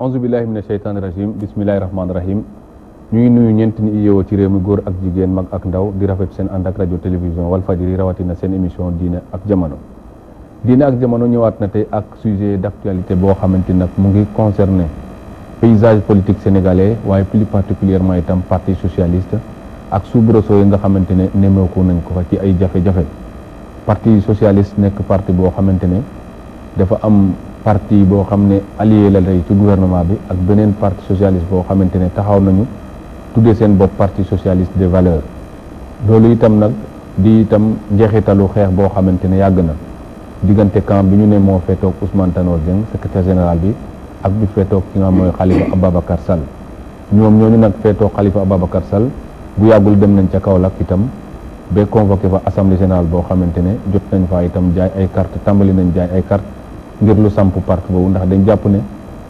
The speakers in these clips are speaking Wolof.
auzu billahi mina sheytaani rajim bismillahi rahmaani rahim ñu ngi nuyu ñeent ñi yeewoo ci réew mi góor ak jigéen mag ak ndaw di rafet seen ànd ak rajo télévision Walfadjri rawatina seen émission diine ak jamono. diine ak jamono ñëwaat na tey ak sujet d'actualité boo xamante nag mu ngi concerné paysage politique sénégalais waaye plus particulièrement itam parti socialiste ak soubresaut yi nga xamante ne nemmeeku nañ ko fa ci ay jafe-jafe. parti socialiste nekk parti boo xamante ne dafa am parti boo xam ne allié la tey ci gouvernement bi ak beneen parti socialiste boo xamante ne taxaw nañu tuddee seen bopp parti socialiste des valeurs. loolu itam nag di itam njeexitalu xeex boo xamante ne yàgg na diggante camp bi ñu ne moo feetoog Ousmane Tanor Dieng secrétaire général bi ak bi feetoog ki nga xam mooy Khalifa Ababacar Sall. ñoom ñooñu nag feetoog Khalifa Ababacar Sall bu yàggul dem nañ ca Kaolack itam ba convoqué fa assemblée générale boo xamante ne jot nañ fa itam jaay ay carte tàmbali nañ jaay ay carte ngir lu samp parti boobu ndax dañ jàpp ne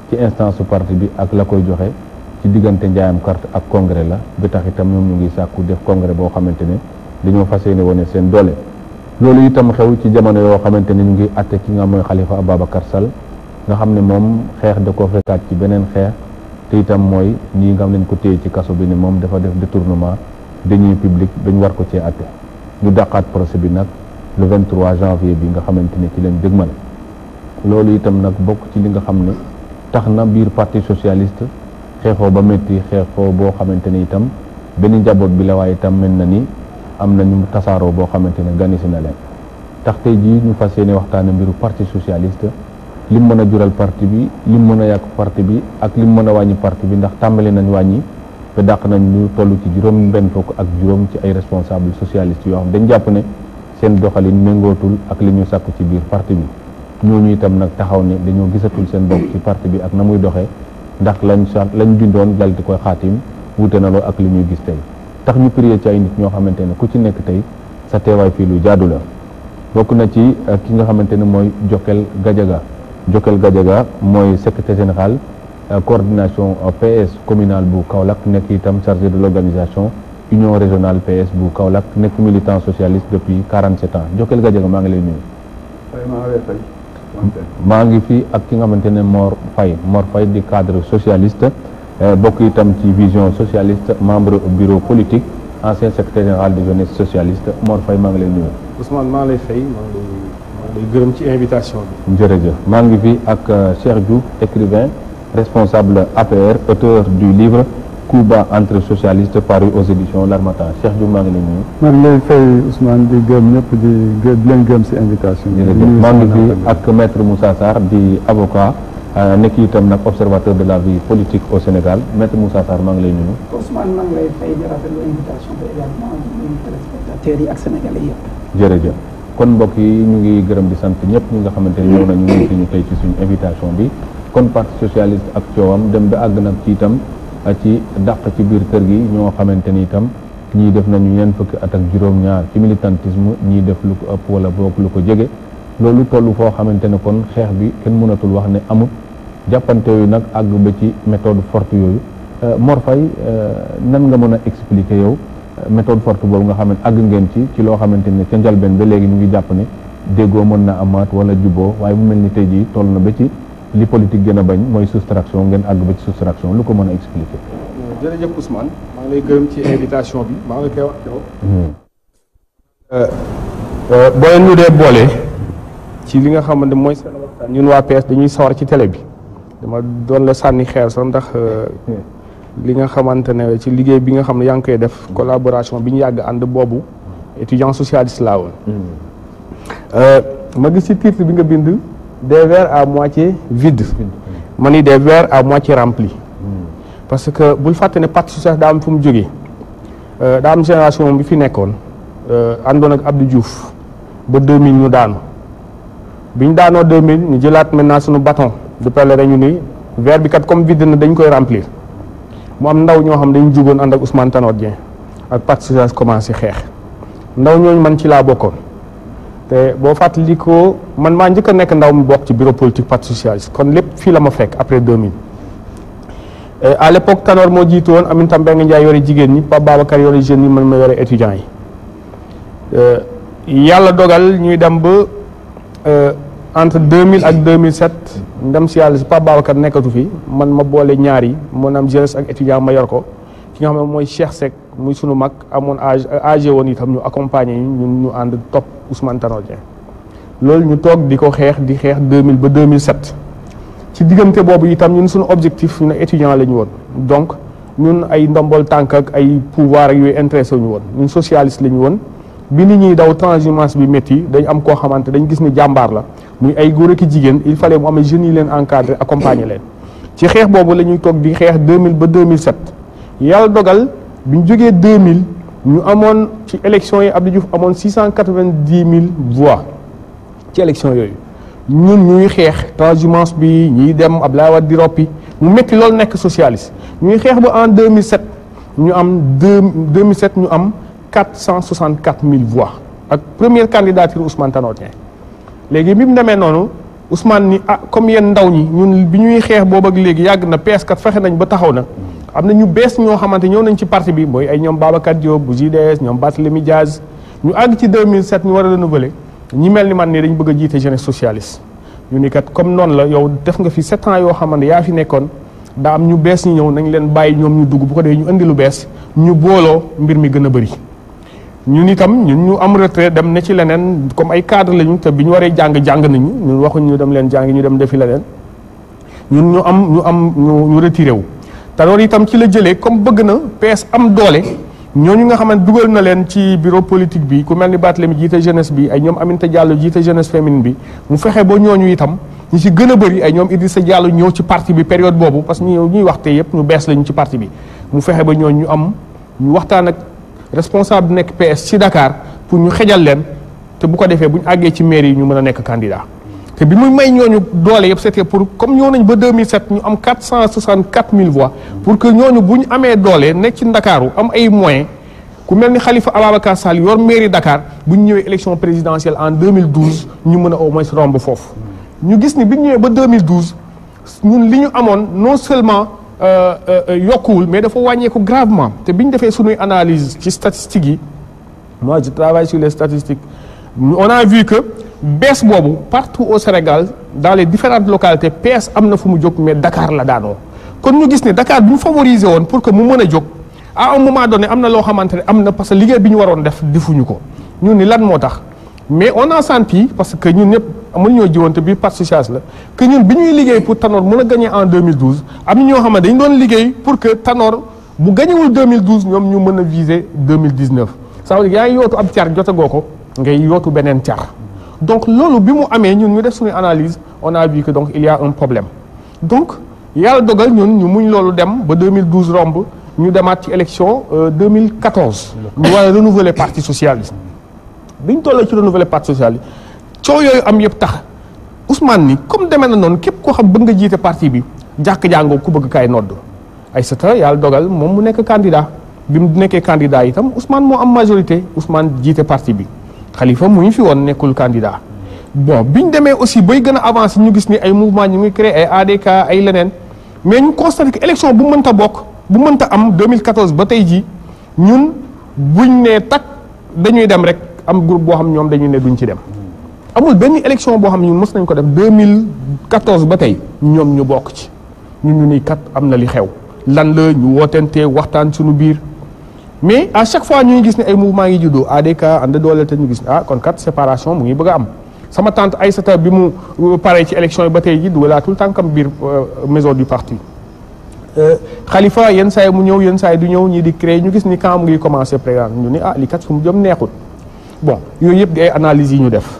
ci instance su parti bi ak la koy joxe ci diggante njaayam carte ak congrès la ba tax itam ñoom ñu ngi sàkku def congrès boo xamante ne dañoo fas yéene wane seen doole. loolu itam xew ci jamono yoo xamante ne ñu ngi àtte ki nga mooy Khalifa Ababacar Sall nga xam ne moom xeex da koo fekkaat ci beneen xeex te itam mooy ñi nga xam nañ ko téye ci kaso bi ne moom dafa def détournement deniers publics dañu war ko cee àtte ñu dàqaat procès bi nag le 23 janvier bi nga xamante ne ci leen dëgmal. loolu itam nag bokk ci li nga xam ne tax na biir parti socialiste xeexoo ba métti xeexoo boo xamante ne itam benn njaboot bi la waaye itam mel na ni am na ñu tasaaroo boo xamante ne ganisi na leen tax tey jii ñu fas yéene waxtaane mbiru parti socialiste lim mën a jural parti bi lim mën a yàq parti bi ak lim mën a wàññi parti bi ndax tàmbali nañ wàññi te dàq nañ ñu toll ci juróom benn fukk ak juróom ci ay responsable socialiste yoo xam dañ jàpp ne seen doxalin méngootul ak li ñu sàkku ci biir parti bi ñooñu itam nag taxaw ne dañoo gisatul seen bopp ci parti bi ak na muy doxee ndax lañ bindoon dal di koy xaatim wute na loo ak li ñuy gis tey tax ñu prier ci ay nit ñoo xamante ne ku ci nekk tey sa teewaay fii lu jaadu la bokk na ci ki nga xamante ne mooy Jokel Gadiaga mooy secrétaire général coordination PS communal bu Kaolack nekk itam chargé de l'organisation union régionale PS bu Kaolack nekk militant socialiste depuis 47 ans Jokel Gadiaga maa ngi lay nuyu. maa ngi fi ak ki nga xamante ne Mor Faye di cadre socialiste bokk itam ci vision socialiste membre bureau politique ancien secrétaire général de jeunesse socialiste Mor Faye maa ngi lay nuyu. Ousmane maa ngi lay fay maa ngi lay gërëm ci invitation bi. jërëjëf maa ngi fi ak Cheikh Diouf écrivain responsable APR auteur du livre Coup bas entre socialistes paru aux éditions L'Harmattan Cheikh Diouf maa ngi lay nuyu. maa ngi lay fay Ousmane di gërëm ñëpp di leen gërëm si invitation bi. jërëjëf maa ngi fi ak maître Moussa Sarr di avocat nekk itam nag observateur de la vie politique au Sénégal maître Moussa Sarr maa ngi lay nuyu. Ousmane maa ngi lay fay di rafetlu invitation bi également ñuy téléspectateurs yi ak sénégalais yëpp. jërëjëf kon mbokk yi ñu ngi gërëm di sant ñëpp ñi nga xamante ne ñëw nañu ñu ñu tey ci suñu invitation bi kon parti socialiste ak coowam dem ba àgg nag ci itam ci dàq ci biir kër gi ñoo xamante ni itam ñii def nañu ñeent fukki at ak juróom-ñaar ci militantisme ñii def lu ko ëpp wala boog lu ko jege loolu toll foo xamante ne kon xeex bi kenn mënatul wax ne amut jàppante yooyu nag àgg ba ci méthode forte yooyu Mor Faye nan nga mën a expliquer yow méthode forte boobu nga xam ne àgg ngeen ci loo xamante ne ca njalbeen ba léegi ñu ngi jàpp ne déggoo mën na amaat wala juboo waaye bu mel ni tey jii toll na ba ci li politique gën a bañ mooy soustraction ngeen àgg ba ci soustraction lu ko mën a expliquer. jërëjëf Ousmane maa ngi lay gërëm ci invitation bi maa ngi koy wax yow. boo leen ñu dee boole ci li nga xamante mooy seen waxtaan ñun waa PS dañuy sawar ci télé bi dama doon la sànni xeer sax ndax li nga xamante ne ci liggéey bi nga xam ne yaa ngi koy def collaboration bi ñu yàgg ànd boobu étudiant socialiste laa woon. ma gis ci titre bi nga bind des verres à moitié vides ma ni des verres à moitié remplis parce que bul fàtte ne parti socialiste daa am fu mu jógee daa am génération bi fi nekkoon àndoon ak Abdou Diouf ba 2000 ñu daanu bi ñu daanoo 2000 ñu jëlaat maintenant suñu bâton de pèlerin ñu ni verre bi kat comme vide na dañ koy remplir mu am ndaw ñoo xam dañu jugoon ànd ak Ousmane Tanor Dieng ak parti socialiste commencé xeex ndaw ñooñu man ci laa bokkoon te boo fàttali ko man maa njëkk a nekk ndaw mi bokk ci bureau politique parti socialiste kon lépp fii la ma fekk après 2000 à l'époque Tanor moo jiitu woon Aminata Mbengue Ndiaye yore jigéen ñi Pape Babacar yore jeunes yi man ma yore étudiants yi yàlla dogal ñuy dem ba entre 2000 ak 2007 ndem si yàlla si Pape Babacar nekkatu fi man ma boole ñaar yi maanaam jeunesse ak étudiant ma yor ko ki nga xam ne mooy Cheikh Seck muy sunu mag amoon âgé woon itam ñu accompagner ñu ànd topp Ousmane Tanor Dieng loolu ñu toog di ko xeex 2000 ba 2007 ci diggante boobu itam ñun suñu objectif ñu ne étudiant la ñu woon donc ñun ay ndombol tànk ak ay pouvoir ak yooyu intéressé wu ñu woon ñun socialiste la ñu woon bi nit ñuy daw transhumance bi métti dañ am koo xamante dañ gis ni jàmbaar la muy ay góor ak jigéen il fallait mu amee jeunes yi leen encadré accompagner leen ci xeex boobu la ñuy toog di xeex 2000 ba 2007 yàlla dogal bi ñu jógee 2000 ñu amoon ci élection yi Abdou Diouf amoon 690 000 voix ci élection yooyu ñun ñuy xeex transhumance bi ñuy dem Abdoulaye Wade di roppi mu métti loolu nekk socialiste ñuy xeex ba en 2007 ñu am 2007 ñu am 464 000 voix ak première candidature Ousmane Tanor Dieng léegi bi mu demee noonu Ousmane ni comme yéen ndaw ñi ñun bi ñuy xeex boobu ak léegi yàgg na PS kat fexe nañ ba taxaw na am na ñu bees ñoo xamante ñëw nañ ci parti bi mooy ay ñoom Babacar Diop bu JDS ñoom Barthélémy Diaz ñu àgg ci 2007 ñu war a renouveler ñi mel ni man nii dañ bëgg a jiite jeunesse socialiste ñu ni kat comme noonu la yow def nga fi 7 ans yoo xamante yaa fi nekkoon daa am ñu bees ñi ñëw nañ leen bàyyi ñoom ñu dugg bu ko defee ñu indi lu bees ñu booloo mbir mi gën a bëri ñun itam ñu am retrait dem ne ci leneen comme ay cadre lañu te bi ñu waree jàng nañu ñun waxuñ ñu dem leen jàngi ñu dem defi leneen ñun ñu retiré wu te loolu itam ci la jëlee comme bëgg na PS am doole ñooñu nga xamante dugal na leen ci bureau politique bi ku mel ni Barthélémy jiite jeunesse bi ay ñoom Aminata Diallo jiite jeunesse féminine bi mu fexe ba ñooñu itam ñi ci gën a bëri ay ñoom Idrissa Diallo ñëw ci parti bi période boobu parce que ñuy waxte yëpp ñu bees lañu ci parti bi mu fexe ba ñooñu ñu waxtaan ak responsable bi nekk PS ci Dakar pour ñu xejal leen te bu ko defee bu ñu àggee ci mairie yi ñu mën a nekk candidat te bi muy may ñooñu doole yëpp c'était pour comme ñëw nañ ba 2007 ñu am 464 000 voix pour que ñooñu bu ñu amee doole nekk ci Ndakaaru am ay moyens ku mel ni Khalifa Ababacar Sall yor mairie Dakar bu ñu ñëwee élection présidentielle en 2012 ñu mën a au moins romb foofu. ñu gis ni bi ñu ñëwee ba 2012 ñun li ñu amoon non seulement yokkuwul mais dafa wàññeeku gravement te bi ñu defee suñuy analyse ci statistiques yi moi je travaille sur les statistiques on a vu que baisse boobu partout au Sénégal dans les différentes localités PS am na fu mu jóg mais Dakar la daanoo kon ñu gis ne Dakar bu ñu favoriser woon pour que mu mën a jóg à un moment donné am na loo xamante ne am na parce que liggéey bi ñu waroon def defuñu ko ñun ni lan moo tax mais on a senti parce que ñun ñëpp mënuñoo jiwante bi parti socialiste la que ñun bi ñuy liggéey pour Tanor mën a gagner en 2012 am na ñoo xam ne dañu doon liggéey pour que Tanor bu gagnewul 2012 ñoom ñu mën a viser 2019 ça veut dire yaa ngi yootu ab car jotagoo ko ngay yootu beneen car donc loolu bi mu amee ñun ñu def suñu analyse on a vu que donc il y a un problème donc yàlla dogal ñun ñu muñ loolu dem ba 2012 romb ñu demaat ci élection 2014 ñu war a renouveler parti socialiste bi ñu tollee ci renouveler parti socialiste coow yooyu am yëpp tax Ousmane ni comme demee na noonu képp koo xam bëgg nga jiite parti bi jàkk-jàngoo ku bëgg kaay nodd Aïssata yàlla dogal moom mu nekk candidat bi mu nekkee candidat itam Ousmane moo am majorité Ousmane jiite parti bi Khalifa mu ñu fi woon nekkul candidat bon bi ñu demee aussi bay gën a avancé ñu gis ni ay mouvement ñu ngi créé ay ADK ay leneen mais ñu constaté que élection bu mënta bokk bu mënta am 2014 ba tey jii ñun buñ nee tak dañuy dem rek am groupe boo xam ñoom dañuy ne duñ ci dem amul benn élection boo xam ne ñun mës nañ ko def 2014 ba tey ñoom ñu bokk ci ñun ñu ni kat am na li xew lan la ñu wootente waxtaan suñu biir mais à chaque fois ñuy gis ne ay mouvement yi juddoo ADK ànd doole te ñu gis ne kon kat séparation mu ngi bëgg a am sama tante Aïssata bi mu paree ci élection yi ba tey ji dugalaatul tànkam biir maison du parti Khalifa yenn saa yi mu ñëw yenn saa yi du ñëw ñii di créer ñu gis ni quand mu ngi commencé présent ñu ni li kat fu mu jëm neexut bon yooyu yëpp di ay analyses yi ñu def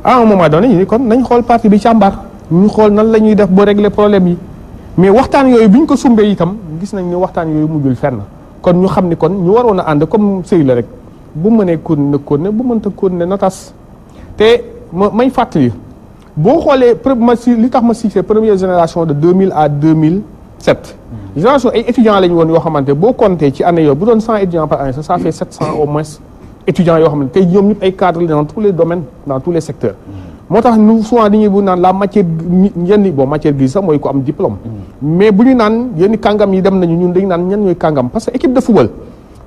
à un moment donné ñu ni kon nañ xool parti bi càmbar ñu xool nan la ñuy def ba régler problème yi mais waxtaan yooyu bi ñu ko sumbee itam gis nañ ni waxtaan yooyu mujjul fenn kon ñu xam ni kon ñu waroon a ànd comme sëy la rek bu mënee kon ne bu mënta kon ne na tas te may fàttali boo xoolee li tax ma cité première génération de 2000 à 2007 génération ay étudiants lañu woon yoo xamante boo compté ci année yooyu bu doon 100 étudiants par année ça fait 700 au moins étudiants yoo xamante tey ñoom ñëpp ay cadres dans tous les domaines dans tous les secteurs moo tax nous souvent dañuy bu naan la matière matière grise sax mooy ko am diplôme mais bu ñu naan yenn kàngam yi dem nañu ñun dañu naan ñan ñooy kàngam parce que équipe de football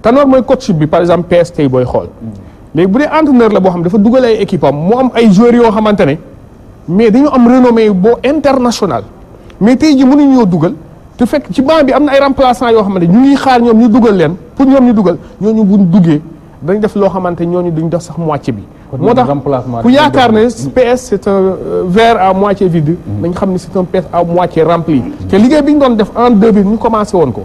Tanor mooy coach bi par exemple PS tey booy xool léegi bu dee entraîneur la boo xam dafa dugal ay équipe am mu am ay joueurs yoo xamante ne mais dañu am renommée boo international mais tey ji mënuñu ñoo dugal te fekk ci banc bi am na ay remplaçants yoo xamante ñu ngi xaar ñoom ñu dugal leen pour ñoom ñu dugal ñooñu buñ duggee dañ def loo xamante ñooñu duñ def sax moitié bi. moo tax ku yaakaar ne PS c'est un verre à moitié vide. dañ xam ne c'est un PS à moitié rempli. te liggéey bi ñu doon def en 2000 ñu commencé woon ko.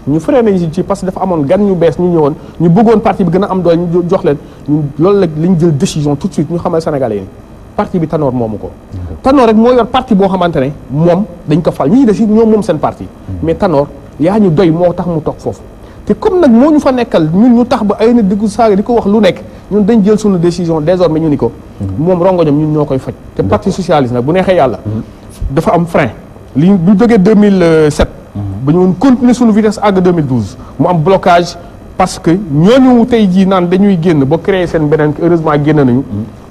ñu freiné ci parce que dafa amoon gan ñu bees ñu ñëwoon ñu bëggoon parti bi gën a am doole ñu jox leen ñu loolu la ñu jël décision tout de suite ñu xamal Sénégalais yi parti bi Tanor moomu ko. Tanor rek moo yor parti boo xamante ne moom dañ ko fal ñi des it ñoom moom seen parti. mais Tanor yaa ñu doy moo tax mu toog foofu. te comme nag moo ñu fa nekkal ñun ñu tax ba ay nit di ko saaga di ko wax lu nekk ñun dañ jël suñu décision désormais ñu ni ko. moom rongoñam ñun ñoo koy faj. te parti socialiste nag bu neexee yàlla. dafa am frein li bu jógee 2007. ba ñu continuer suñu vitesse àgg 2012 mu am blocage parce que ñooñu tey jii naan dañuy génn ba créer seen beneen heureusement génn nañu.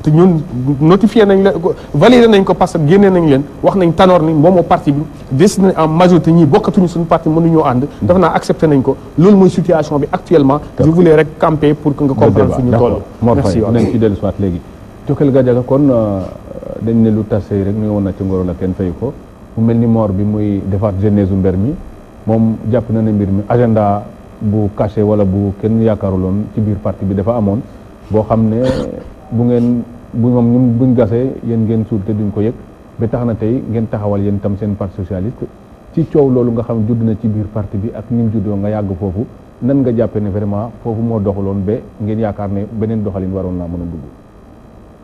te ñun notifié nañ leen validé nañ ko parce que génnee nañ leen wax nañ Tanor ni moomoo parti bi destiné en majorité ñii bokkatuñu suñu parti mënuñoo ànd. dafa naa accepté nañ ko loolu mooy situation bi actuellement. je voulais rek camper pour que nga comprendre fu ñu toll. merci waaw nañ ci dellu soit léegi. Jokal Gadiaga kon dañ ne lu tase rek ñu woon na ci ngoro la kenn fay ko mu mel ni mort bi muy defaat genèse u mbir mi moom jàpp na ne mbir mi agenda bu caché wala bu kenn yaakaaruloon ci biir parti bi dafa amoon boo xam ne bu ngeen bu moom ñun buñ gasee yéen ngeen suul te duñ ko yëg ba tax na tey ngeen taxawal yéen tam seen parti socialiste ci coow loolu nga xam judd na ci biir parti bi ak ni mu juddoo nga yàgg foofu nan nga jàppee ne vraiment foofu moo doxaloon ba ngeen yaakaar ne beneen doxalin waroon naa mën a dugg.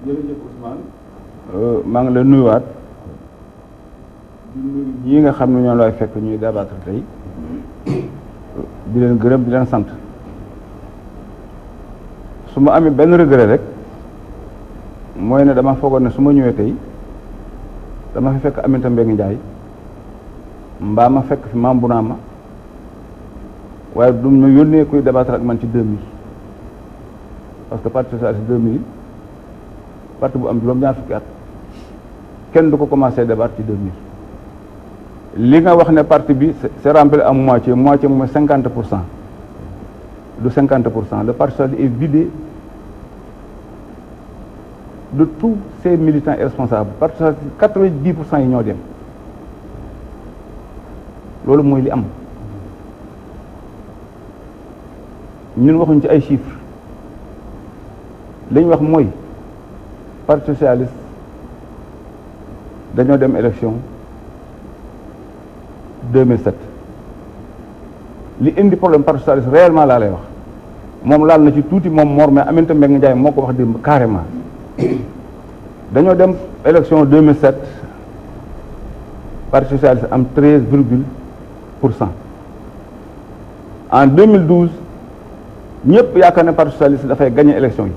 jërëjëf Ousmane maa ngi la nuyuwaat ñii nga xam ne ñoom lay fekk ñuy débattre tey di leen gërëm di leen sant su ma amee benn regret rek mooy ne dama foogoon ne su ma ñëwee tey dama fi fekk Aminata Mbengue Ndiaye mbaa ma fekk fi Mame Bounama waaye du ma yónnee kuy débattre ak man ci 2000 parce que parti socialiste 2000 parti bu am juróom-ñaar fukki at kenn du ko commencé débattre ci 2000 li nga wax ne parti bi c'est rempli à moitié mooy 50%. De 50%. Le parti socialiste est vidé de tous ses militants et responsables. Parti socialiste 90% yi ñoo dem loolu mooy li am ñun waxuñ ci ay chiffres li ñu wax mooy parti socialiste dañoo dem élection 2007 li indi problème parti socialiste réellement laa lay wax moom laal na ci tuuti moom Mor mais Aminata Mbengue Ndiaye moo ko wax démb carrément dañoo dem élection 2007 parti socialiste am 13,%. En 2012 ñëpp yaakaar ne parti socialiste dafay gagner élection yi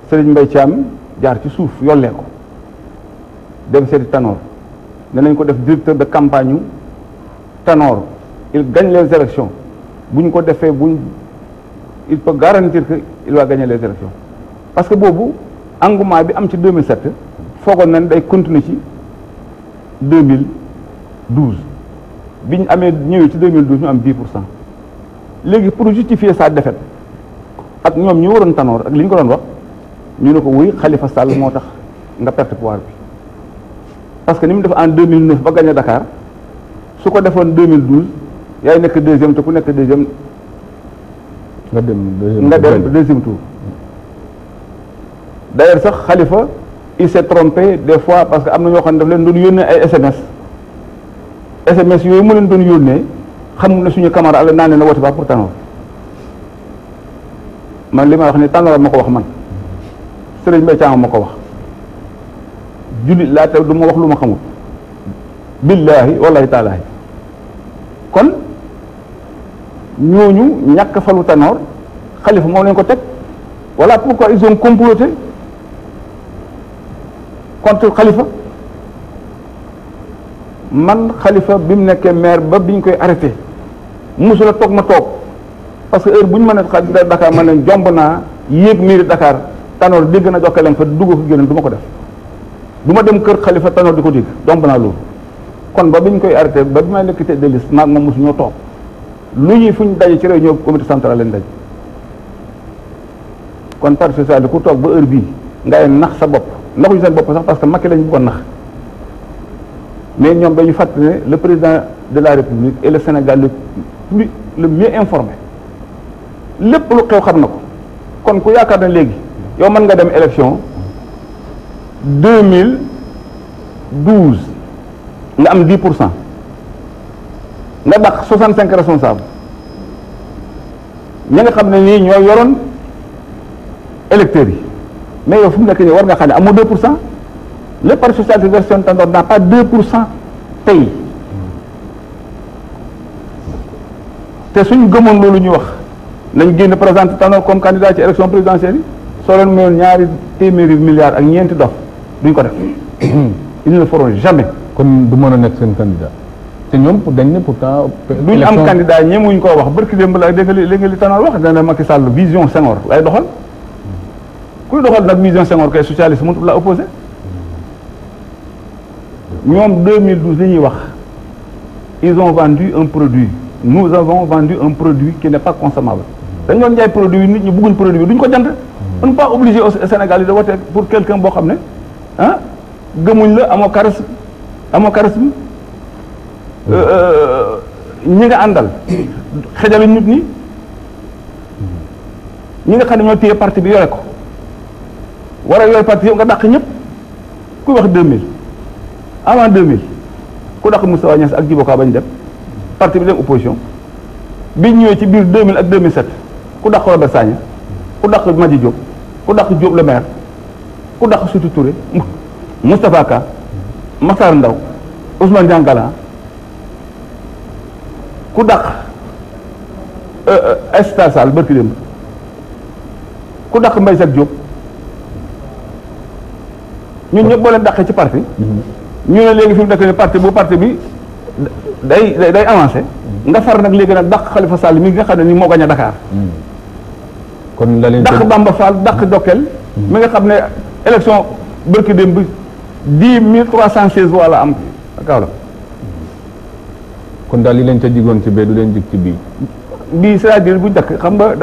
Serigne Mbaye Thiam jaar ci suuf yollee ko dem seeti Tanor ne nañ ko def directeur de campagne yu Tanor il gagne les élections bu ñu ko defee il peut garantir que il va gagner les élections parce que boobu engouement bi am ci 2007 foogoon nañ day continuer ci 2012 bi ñu amee ñëwee ci 2012 ñu am 10%. léegi pour justifier sa défaite ak ñoom ñu waroon Tanor ak li ñu ko doon wax ñu ne ko wuy Khalifa Sall moo tax nga perte pouvoir bi parce que ni mu def en 2009 ba gagné Dakar su ko defoon 2012 yaay nekk deuxième te ku nekk deuxième nga dem deuxième tour. D'ailleurs sax Khalifa il s'est trompé des fois parce que am na ñoo xam ne daf leen doon yónnee ay SMS yooyu mu leen doon yónnee xamul ne suñu camarade la naa ne na woote ba pour Tanor man li ma wax ni Tanor ma ko wax man Serigne Mbaye Thiam ma ko wax jullit laa te du ma wax lu ma xamul billaahi wallahi taalaahi kon ñooñu ñàkk falu Tanor Khalifa moom lañ ko teg voilà pourquoi ils ont comploté contre Khalifa man Khalifa bi mu nekkee maire ba biñ koy arrêté musula toog ma toog parce que heure bu ñu mën a Dakar man leen jomb naa yéeg mairie Dakar Tanor dégg na jokkaleen fa dugg ko génn du ma ko def du ma dem kër Khalifa Tanor di ko dégg jomb naa loolu kon ba biñ koy arrêté ba bi may nekk tête de liste maag moom mosu ñoo toog lu ñuy fu ñu daje ci réunion comité central leen daj kon parti socialiste ku toog ba heure bii ngay nax sa bopp naxuñu seen bopp sax parce que Macky lañ bëggoon nax mais ñoom dañu fàttali ne le président de la République est le Sénégal le mieux informé lépp lu xew xam na ko kon ku yaakaar na léegi yow mën nga dem élection 2012 nga am 10% nga dàq 65 responsables ñi nga xam ne nii ñoo yoroon électeurs yi mais yow fu mu nekk nii war nga xam ne amoo 2%. Le Parti socialiste version Tanor n'a pas 2% tey te suñ gëmoon loolu ñu wax nañ génn présenté Tanor comme candidat ci élection présidentielle yi soo leen mayoon ñaari téeméeri milliards ak ñeenti dof duñ ko def ils ne le feront jamais. kon du mën a nekk seen candidat te ñoom dañ ne pourtant. duñ am candidat ñemuñ koo wax barki démb la dégg nga li Tanor wax dana Macky Sall vision Senghor lay doxal kuy doxal nag vision Senghor kay socialiste mënut la opposé. ñoom 2012 li ñuy wax ils ont vendu un produit nous avons vendu un produit qui n'est pas consommable dañ doon jaay produit yi nit ñi bëgguñ produit bi duñ ko jënd on n'est pas obligé au Sénégal yi de voter pour quelqu'un boo xam ne ah gëmuñ la amoo charisme ñi nga àndal xejaluñ nit ñi nga xam ne ñoo téye parti bi yore ko war a yore parti yow nga dàq ñëpp kuy wax 2000 avant 2000 ku dàq Moustapha Niasse ak Djibo Ka bañ dem parti bi dem opposition bi ñëwee ci biir 2000 ak 2007 ku dàq Robert Sagna ku dàq Madji Diop ku dàq Diop le maire ku dàq Soutou Touré Moustapha Ka Massar Ndaw Ousmane Diangala ku dàq Aïssata Sall barki démb ku dàq Mbaye Jacques Diop ñun ñëpp boo leen dàqee ci parti ñu ne léegi fi mu nekk ni parti bi day avancé nga far nag léegi nag dàq Khalifa Sall mi nga xam ne ni moo gañ a Dakar kon la leen dàq Bamba Fall dàq Dokkel mi nga xam ne élection bërki dem bi 10 316 voix la am Kaolack kon daal li leen ca jigoon ci bee du leen jig ci bii c'est-à-dire buñ dakk xam nga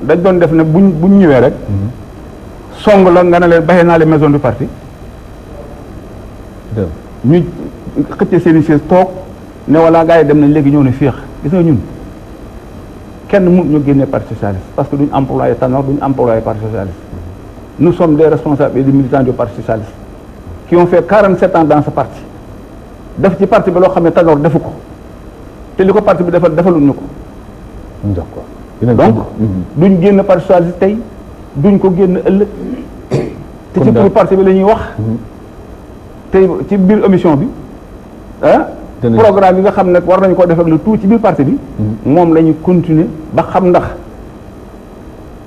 dañ doon def ne buñ ñëwee rek song la nga ne leen baxee naa les maisons du parti ñu xëcce seen i chaise toog ne wala gars yi dem nañ léegi ñëw ne féex gis nga ñun kenn mun ñu génnee parti socialiste parce que duñ employé Tanor duñ employé parti socialiste nous sommes des responsables et des militants du parti socialiste qui ont fait 47 ans dans ce parti def ci parti bi loo xam ne Tanor defu ko te li ko parti bi defaluñu ko donc duñ génn parti socialiste tey duñ ko génn ëllëg te ci pour parti bi la ñuy wax te ci biir émission bi programme yi nga xam ne war nañu koo def ak le tout ci biir parti bi moom la ñuy continuer ba xam ndax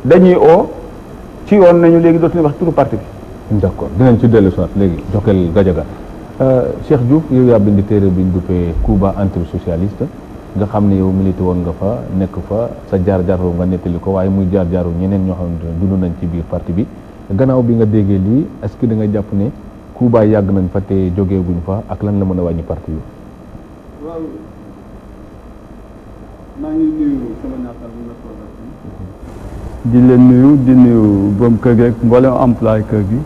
dañuy ci yoon nañu léegi dootuñu wax turu parti bi. d'accord dinañ ci dellu soit léegi Jokal Gadiaga Cheikh Diouf yow yaa bind téere bi ñu duppee Cuba entre socialiste nga xam ne yow milité woon nga fa nekk fa sa jaar-jaar nga nettali ko waaye muy jaar-jaaru ñeneen ñoo xamante ne dund nañ ci biir parti bi gannaaw bi nga déggee lii est-ce que da nga jàpp ne Cuba yàgg nañ fa te jógeeguñ fa ak lan la mën a wàññi parti bi. waaw maa ngi nuyu sama ñaataal bi di leen di nuyu borom kër gi ak mboolem employé kër gi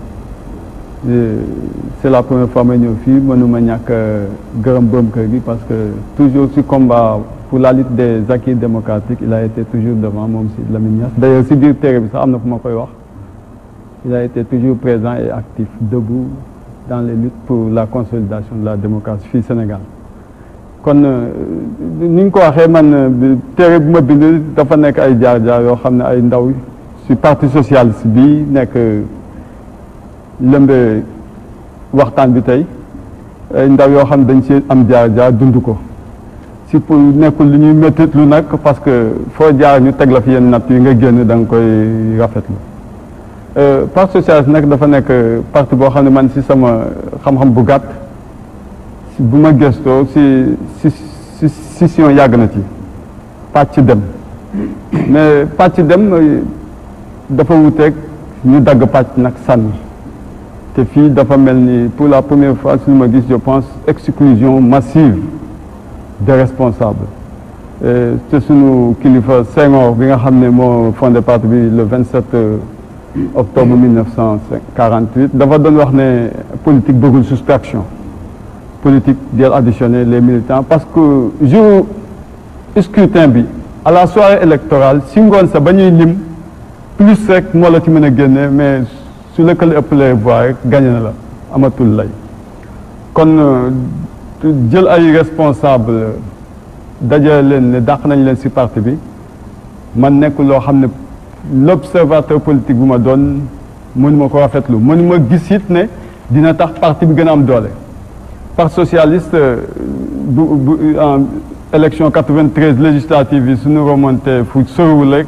c'est la première fois ma ñëw fii mënuma ñàkk gërëm borom kër gi parce que toujours si combat pour la lutte des acquis démocratiques il a été toujours devant moom si Lamine Niasse d'ailleurs si biir téere bi sax am na fu ma koy wax il a été toujours présent et actif debout dans les luttes pour la consolidation de la démocratie fii Sénégal kon ni nga ko waxee man téere bu ma bind dafa nekk ay jaar-jaar yoo xam ne ay ndaw si parti socialiste bi nekk lëmbe waxtaan bi tey ay ndaw yoo xam ne dañ ci am jaar-jaar dund ko si pour nekkul lu ñuy méttit lu nag parce que foo jaar ñu teg la fi yenn natt yi nga génn da nga koy rafetlu parti socialiste nag dafa nekk parti boo xam ne man si sama xam-xam bu gàtt bu ma gëstoo si scission yàgg na ci pàcc dem mais pàcc dem dafa wuteeg ñu dagg pàcc nag sànni te fii dafa mel ni pour la première fois si ma gis je pense exclusion massive des responsables te sunu kilifa Senghor bi nga xam ne moo fondé parti bi le 27 octobre 1948 dafa doon wax ne politique bëggul soustraction politique del additionner les militants parce que jour scrutin bi à la soirée électorale si ngoon sa ba ñuy lim plus rek moo la ci mën a génne mais su lëkkale ëpp les voix rek gagné na la amatul lay kon jël ay responsable dajale leen ne dàq nañ leen ci parti bi man nekk loo xam ne l'observateur politique bu ma doon mënuma ko rafetlu mënuma gis it ne dina tax parti bi gën a am doole parti socialiste bu en élection 93 législative yi suñu remonté fu soriwul rek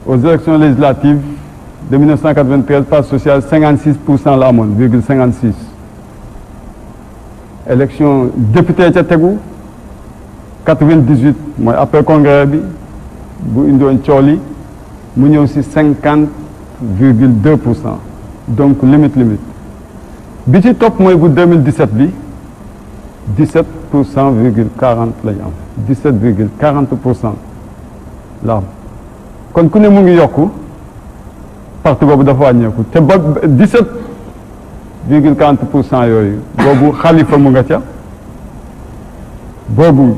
aux élections législatives de 1993 parti socialiste 56% la amoon virgule 56 élection député ca tegu 98 mooy après congrès bi bu indoon cooli mu ñëw ci 50,2% donc limite bi ci topp mooy bu 2017 bi 17% virgule 40 lañu am 17,40% la am kon ku ne mu ngi yokku parti boobu dafa wàññeeku te ba 17,40% yooyu boobu Khalifa mu nga ca boobu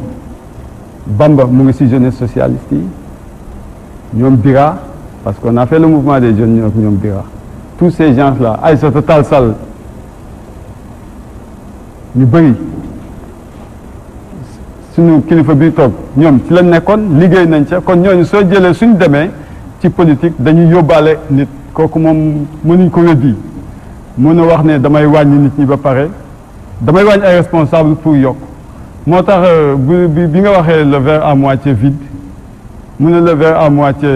Bamba mu ngi ci jeunesse socialiste yi ñoom Bira parce qu'on a fait le mouvement des jeunes ñoom Bira tous ces gens-là Aïssata Tall Sall ñu bëri suñu kilifa bi toog ñoom ci lañ nekkoon liggéey nañ ca kon ñooñu soo jëlee suñ demee ci politique dañuy yóbbaale nit kooku moom mënuñ ko weddi mën a wax ne damay wàññi nit ñi ba pare damay wàññi ay responsable pour yokk moo tax bi nga waxee le verre à moitié vide mu ne le verre à moitié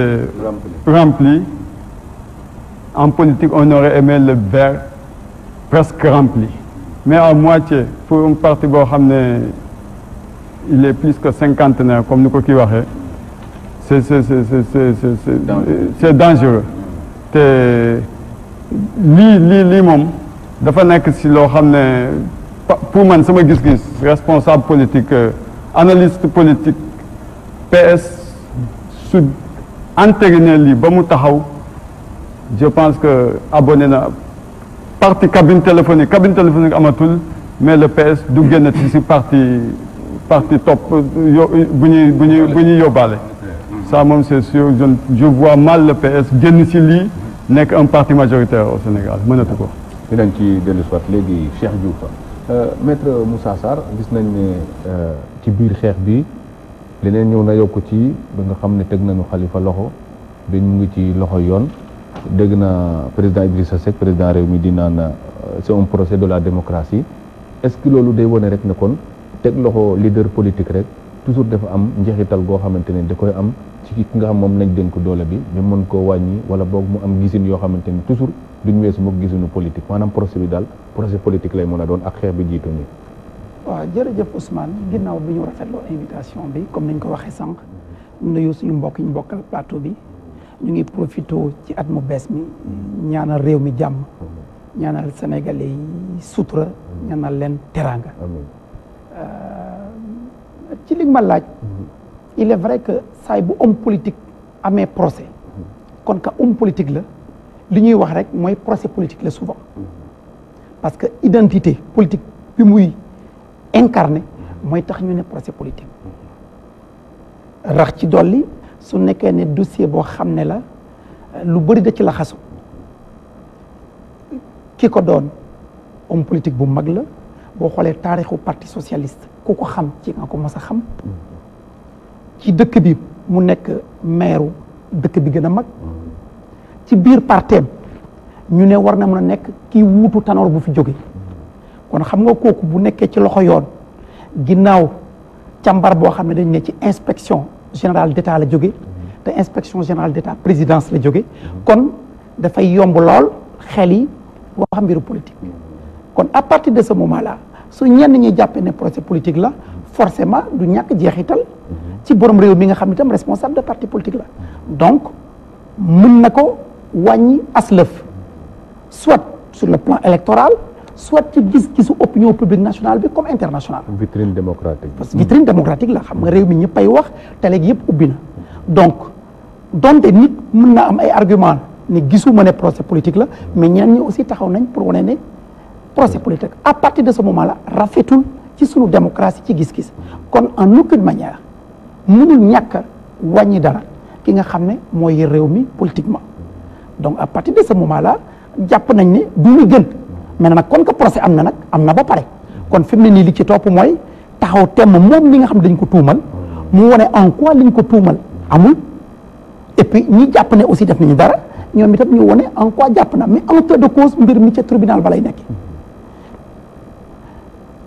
rempli en politique on aurait aimé le verre presque rempli mais à moitié pour un parti boo xam ne il est plus que cinquantenaire comme ni ko kii waxee c'est dangereux te lii moom dafa nekk ci loo xam ne pour man sama gis-gis responsable politique analyste politique PS su entériné lii ba mu taxaw je pense que abonné na parti cabine téléphonique amatul mais le PS du génn ci parti topp bu ñuy yóbbaale ça moom c'est sûr je vois mal le PS génn ci lii nekk un parti majoritaire au Sénégal mënatu ko. dinañ ci dellu soit léegi Cheikh Diouf maître Moussa Sarr gis nañ ne ci biir xeex bi leneen ñëw na yokku ci ba nga xam ne teg nañu Khalifa loxo ba ñu ngi ci loxo yoon dégg na président Idrissa Seck président réew mi di naan c'est un procès de la démocratie est-ce que loolu day wone rek ne kon teg loxo leader politique rek toujours dafa am njeexital goo xamante ne da koy am ci ki nga xam moom lañ dénk doole bi ñu mën koo wàññi wala boog mu am gisin yoo xamante ni toujours duñ weesu mook gisinu politique maanaam procès bi daal procès politique lay mën a doon ak xeex bi jiitu nii. waaw jërëjëf Ousmane ginnaaw bi ñu rafetloo invitation bi comme niñ ko waxee sànq nuyu suñu mbokk ñu bokkal plateau bi ñu ngi profité ci at mu bees mi ñaanal réew mi jàmm ñaanal sénégalais yi sutura ñaanal leen teraanga. ci li ma laaj il est vrai que saay bu homme politique amee procès kon ka homme politique la li ñuy wax rek mooy procès politique la souvent parce que identité politique bi muy incarné mooy tax ñu ne procès politique rax ci dolli su nekkee ne dossier boo xam ne la lu bëri da ci la xasu ki ko doon homme politique bu mag la boo xoolee taarixu parti socialiste ku ko xam ci nga ko mos a xam ci dëkk bi mu nekk maire dëkk bi gën a mag ci biir parteem ñu ne war na mën a nekk kii wuutu Tanor bu fi jóge kon xam nga kooku bu nekkee ci loxo yoon ginnaaw càmbar boo xam ne dañ ne ci inspection générale d'État la jóge te inspection générale d'État présidence la jóge kon dafay yomb lool xel yi boo xam mbiru politique kon à partir de ce moment là su ñenn ñi jàppee ne procès politique la forcément du ñàkk jeexital ci borom réew mi nga xam ne itam responsable de parti politique la donc mën na ko wàññi aslëf soit sur le plan électoral soit ci gis-gisu opinion publique nationale bi comme internationale. vitrine démocratique. parce que vitrine démocratique la xam nga réew mi ñëpp ay wax télé gi yëpp ubbi na donc donte nit mën na am ay argument ne gisuma ne procès politique la mais ñeneen ñi aussi taxaw nañ pour wane ne procès politique à partir de ce moment là rafetul ci sunu démocratie ci gis-gis kon en aucune manière mënul ñàkk a wàññi dara ki nga xam ne mooy réew mi politiquement donc à partir de ce moment là jàpp nañ ne du ñu gën mais nag kon que procès am na nag am na ba pare kon fi mu ne nii li ci topp mooy taxaw temm moom mi nga xam ne dañ ko tuumal mu wane en quoi liñ ko tuumal amul et puis ñi jàpp ne aussi def nañu dara ñoom itam ñu wane en quoi jàpp na mais en fait de cause mbir mi ca tribunal ba lay nekk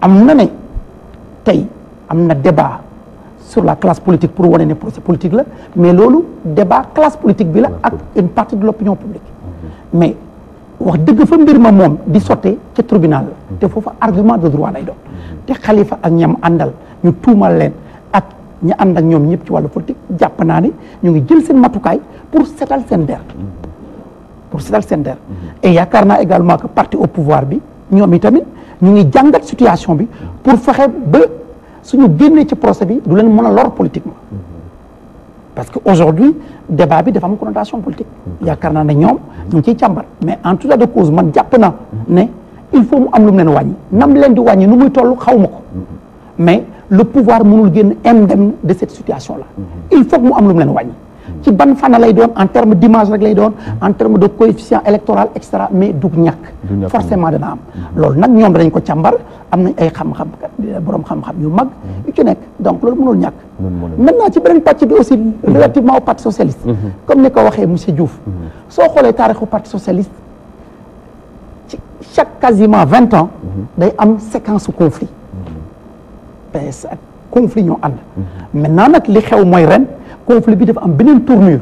am na ne tey am na débat sur la classe politique pour wane ne procès politique la mais loolu débat classe politique bi la ak une partie de l'opinion publique mais wax dëgg fa mbir ma moom di sottee ca tribunal la te foofu argument de droit lay doon te Khalifa ak ñam àndal ñu tuumal leen ak ñi ànd ak ñoom ñëpp ci wàllu politique jàpp naa ne ñu ngi jël seen matukaay pour setal seen der et yaakaar naa également que parti au pouvoir bi ñoom itamit ñu ngi jàngat situation bi pour fexe ba suñu génnee ci procès bi du leen mën a lor politiquement parce que aujourd'hui débat bi dafa am connotation politique yaakaar naa ne ñoom ñu ngi ciy càmbar mais en tout état de cause man jàpp naa ne il faut mu am lu mu leen wàññi nam leen di wàññi nu muy toll xaw ma ko mais le pouvoir mënul génn indemne de cette situation là il faut que mu am lu mu leen wàññi ci ban fànn lay doon en terme d'image rek lay doon en terme de coefficient électoral et cetera mais du ñàkk forcément dana am loolu nag ñoom dañ ko càmbar am nañ ay xam-xam borom xam-xam yu mag yu ci nekk donc loolu mënul ñàkk maintenant ci beneen pàcc bi aussi relativement au parti socialiste comme ni ko waxee monsieur Diouf soo xoolee taarixu parti socialiste ci chaque quasiment 20 ans day am séquence conflit PS ak conflit ñoo ànd maintenant nag li xew mooy ren conflit bi dafa am beneen tournure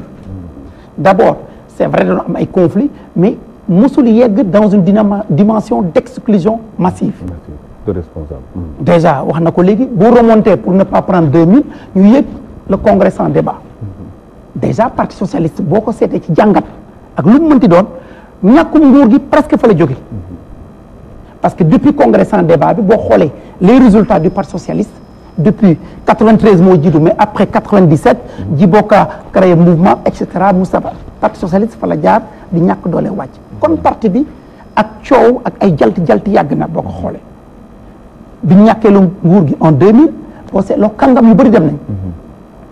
d'abord c'est vrai dañoo am ay conflit mais mosul yegg dans une dimension d'exclusion massive de responsable déjà wax na ko léegi boo remonté pour ne pas prendre 2000 ñu yëg le congrès sans débat déjà parti socialiste boo ko seetee ci jàngat ak lu mu mënti doon ñàkkum nguur gi presque fa la jóge parce que depuis congrès sans débat bi boo xoolee les résultats du parti socialiste depuis 93 moo jiitu mais après 97 Djibo Ka créé mouvement et cetera Moustapha parti socialiste fa la jaar di ñàkk doole wàcc kon parti bi ak coow ak ay jalti yàgg na boo ko xoolee bi ñàkkee lu nguur gi en 2000 boo seetloo kàngam yu bëri dem nañ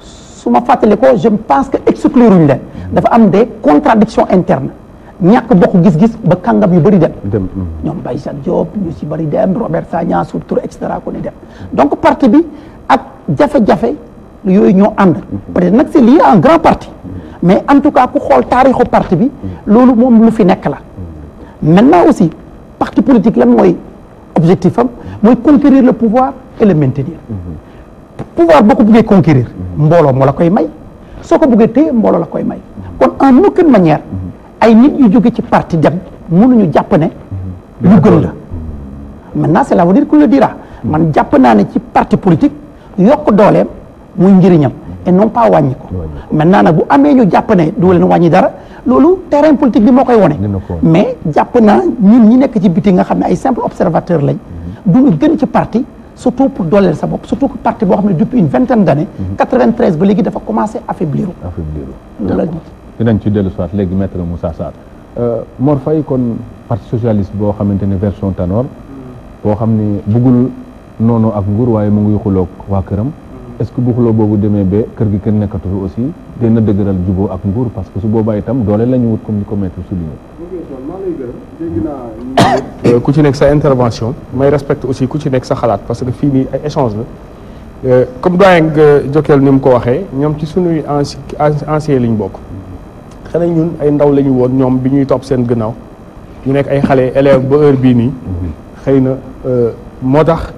su ma fàttali ko je pense que exclure uñ leen dafa am des contradictions internes ñàkk bokk gis-gis ba kàngam yu bëri dem ñoom Baye Jacques Diop ñu si bëri dem Robert Sagna Soutour Touré et cetera ko ni dem donc parti bi ak jafe-jafe yooyu ñoo ànd peut-être nag c'est lié à un grand parti mais en tout cas ku xool taarixu parti bi loolu moom lu fi nekk la maintenant aussi parti politique lan mooy objectif am mooy conquérir le pouvoir et le maintenir pouvoir boo ko buggee conquérir mbooloo moo la koy may soo ko buggee téye mbooloo la koy may kon en aucune manière ay nit yu jóge ci parti dem mënuñu jàpp ne lu gën la maintenant c'est l'avenir qui le dira man jàpp naa ne ci parti politique yokk dooleem muy njëriñam et non pas wàññi ko maintenant nag bu amee ñu jàpp ne du leen wàññi dara loolu terrain politique bi moo koy wone mais jàpp naa ñun ñi nekk ci biti nga xam ne ay simple observateur lañ duñu gën ci parti surtout pour dooleel sa bopp surtout que parti boo xam ne depuis une vingtaine d'années 93 ba léegi dafa commencé affaiblir loolu dinañ ci dellu soit léegi maître Moussa Sarr Mor Faye kon parti socialiste boo xamante ne version Tanor boo xam ne buggul noonu ak nguur waaye mu ngi xuloog waa këram est-ce que bu xuloo boobu demee ba kër gi kenn nekkatu fi aussi dina dëgëral juboo ak nguur parce que su boobaa itam doole la ñu wut comme ni ko maître souligné. ku ci nekk sa intervention may respecte aussi ku ci nekk sa xalaat parce que fii nii ay échange la comme doyen nga Jokal ni mu ko waxee ñoom ci suñuy ancien liñ bokk xanaa ñun ay ndaw la ñu woon ñoom bi ñuy topp seen gannaaw ñu nekk ay xale élève ba heure bii nii xëy na moo tax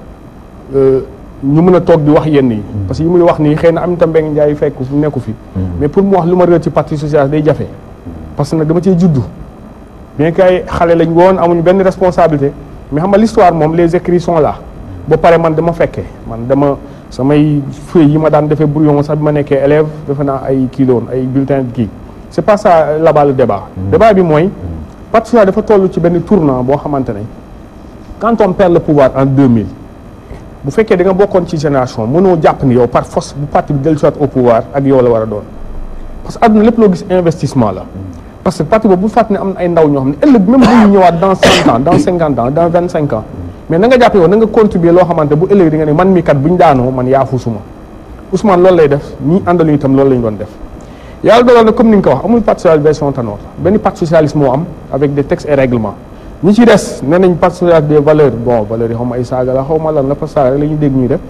ñu mën a toog di wax yenn yi parce que yi muy wax nii xëy na Aminata Mbengue Ndiaye fekk nekku fi mais pour mu wax lu ma réer ci parti socialiste day jafe parce que nag dama cee juddu bien que ay xale lañ woon amuñu benn responsabilité mais xam nga l'histoire moom les écrits sont là ba pare man dama fekkee man dama samay feuilles yi ma daan defee brouillon sax bi ma nekkee élève defe naa ay kii la woon ay bulletins kii c'est pas ça là-bas le débat débat bi mooy parti socialiste dafa toll ci benn tournant boo xamante ne quand on perd le pouvoir en 2000 bu fekkee da nga bokkoon ci génération mënoo jàpp ni yow par force bu parti bi dellu soit au pouvoir ak yow la war a doon parce que àdduna lépp loo gis investissement la parce que parti boobu bu fàttali ne am na ay ndaw ñoo xam ne ëllëg même bu ñu ñëwaat dans 100 ans dans 50 ans dans 25 ans mais na nga jàppee woon na nga contribuer loo xamante bu ëllëg di nga ne man mi kat bu ñu daanoo man yaa fuusuma Ousmane loolu lay def ñi àndalu itam loolu la ñu doon def yàlla dogal na comme ni nga ko wax amul parti socialiste version Tanor benn parti socialiste moo am avec des textes et règlements ñi ci des nee nañ parti socialiste des valeurs bon valeurs yi xaw ma ay saaga la xaw ma lan la parce que saaga rek la ñuy dégg ñuy def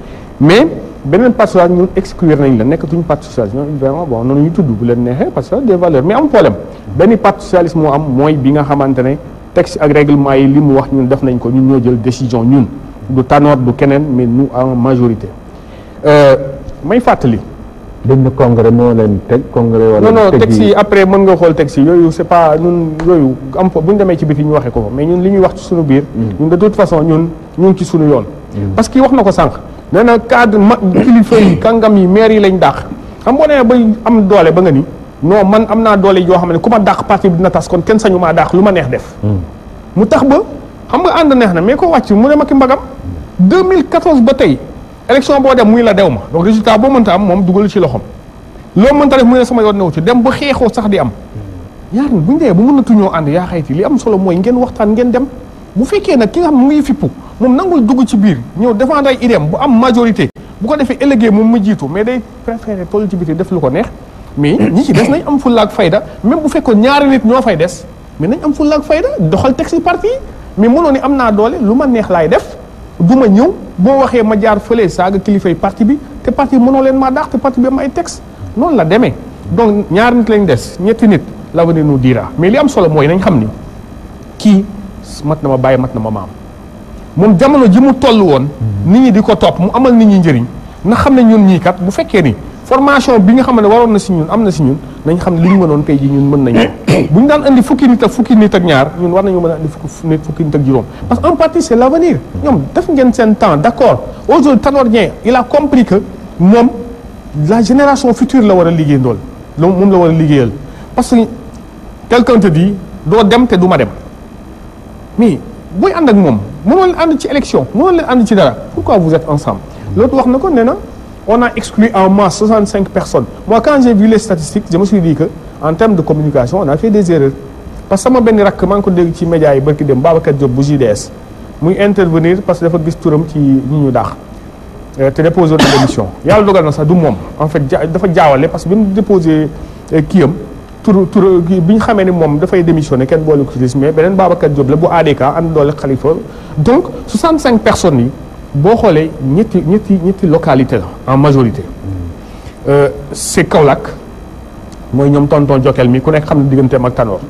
mais beneen parti socialiste ñun exclure nañ la nekkatuñu parti socialiste ñoom vraiment bon noonu ñu tudd bu leen neexee parce que des valeurs mais am problème benn parti socialiste moo am mooy bi nga xamante ne texte ak règlement yi li mu wax ñun def nañ ko ñun ñoo jël décision ñun du Tanor du keneen mais nous en majorité may fàttali. dañ ne congrès moo leen teg congrès. wala non texte yi après mën nga xool texte yi yooyu c'est pas ñun yooyu am fa bu ñu demee ci biti ñu waxee ko fa mais ñun li ñuy wax ci suñu biir. ñun de toute façon ñun ñu ngi ci suñu yoon. parce que wax na ko sànq. nee na cadre kilifa yi kàngam yi maire yi lañ dàq. xam boo nee ba am doole ba nga ni non man am naa doole yoo xam ne ku ma dàq parti bi dina tas kon kenn sañu maa dàq lu ma neex def. mu tax ba xam nga ànd neex na mais ko wàcc mu ne ma ki mbagam 2014 ba tey. élection boo dem muy la dew ma donc résultat boo mënta am moom dugal ci loxom loo mënta def mu ne sama yoon newu ci dem ba xeexoo sax di am ñaar ñi bu ñu dee bu mënatuñoo ànd yaa xayti li am solo mooy ngeen waxtaan ngeen dem bu fekkee nag ki nga xam mu ngi fippu moom nangul dugg ci biir ñëw défendre ay idéem bu am majorité bu ko defee ëllëgee moom mu jiitu mais day préféré toll ci biti def lu ko neex mais ñi ci des nañ am fulla ak fayda même bu fekkoon ñaari nit ñoo fay des mais nañ am fulla ak fayda doxal texte parti yi mais mënoo ni am naa doole lu ma neex laay def du ma ñëw boo waxee ma jaar fële saaga kilifay parti bi te parti bi mënoo leen maa daax te parti bi am ay texte noonu la demee donc ñaar nit lañ des ñetti nit l'avenir nous dira mais li am solo mooy nañ xam ni kii mat na ma bàyyi mat na ma maam moom jamono ji mu toll woon nit ñi di ko topp mu amal nit ñi njëriñ na xam ne ñun ñii kat bu fekkee ni formation bi nga xam ne waroon na si ñun am na si ñun nañ xam ne li ñu mënoon tey ji ñun mën nañ bu ñu daan indi fukki nit ak ñaar ñun war nañu mën a indi fukki nit ak juróom parce que un parti c'est l'avenir ñoom def ngeen seen temps d'accord aujourd'hui Tanor Dieng il a compris que moom la génération future la war a liggéey ndool moom la war a liggéeyal parce que quelqu'un te dit doo dem te du ma dem mais booy ànd ak moom mënoo leen ànd ci élection mënoo leen ànd ci dara pourquoi vous êtes ensemble l'autre wax na ko nee na on a exclu en masse 65 personnes moi quand j'ai vu les statistiques je me suis dit que en termes de communication on a fait des erreurs parce que sama benn rakk maa ngi ko dégg ci médias yi barki dem Babacar Diop bu JDS muy intervenir parce que dafa gis turam ci ñi ñu daax te déposé de démission yàlla dogal na sax du moom en fait dafa jaawale parce que bi mu déposé kiyam tur bi ñu xamee ni moom dafay démissionné kenn boole ko ci liste mais beneen Babacar Diop la bu ADK ànd doole Khalifa donc 65 personnes yi boo xoolee ñetti localité la en majorité c'est Kaolack mooy ñoom tonton Jokel mi ku nekk xam ne digganteem ak Tanor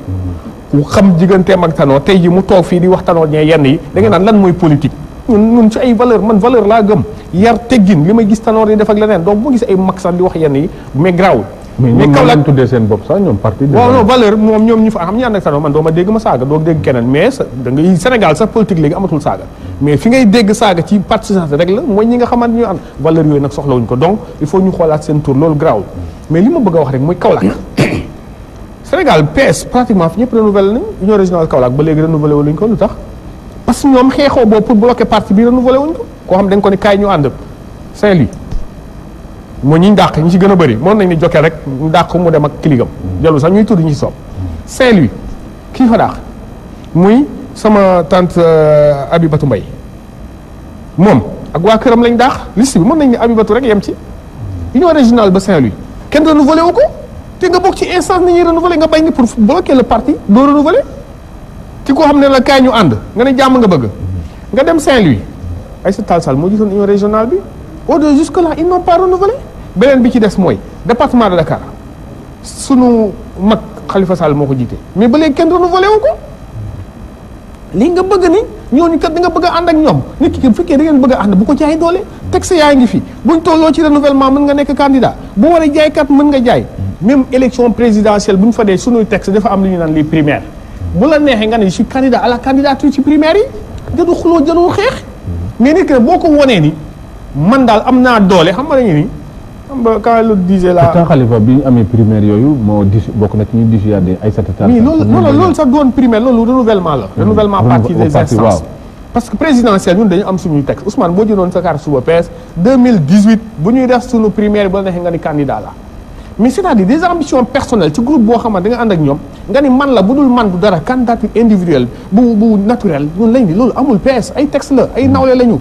ku xam digganteem ak Tanor tey ji mu toog fii di wax Tanor ñee yenn yi da nga naan lan mooy politique ñun ci ay valeur man valeur laa gëm yar teggin li may gis Tanor yi def ak leneen donc boo gis ay mag sax di wax yenn yi mais grawul mais Kaolack tuddee seen bopp sax ñoom parti waaw non valeur moom ñoom ñu fa xam ñu ànd ak Tanor man doo ma dégg ma saaga doo dégg keneen mais da ngay Sénégal sax politique léegi amatul saaga mais fi ngay dégg saaga ci parti socialiste rek la mooy ñi nga xamante ñu ànd valeur yooyu nag soxlawuñ ko donc il faut ñu xoolaat seen tour loolu grawul mais li ma bëgg a wax rek mooy Kaolack Sénégal PS pratiquement fi ñëpp renouvelé nañ union régionale Kaolack ba léegi renouvelé wuñ ko lu tax parce que ñoom xeexoo boobu pour bloquer parti bi renouvelé wuñ ko koo xam dañ ko ne kaay ñu ànd Saint-Louis mooy ñi ñu dàq ñi ci gën a bëri mën nañ ni jokkee rek ñu dàq mu dem ak kiligam jëlu sax ñuy tudd ñi ci soob Saint-Louis kii fa dàq muy sama tante Abibatou Mbaye moom ak waa këram lañ dàq liste bi mën nañ ni Abibatou rek yem ci union régionale ba Saint-Louis kenn renouvelé wu ko te nga bokk ci instance ni ñuy renouvelé nga bañ ni pour bloquer le parti doo renouvelé ki koo xam ne la kaay ñu ànd nga ne jàmm nga bëgg nga dem Saint-Louis Aïssata Tall Sall moo jiitoon union régionale bi au de jusque là ils n'ont pas renouvelé beneen bi ci des mooy département de Dakar sunu mag Khalifa Sall moo ko jiite mais ba léegi kenn renouvelé wu ko lii nga bëgg ni ñooñu kat da nga bëgg a ànd ak ñoom nit ki bu fekkee da ngeen bëgg a ànd bu ko jaay doole texte yaa ngi fi buñ tolloo ci renouvellement mën nga nekk candidat boo war a jaay kat mën nga jaay même élection présidentielle bu ñu fa dee sunuy texte dafa am lu ñu naan les primaires bu la neexee nga ne je suis candidat à la candidature ci primaire yi jëdu xuloo jëdu xeex mais nit ki boo ko wonee ni man daal am naa doole xam nga dañu ni xam nga quand le disait la pourtant Khalifa bi ñu amee primaire yooyu moo bokk na ci ñu dissuadé Aïssata Tall. mais loolu sax doon primaire loolu renouvellement la. renouvellement parti des instances. parce que présidentielle ñun dañu am suñuy texte Ousmane boo jëloon sa carte suba PS 2018 bu ñuy def suñu primaire ba neexee nga ni candidat la mais c'est-à-dire des ambitions personnelles ci groupe boo xamante da nga ànd ak ñoom nga ni man la bu dul man du dara candidature individuelle bu naturel ñun lañ di loolu amul PS ay texte la ay nawle la ñu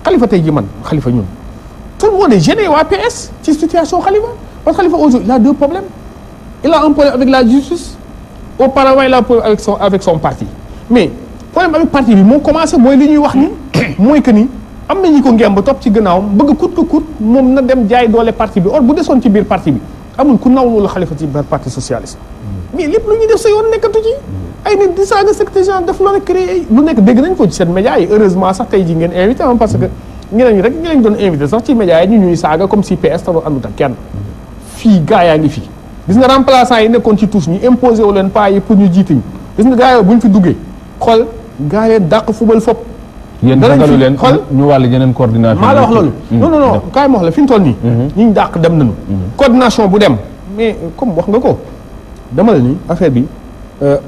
Khalifa tey ji man Khalifa ñun tout le monde est gêné waa PS ci situation Khalifa parce que Khalifa aujourd'hui il a deux problèmes il a un problème avec la justice auparavant il a un problème avec son parti mais problème avec parti bi moo commencé mooy li ñuy wax ni mooy que ni am na ñi ko ngemb topp ci gannaawam bëgg kut ko kut moom na dem jaay doole parti bi or bu desoon ci biir parti bi amul ku naw loolu Khalifa ci biir parti socialiste mais lépp lu ñuy def sa yoon nekkatu ci ay nit di saaga secrétaire def la rek créé lu nekk dégg nañ ko ci seen médias yi heureusement sax tey ji ngeen invité am parce que ñeneen ñi rek ñi lañ doon invité sax ci médias yi ñu ñuy saaga comme si PS tano àndut ak kenn fii gaa yaa ngi fii gis nga remplaçant yi nekkoon ci tous ñu imposé wu leen pas yi pour ñu jiite ñu gis nga gaa yooyu bu ñu fi duggee xool gaa yee dàq fubal fop yéen ragalu leen ñu wàll yeneen coordination maa la wax loolu non kaay ma wax la fi mu toll nii ñi ñu dàq dem nañu coordination bu dem mais comme wax nga ko dama la ni affaire bi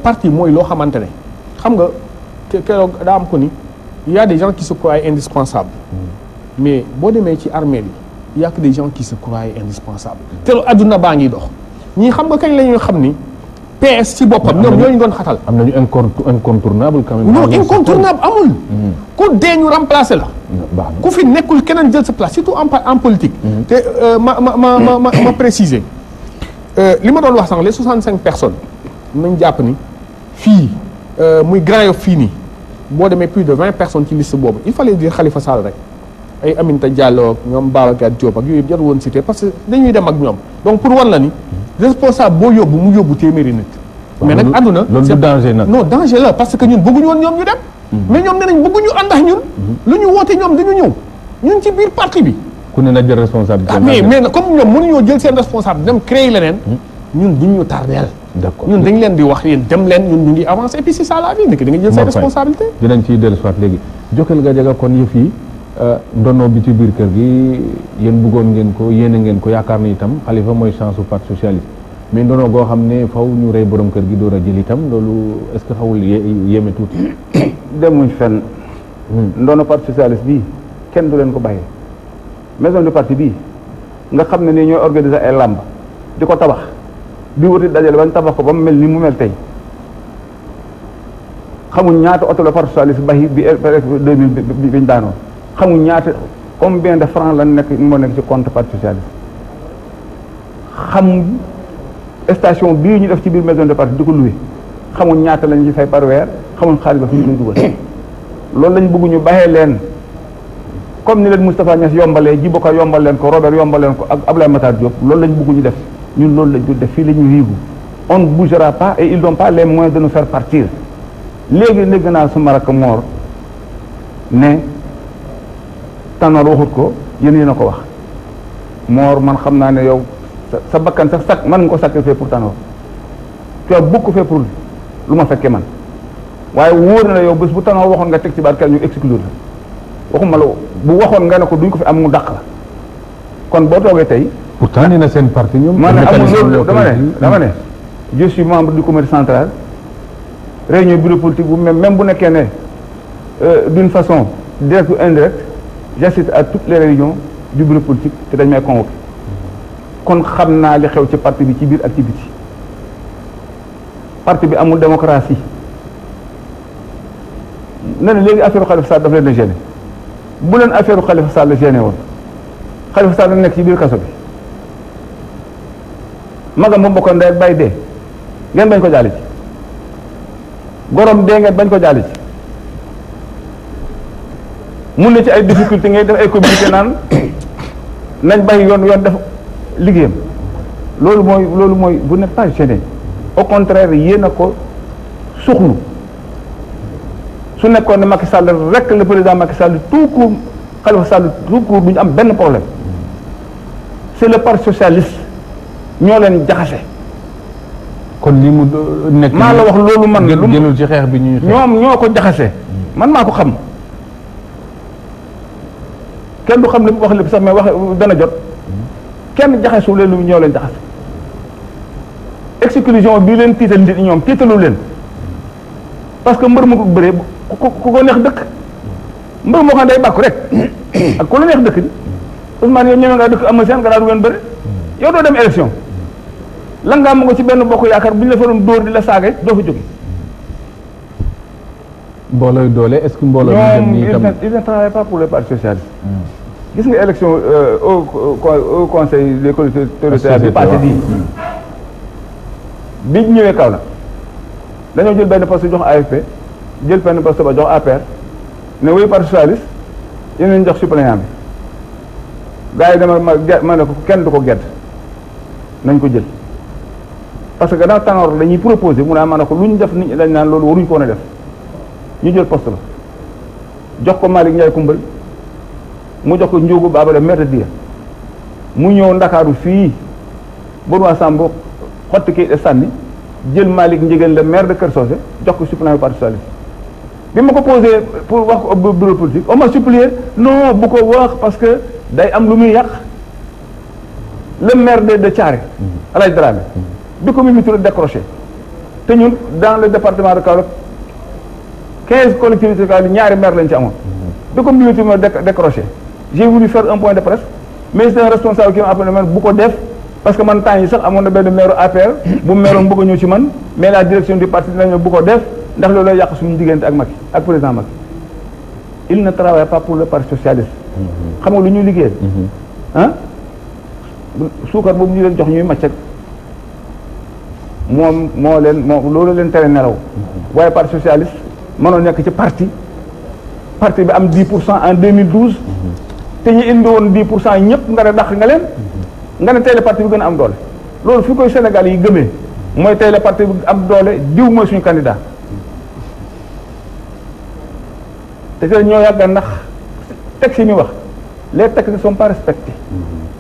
parti mooy loo xamante ne xam nga keroog daa am ko ni il y a des gens qui se croient indispensables mais boo demee ci armée bi il y a que des gens qui se croient indispensables te lu adduna baa ngi dox ñii xam nga kañ la ñuy xam ni PS ci boppam ñoom ñooñu doon xatal am nañu incontournable quand même non incontournable amul ku dee ñu remplacer la ku fi nekkul keneen jël sa place surtout en politique te ma préciser li ma doon wax sànq les 65 personnes nañ jàpp ni fii muy Grand Yoff fii nii boo demee plus de 20 personnes ci liste boobu il fallait dire Khalifa Sall rek ay Aminata Diallo ak ñoom Babacar Diop ak yooyu yëpp jarul woon cité parce que dañuy dem ak ñoom donc pour wan la ni responsable boo yóbbu mu yóbbu téeméeri nit mais nag àdduna loolu du danger nag non danger la parce que ñun bëgguñu woon ñoom ñu dem mais ñoom nee nañ bëgguñu ànd ak ñun lu ñu woote ñoom dañu ñëw ñun ci biir parti bi ku ne na jël responsabilité mais comme ñoom mënuñoo jël seen responsable dem créer leneen ñun duñ ñu tardeel d'accord ñun dañ leen di wax yéen dem leen ñun ñu ngi avancé et puis c'est ça la vie nekk da nga jël seen responsabilité dinañ ciy dellu soit léegi Jokal Gadiaga kon yëf yi ndono bi ci biir kër gi yéen bëggoon ngeen ko yéene ngeen ko yaakaar ni itam Khalifa mooy chance u parti socialiste mais ndono goo xam ne faw ñu rey borom kër gi door a jël itam loolu est-ce que xawul yéeme tuuti demuñ fenn ndono parti socialiste bii kenn du leen ko bàyyee maison du parti bii nga xam ne nii ñooy organiser ay làmb di ko tabax di wuti dajale bañ tabax ko ba mu mel ni mu mel tey xamuñ ñaata oto la parti socialiste bàyyi bi 2000 biñ daanoon xamuñ ñaata combien de francs la nekk moo nekk ci compte parti socialiste xam station bii ñu def ci biir maison de parti di ko loué xamuñ ñaata lañ ci fay par weer xamuñ xaalis ba fi ñu koy dugal loolu lañ bëgg ñu bàyyee leen comme ni leen Moustapha Niass yombalee Djibo Ka yombal leen ko Robert yombal leen ko ak Abdoulaye Matar Diop loolu lañ bëgg ñu def ñun loolu lañ dul def fii la ñuy riigu on ne bougera pas et ils n'ont pas les moyens de nous faire partir léegi dégg naa suma rakk Mor ne Tanor waxut ko yéen a ko wax Mor man xam naa ne yow sa bakkan sax sac man nga ko sacrifier pour Tanor tu as beaucoup fait pour lu ma fekkee man waaye wóor na la yow bés bu Tanor waxoon nga teg ci baat ñu exclure la waxuma la bu waxoon nga ne ko duñ ko fi am mu dàq la kon boo toogee tey. pourtant nee na seen parti ñoom. ma ne amul loolu dama ne je suis membre du comité central réunion bureau politique bu même bu nekkee ne d'une façon directe ou indirecte j'assiste à toutes les réunions du bureau politique te dañ may convoqué kon xam naa li xew ci parti bi ci biir ak ci biti parti bi amul démocratie nee na léegi affaire Khalifa Sall daf leen a gêné bu leen affaire Khalifa Sall gêné woon Khalifa Sall nekk ci biir kaso bi magam ba mbokkoon ndey bay dee ngeen bañ ko jaali ci gorom dee ngeen bañ ko jaali ci mun na ci ay difficulté ngay def ay communauté naan nañ bay yoon def liggéeyam loolu mooy vous n'êtes pas gêné au contraire yéen a ko suxlu su nekkoon ne Macky Sall rek le président Macky Sall tout court Khalifa Sall tout court du ñu am benn problème c'est le parti socialiste ñoo leen jaxase. kon li mu nekk. maa la wax loolu man lu mu jëlul ci xeex bi ñuy xeex. ñoom ñoo ko jaxase. man maa ko xam kenn du xam li mu wax lépp sax mais wax dana jot kenn jaxasu leen lu ñoo leen jaxase exclusion bii leen tiital nit ñoom tiitalu leen parce que mbër mu ko bëree ku ko neex dëkk mbër moo xam day bàkku rek ak ku la neex dëkk bi Ousmane yow ñëwee nga dëkk am na seen nga daa du ngeen bëri yow doo dem élection la nga am nga ci benn bokk yaakaar bu ñu la fa doon dóor di la saaga doo fa jóge. mboolooy doole est-ce que mbooloo ñoom il ne travaille pas pour le parti socialiste. gis nga élection au conseil des collectivités territoriales bi passé bi ñëwee kaw la dañoo jël benn poste jox AFP jël benn poste ba jox APR ne wuy parti socialiste yéen leen jox suppléant bi gars yi dama ma ne ko kenn du ko gedd nañ ko jël parce que gannaaw Tanor dañuy proposé mu ne ma ne ko lu ñu def nit ñi dañ naan loolu waruñu ko woon a def ñu jël poste ba jox ko Malick Ndiaye Koumbal mu jox ko Ndiogu Baba maire de Dia mu ñëw Ndakaaru fii Benoît Sambou xotti kii de sànni jël Malick Ndiéguène le maire de Kër Socé jox ko suppléant parti socialiste bi ma ko posé pour wax ko bureau politique on m'a supplié non bu ko wax parce que day am lu muy yàq le maire de Thiaré Alaaji Dramé bi ko Mimi Touré décroché te ñun dans le département de Kaolack 15 collectivités locales ñaari maire lañ ci amoon bi ko Mimi Touré décroché j'ai voulu faire un point de presse mais c'est un responsable qui m'a appelé man bu ko def parce que man temps yi sax amoon na benn maire APR bu meeroon bëgg a ñëw ci man mais la direction du parti dinañu bu ko def ndax loolu lay yàq suñu diggante ak Macky ak président Macky il ne travaille pas pour le parti socialiste xam nga lu ñuy liggéey ah suukar boobu ñu leen jox ñuy macc ak moom loolu leen tere nelaw waaye parti socialiste mënoon nekk ci parti bi am 10% en 2012 te ñu indi woon 10% ñëpp nga ne dàq nga leen nga ne tey la parti bi gën a am doole loolu fi koy Sénégal yi gëmee mooy tey la parti bi am doole diw mooy suñu candidat te te ñoo yàgg ndax texte yi muy wax les textes ne sont pas respectés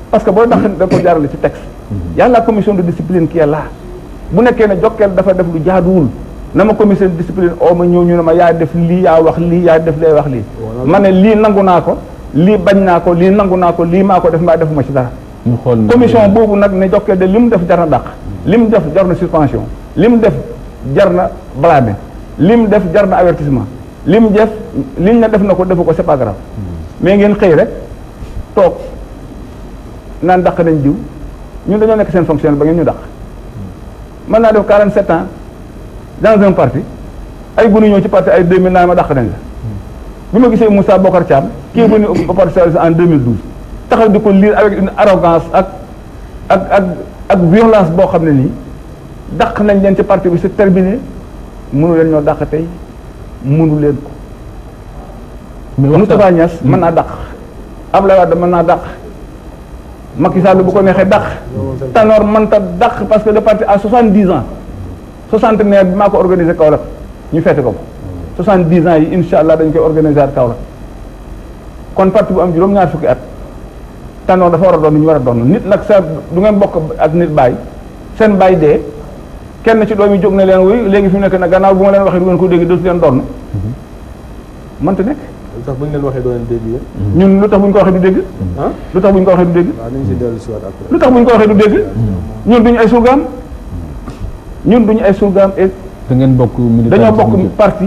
parce que boo tax da ko jaarale ci texte y a la commission de discipline qui est là bu nekkee ne Jokal dafa def lu jaaduwul na ma commission de discipline oo ma ñëw ñu ne ma yaa def lii yaa wax lii yaa def lay wax lii ma ne lii nangu naa ko lii bañ naa ko lii nangu naa ko lii maa ko def mbaa defuma ci dara commission boobu nag ne Jokal de li mu def jar na dàq li mu def jar na suspension li mu def jar na blâmer li mu def jar na avertissement li mu def liñ na def na ko defu ko c'est pas grave mais ngeen xëy rek toog naan dàq nañ diw ñun dañoo nekk seen fonctionnaire ba ngeen ñu dàq mën naa def 47 ans dans un parti ay gunu ñëw ci parti ay 2000 naa ma dàq nañ la bi ma gisee Moussa Bokar Thiam kii venu au parti socialiste en 2012 taxaw di ko lire avec une arrogance ak violence boo xam ne nii dàq nañ leen ci parti bi c'est terminé mënu leen ñoo dàq tey mënu leen ko Moustapha Niass mën naa dàq Abdoulaye Wade mën naa dàq Macky Sall bu ko neexee dàq Tanor mënta dàq parce que le parti a 70 ans 60 bi maa ko organisé Kaolack ñu feete ko 70 ans yi incha allah dañ koy organiser at Kaolack kon parti bu am juróom-ñaar fukki at Tanor dafa war a doon ñu war a doon nit nag sa du ngeen bokk ak nit bàyyi seen bàyyi dee kenn ci doom yi jóg na leen wuy léegi fi mu nekk nag gannaaw bu ma leen waxee du ngeen ko dégg dootu leen doon mënta nekk. lu tax bu ñu leen waxee doo leen dégg yéen. ñun lu tax bu ñu ko waxee du dégg. lu tax bu ñu ko waxee du dégg. waaw nañu si dellu si waat après. lu tax bu ñu ko waxee du dégg. ñun duñu ay surgaam. ñun duñu ay surgaam et. da ngeen bokk dañoo bokk parti.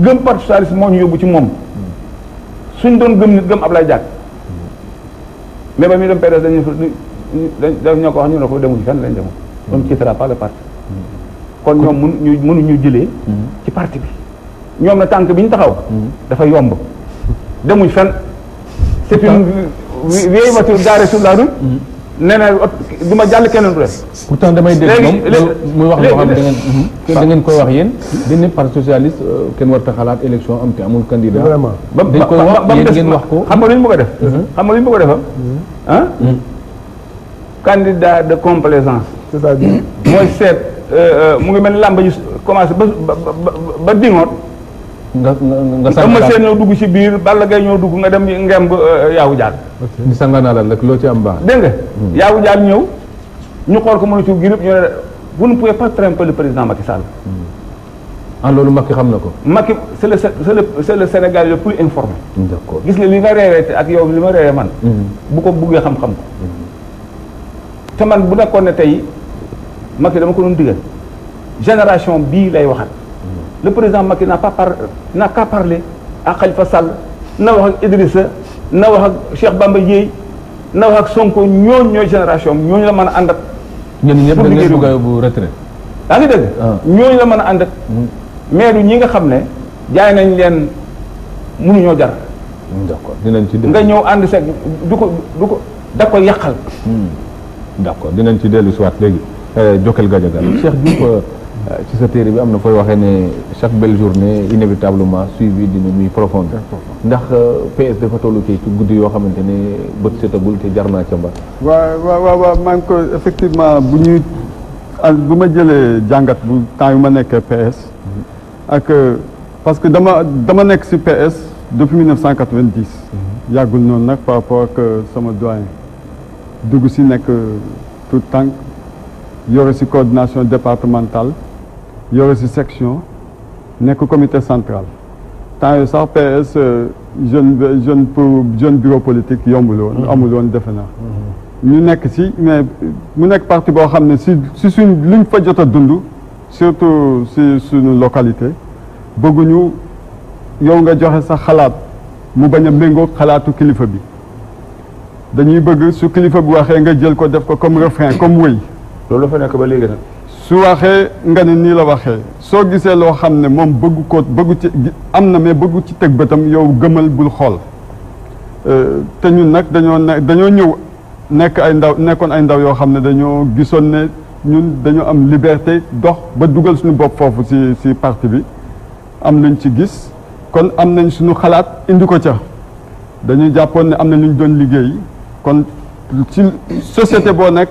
gëm parti socialiste moo ñu yóbbu ci moom. suñ doon gëm nit gëm Ablaye Diack. mais ba muy dem PDS dañ ñoo ko wax ñu ne ko demuñu fenn lañ demoon. on ne quittera pas le parti. kon ñoom mënuñu jëlee. ci parti bi. ñoom na tànk bi ñu taxaw. dafa yomb. demuñ fenn. c'est une vieille voiture garée sur la route. nee na du ma jàll keneen du def. pourtant damay dégg moom muy wax loo xam ne da ngeen koy wax yéen. dañ ne parti socialiste kenn war ta xalaat élection am te amul candidat. vraiment dañ koy wax yéen ngeen wax ko. xam nga lu ñu bëgg a def. xam nga lu ñu bëgg a def ah. candidat de complaisance. c'est-à-dire. mooy seet mu ngi mel ni làmb ji commencé ba dingoot. nga Eumeu Sène ñoo dugg ci biir Balla Gaye ñoo dugg nga dem ngemb yaawu jaal. di sanga naa la rek loo ci am baax. dégg nga. yaawu jaal ñëw ñu xool ko mën a ci girib ñu ne vous ne pouvez pas tromper le président Macky Sall. ah loolu Macky xam na ko. Macky c'est le Sénégal le plus informé. d'accord gis nga li nga reeree ak yow li ma reeree man. bu ko buggee xam-xam ko. te man bu nekkoon ne tey Macky dama ko doon digal génération bii lay waxat. le président Macky n'a qu'à parler à Khalifa Sall na wax ak Idrissa na wax ak Cheikh Bamba Dièye na wax ak Sonko ñooñu ñooy génération ñooñu la mën a ànd ak ñenn ñëpp pour dañ liggéey leen bëgg a réew mi. yóbbu retraite. yaa ngi dégg. ñooñu la mën a ànd ak. mais du ñi nga xam ne jaay nañ leen mënuñoo jar. d'accord dinañ ci. nga ñëw ànd seeg du ko da koy yàqal. d'accord dinañ ci dellu si waat léegi. Jokal Gadiaga. Cheikh Diouf ci sa téere bi am na fooy waxee ne chaque belle journée inévitablement suivi d'une nuit profonde. ndax PS dafa tollu ci guddi yoo xamante ne bët setagul te jar naa ca mbar. waaw maa ngi ko effectivement bu ma jëlee jàngat bu temps yu ma nekkee PS. ak parce que dama nekk ci PS depuis 1990. yàggul noonu nag par rapport ak sama doyen. dugg ci nekk tout tànk yore ci coordination départementale yore ci section nekk comité central temps yooyu sax PS jeune bureau politique yombul woon amul woon defe naa ñu nekk ci mais mu nekk parti boo xam ne ci suñ luñ fa jot a dund surtout ci suñu localité bëgguñu yow nga joxe sa xalaat mu bañ a méngoo xalaatu kilifa bi dañuy bëgg su kilifa bi waxee nga jël ko def ko comme refrain comme wëy loolu dafa nekk ba léegi nag. su waxee nga ne nii la waxee soo gisee loo xam ne moom bëggu ci am na mais bëggu ci teg bëtam yow gëmal bul xool te ñun nag dañoo ñëw nekkoon ay ndaw yoo xam ne dañoo gisoon ne ñun dañoo am liberté dox ba dugal suñu bopp foofu ci parti bi am luñ ci gis kon am nañ suñu xalaat indi ko ca dañuy jàppoon ne am na lu ñu doon liggéey kon ci société boo nekk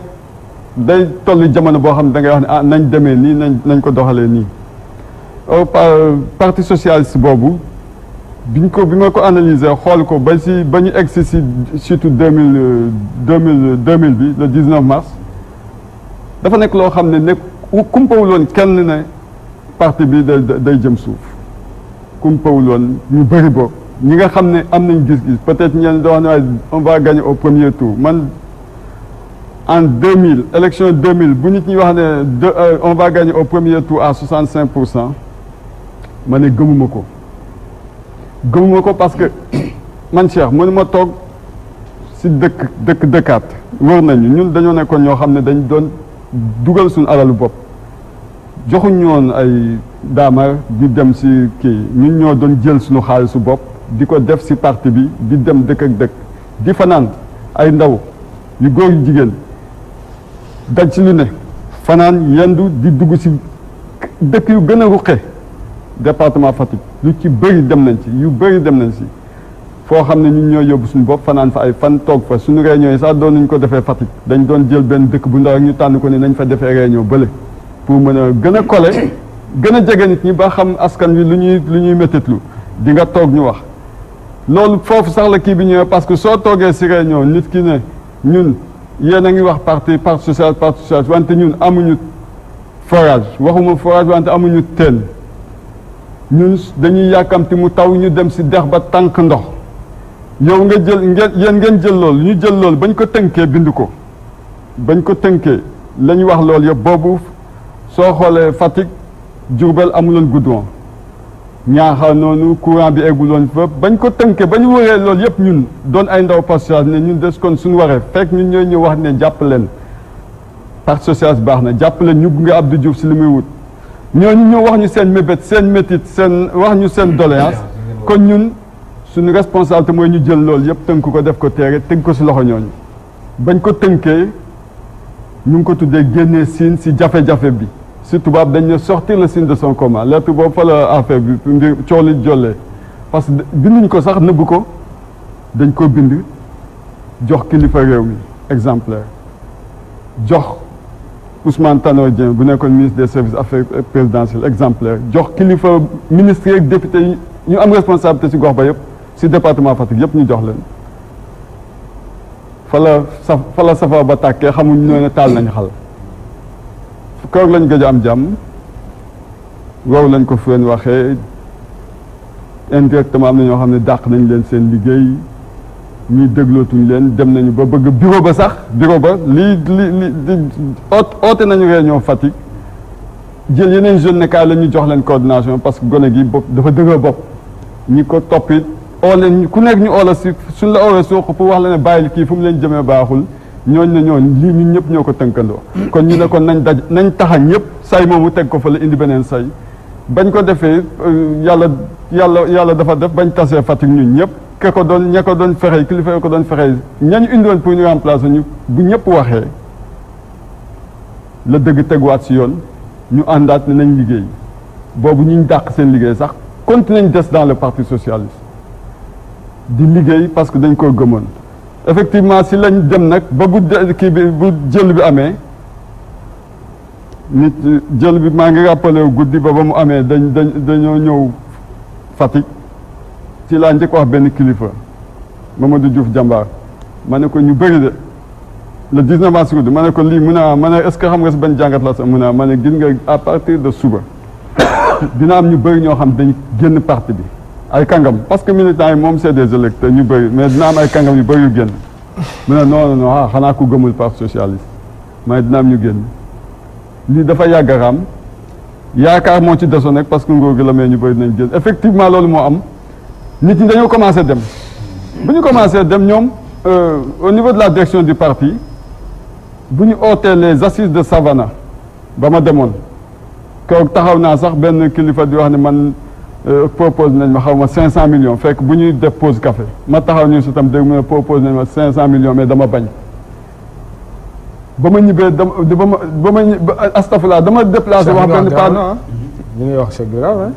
day toll jamono boo xam ne da ngay wax ne ah nañ demee nii nañ ko doxalee nii parti socialiste boobu bi ma ko analyser xool ko ba ñu egg si surtout 2000 bi le 19 mars dafa nekk loo xam ne kumpawul woon kenn ne parti bi day jëm suuf kumpawul woon ñu bëri boobu ñi nga xam ne am nañ gis-gis peut-être ñeen doon wax ne on va gagner au premier tour man en 2000 élection 2000 bu nit ñi wax ne on va gagner au premier tour à 65% ma ne gëmuma ko parce que man Cheikh mënuma toog si dëkkaat wër nañu ñun dañoo nekkoon ñoo xam ne dañ doon dugal suñu alalu bopp joxuñ ñoon ay daamar di dem si kii ñun ñoo doon jël suñu xaalisu bopp di ko def si parti bi di dem dëkk ak dëkk di fanaan ay ndaw yu góor yu jigéen daj ci lu ne fanaan yendu di dugg si dëkk yu gën a ruqe département Fatick lu ci bëri dem nañ si foo xam ne ñun ñoo yóbbu suñu bopp fanaan fa ay fan toog fa suñu réunion yi sax doon nañ ko defee Fatick dañ doon jël benn dëkk bu ndaw ak ñu tànn ko ne nañ fa defee réunion bële pour mën a gën a kole gën a jege nit ñi ba xam askan wi lu ñuy méttitlu di nga toog ñu wax loolu foofu sax la kii bi ñëwee parce que soo toogee si réunion nit ki ne ñun yéen a ngi wax parti socialiste wante ñun amuñu forage waxuma forage wante amuñu teen ñun dañuy yàkkamti mu taw ñu dem si dex ba tànk ndox yow nga jël ngeen jël loolu ñu jël loolu bañ ko tënkee bind ko bañ ko tënkee la ñu wax loolu yëpp boobu soo xoolee Fatick Diourbel amuloon goudron Ñaaxa noonu courant bi egguloon fa bañ ko tënkee ba ñu wëree loolu yëpp ñun doon ay ndaw parti socialiste ne ñun des kon suñu waree fekk ñun ñooy ñëw wax ne jàpp leen parti socialiste baax na jàpp leen ñu gunge Abdou Diouf si li muy wut ñooñu ñëw wax ñu seen mébét seen métit wax ñu seen doléance kon ñun suñu responsabilité mooy ñu jël loolu yëpp tënk ko def ko teere tënk ko si loxo ñooñu bañ ko tënkee ñu ngi ko tuddee génnee Sine si jafe-jafe bi si tubaab dañ ne sortir le Sine de son coma lettre boobu fa la affaire bi mbir coow li jollee parce que binduñ ko sax nëbb ko dañ ko bind jox kilifa réew mi exemplaire jox Ousmane Tanor Dieng bu nekkoon ministre des services affaires présidentielles exemplaire jox kilifa ministre yeeg député yi ñu am responsabilité si gox ba yëpp si département Fatick yëpp ñu jox leen fa la safara ba tàkkee xamuñ ne taal nañ xal kër lañ gëj a am jàmm wow lañ ko feen waxee indirectement am na ñoo xam ne dàq nañ leen seen liggéey ñuy déglootuñ leen dem nañu ba bëgg bureau ba li oote nañu réunion Fatick jël yeneen jeune ne kaay la ñu jox leen coordination parce que gone gi bopp dafa dëgër bopp ñi ko toppit oo leen ku nekk ñu oo la si suñ la oowee suuq pour wax la ne bàyyil kii fu mu leen jëmee baaxul ñooñ la lii ñun ñëpp ñoo ko tënkandoo. kon ñu ne kon nañ taxañ ñëpp say moomu teg ko fa la indi beneen say bañ ko defee yàlla dafa def bañ tasee Fatick ñun ñëpp ña ko doon fexe kilifa ko doon fexe ñañu indiwoon pour ñu remplacer ñu bu ñëpp waxee la dëgg teguwaat si yoon ñu àndaat ne nañ liggéey boobu ñu dàq seen liggéey sax continué nañ des dans le parti socialiste di liggéey parce que dañ ko gëmoon effectivement si lañ dem nag ba bu jël bi amee jël bi maa ngi rappelé guddi ba mu amee dañoo ñëw Fatick ci laa njëkk wax benn kilifa Mamadou Diouf jàmbaar ma ne ko ñu bëri de le 19 mars ma ne ko lii ma ne est-ce que xam nga si benn jàngat la sax ma ne gis nga à partir de suba dina am ñu bëri ñoo xam dañ génn parti bi ay kàngam parce que militants yi moom c'est des électeurs ñu bëri mais dina am ay kàngam yu bëri yu génn mu ne non xanaa ku gëmul parti socialiste ma ne dina am ñu génn lii dafa yàgg a raam yaakaar moo ci desoon rek parce que nguur gi la mais ñu bëri dinañ génn effectivement loolu moo am nit ñi dañoo commencé dem bu ñu commencé dem ñoom au niveau de la direction du parti bu ñu ootee les assises de Savana ba ma demoon kaw taxaw naa sax benn kilifa di wax ne man propose nañ ma xaw ma 500 millions fekk bu ñuy def pause café ma taxaw ñu si tam dégg mu ne propose nañ ma 500 millions mais dama bañ ba ma ñibbee astafurlah dama déplacé wax benn panneau li ngay wax c'est grave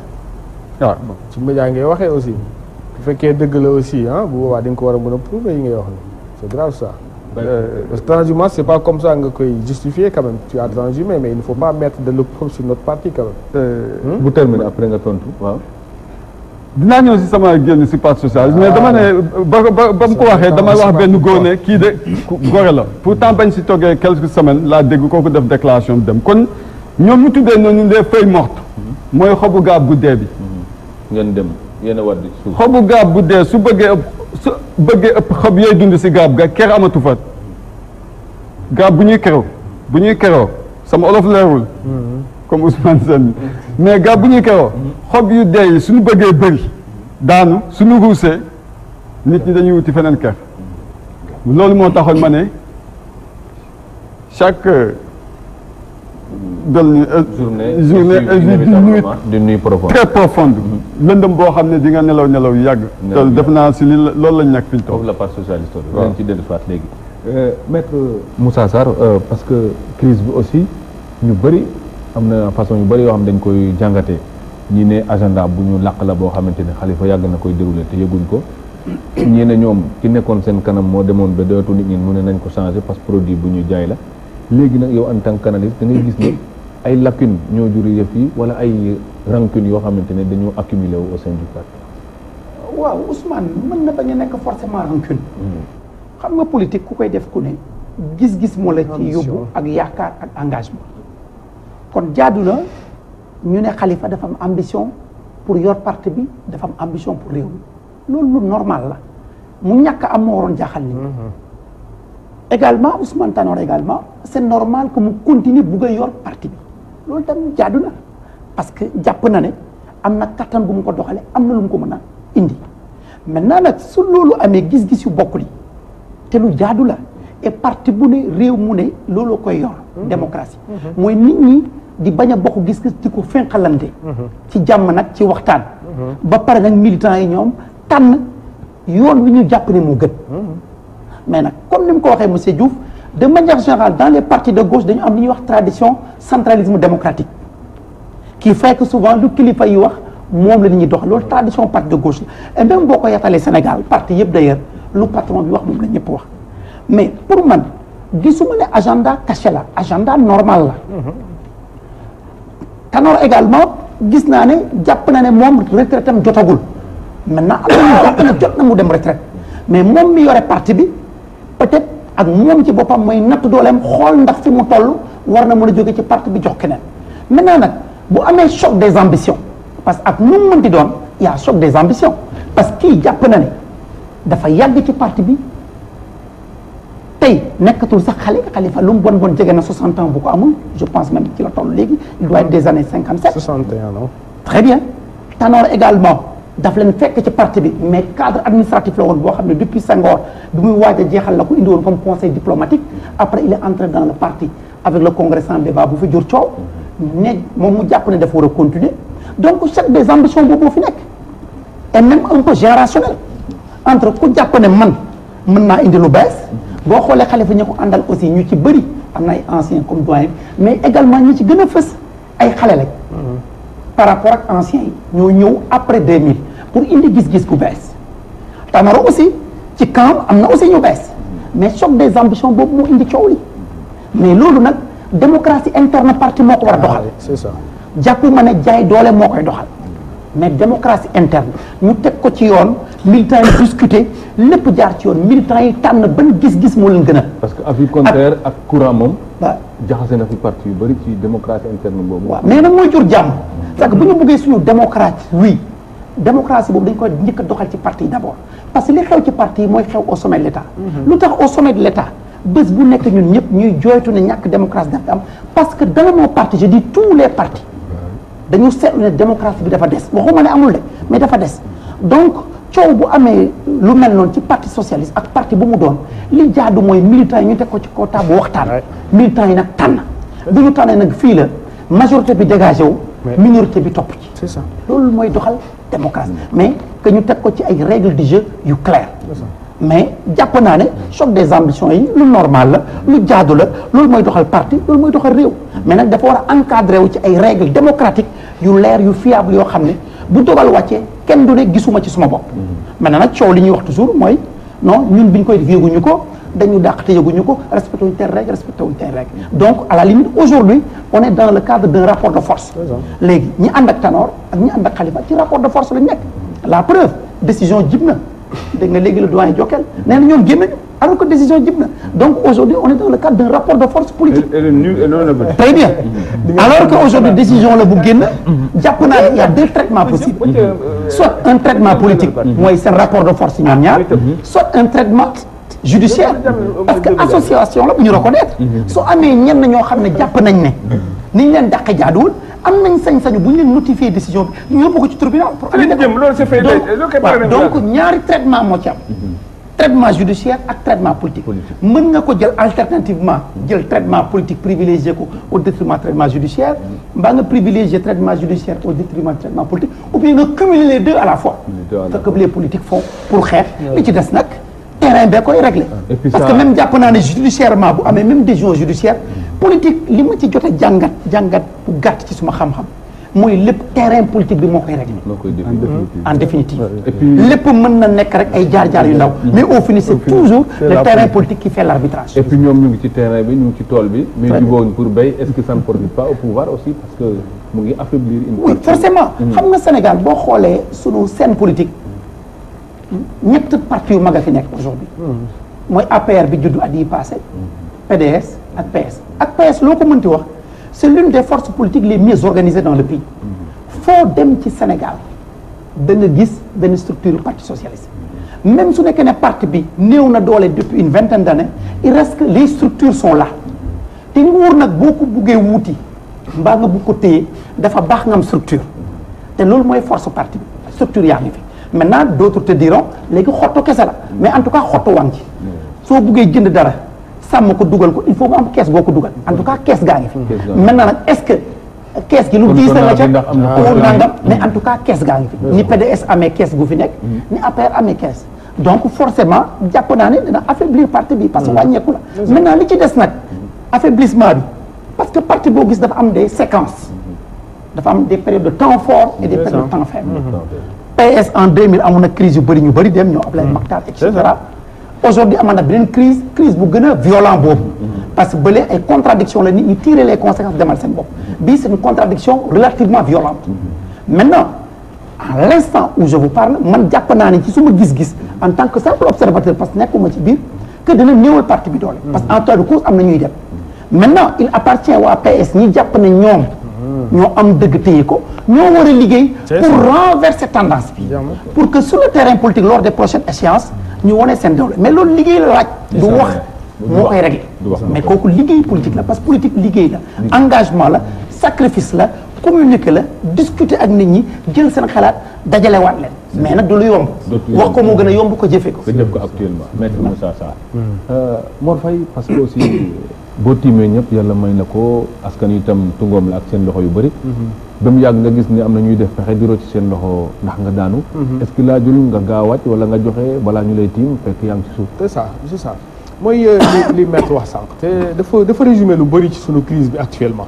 waaw ci média ngay waxee aussi bu fekkee dëgg la aussi bu boobaa di nga ko war a mën a prouver yi ngay wax ni c'est grave ça parce que transhumance c'est pas comme ça nga koy justifier quand même tu as transhumé mais il ne faut pas mettre de l'opprobre sur notre parti quand même bu terminer après nga tontu waaw dinaa ñëw si sama génn si parti socialiste mais dama ne ba mu ko waxee damay wax benn góor ne kii de gore la pourtant bañ si toggee quelques semaines laa dégg kooku def déclaration dem kon ñoom ñu tuddee noonu les feuilles mortes mooy xobu gaab bu dee bi ngeen dem yéen a war di suuf xobu gaab bu dee su bëggee ëpp xob yooyu dund si gaab ga ker amatu fa gaab bu ñuy keroo sama olof leerul comme Ousmane Sène mais gaab bu ñuy keroo xob yu dee yi suñu bëggee bëri daanu suñu ruusee nit ñi dañuy wuti feneen ker loolu moo taxoon ma ne chaque journée di nuit profonde très profonde lëndëm boo xam ne di nga nelaw yu yàgg te def naa si li loolu lañ nekk fi ñu toog foofu la parti socialiste leen ci dellu soit léegi maître Moussa Sarr parce que crise bi aussi ñu bëri am na façon yu bëri yoo xam dañ koy jàngatee ñi ne agenda bu ñu làq la boo xamante ne Khalifa yàgg na koy déroulé te yëguñ ko ñi ne ñoom ki nekkoon seen kanam moo demoon ba dootu nit ñi mu ne nañ ko changé parce que produit bu ñu jaay la léegi nag yow en tant que analyste da ngay gis ne ay lacunes ñoo juri yëf yi wala ay rancune yoo xamante ne dañoo accumulé wu au sein du parti. waaw Ousmane mën na bañ a nekk forcément rancune. xam nga politique ku koy def ku ne gis-gis moo la ci yóbbu ak yaakaar ak engagement. kon jaadu na ñu ne Khalifa dafa am ambition pour yor parti bi dafa am ambition pour réew mi loolu lu normal la mu ñàkk am moo waroon jaaxal nit ñi. également Ousmane Tanor également c'est normal que mu continue bugg a yor parti bi loolu tam jaadu na parce que jàpp na ne am na kattan bu mu ko doxale am na lu mu ko mën a indi maintenant nag su loolu amee gis-gis yu bokkul yi te lu jaadu la et parti bu ne réew mu ne loolu koy yor démocratie mooy nit ñi di bañ a bokk gis-gis di ko fenqalante ci jàmm nag ci waxtaan ba pare nag militants yi ñoom tànn yoon wi ñu jàpp ne moo gën mais nag comme ni mu ko waxee monsieur Diouf de manière générale dans les partis de gauche dañu am li ñuy wax tradition centralisme démocratique qui fait que souvent lu kilifa yi wax moom la nit ñuy dox loolu tradition parti de gauche la et même boo ko yattalee Sénégal parti yëpp d'ailleurs lu patron bi wax moom la ñëpp wax mais pour man gisuma ne agenda caché la agenda normal la Tanor également gis naa ne jàpp na ne moom retraite am jotagul maintenant am na jàpp na jot na mu dem retraite mais moom mi yore parti bi peut-être ak moom ci boppam mooy natt dooleem xool ndax fi mu toll war na mën a jóge ci parti bi jox keneen maintenant nag bu amee choc des ambitions parce que ak nu mu mënti doon y a choc des ambitions parce que kii jàpp na ne dafa yàgg ci parti bi tey nekkatul sax Khalifa lu mu bon jege na 60 ans bu ko amul je pense même ci la toll léegi il doit être des années 57. 61 non. très bien Tanor également daf leen fekk ci parti bi mais cadre administratif la woon boo xam ne depuis Senghor bi muy waaj a jeexal la ko indi woon comme conseil diplomatique après il est entré dans le parti avec le congrès sans débat bu fi jur coow ne moom mu jàpp ne dafa war a continuer donc chef des ambitions boobu moo fi nekk et même un peu générationnel entre ku jàpp ne man mën naa indi lu bees boo xoolee Khalifa ñi ko àndal aussi ñu ci bëri am na ay anciens comme doyen mais également ñi ci gën a fës ay xale lañ par rapport ak anciens yi ñoo ñëw après 2000 pour indi gis-gis ku bees Tanor aussi ci camp am na aussi ñu bees mais choc des ambitions boobu moo indi coow li mais loolu nag démocratie interne parti moo ko war a doxal. c'est ça. jàpp ma ne jaay doole moo koy doxal mais démocratie interne ñu teg ko ci yoon militants yi discuter lépp jaar ci yoon militants yi tànn ban gis-gis moo leen gën a. parce que avis contraire ak courant moom. waaw jaxase na fi parti yu bëri ci démocratie interne boobu. waaw mais nag mooy jur jàmm. parce que bu ñu bëggee suñu démocratie oui démocratie boobu dañ koy njëkk a doxal ci parti yi d'abord parce que li xew ci parti yi mooy xew au sommet de l'État. lu tax au sommet de l'État bés bu nekk ñun ñëpp ñuy jooytu ne ñàkk démocratie dafa am parce que dans nos partis je dis tous les partis dañu seetlu ne démocratie bi dafa des waxuma ne amul de mais dafa des donc coow bu amee lu mel noonu ci parti socialiste ak parti bu mu doon li jaadu mooy militants yi ñu teg ko ci kaw table waxtaan militants yi nag tànn bu ñu tànnee nag fii la majorité bi dégagé wu minorité bi topp ci c'est ça. loolu mooy doxal démocratie mais que ñu teg ko ci ay règles du jeu yu claires mais jàpp naa ne choc des ambitions yi lu normal la lu jaadu la loolu mooy doxal parti loolu mooy doxal réew mais nag dafa war a encadré wu ci ay règles démocratiques yu leer yu fiable yoo xam ne bu dogal wàccee kenn du ne gisuma ci suma bopp maintenant nag coow li ñuy wax toujours mooy non ñun bi ñu koy def yëguñu ko dañu dàq te yëguñu ko respecté wuñ telle règle respecté wuñ telle règle donc à la limite aujourd'hui on est dans le cadre d'un rapport de force léegi ñi ànd ak Tanor ak ñi ànd ak Khalifa ci rapport de force lañu nekk la preuve décision jib na dégg nga léegi le doyen Jokal nee na ñoom génn nañu alors que décision jib na donc aujourd'hui on est dans le cadre d'un rapport de force politique très bien alors que aujourd'hui décision la bu génn jàpp naa il y a deux traitements possibles soit un traitement politique mooy seen rapport de force ñoom ñaar soit un traitement judiciaire parce que association la bu ñu reconnaître soo amee ñenn ñoo xam ne jàpp nañ ne ni ñu leen dàqe jaaduwul am nañ sañ-sañu bu ñu leen notifier décision bi ñu yóbbu ko ci tribunal pour donc ñaari traitement moo ci am traitement judiciaire ak traitement politique mën nga ko jël alternativement jël traitement politique privilégié ko au détriment traitement judiciaire mbaa nga privilégié traitement judiciaire au détriment traitement politique ou bien nga cumuler les deux à la fois ce que les politiques font pour xeex li ci des nag terrain bee koy réglé parce que même jàpp naa ne judiciairement bu amee même décision judiciaire politique li ma ci jot a jàngat bu gàtt ci suma xam-xam mooy lépp terrain politique bi moo koy réglé en définitive lépp mën na nekk rek ay jaar-jaar yu ndaw mais au final c'est toujours le terrain politique qui fait l'arbitrage et puis ñoom ñu ngi ci terrain bi ñu ngi ci tool bi mais jubóowuñ pour béy est-ce que ça ne profite pas au pouvoir aussi parce que mu ngi affaiblir une oui forcément xam nga Sénégal boo xoolee sunu scène politique ñett parti yu mag a fi nekk aujourd'hui mooy APR bi juddu at yi passé PDS ak PS loo ko mënti wax c'est l'une des forces politiques les mieux organisées dans le pays foo dem ci Sénégal da nga gis benn structure parti socialiste même su nekkee ne parti bi néew na doole depuis une vingtaine d'années il reste que les structures sont là te nguur nag boo ko buggee wuuti mbaa nga bugg ko téye dafa baax nga am structure te loolu mooy force parti bi structure yaa ngi fi maintenant d'autres te diront léegi xotto kese la mais en tout cas xotto wànq ci soo buggee jënd dara sàmm ko dugal ko il faut mu am kees boo ko dugal en tout cas kees gaa ngi fi maintenant nag est-ce que kees gi lu diis la ca ou nangam mais en tout cas kees gaa ngi fi ni PDS amee kees gu fi nekk ni APR amee kees donc forcément jàpp naa ne dina affaiblir parti bi parce que wàññeeku la maintenant li ci des nag affaiblissement bi parce que parti boo gis dafa am des séquences dafa am des périodes de temps forts et des périodes de temps faibles PS en 2000 amoon na crise yu bëri ñu bëri dem ñoo Ablaye Makhtar et cetera aujourd'hui amoon na beneen crise bu gën a violent boobu parce que bële ay contradiction la nit ñi tirer les conséquences demal seen bopp bii c'est une contradiction relativement violente maintenant à l'instant où je vous parle man jàpp naa ne ci suma gis-gis en tant que simple observateur parce que nekkuma ci biir que dina néewal parti bi doole parce que en temps de cause am na ñuy dem maintenant il appartient waa PS ñi jàpp ne ñoom ñoo am dëgg téye ko ñoo war a liggéey pour renverser tendance bi pour que sur le terrain politique lors des prochaines échéances ñu wone seen doole mais loolu liggéey la laaj du wax moo koy régler mais kooku liggéey politique la parce que politique liggéey la engagement la sacrifice la communiquer la discuter ak nit ñi jël seen xalaat dajale waat leen mais nag du lu yomb wax ko moo gën a yomb ko jëfe ko nga jëf ko actuellement maître Moussa Sarr Mor Faye parce que aussi boo tiimee ñëpp yàlla may na ko askan itam tungoom la ak seen loxo yu bëri ba mu yàgg nga gis ni am na ñuy def pexe di ci seen loxo ndax nga daanu est-ce que laajul nga gaawaat wala nga joxe balaa ñu lay tiim fekk yaa ngi ci suuf c'est ça mooy li maître wax sànq te dafa résumé lu bëri ci sunu crise bi actuellement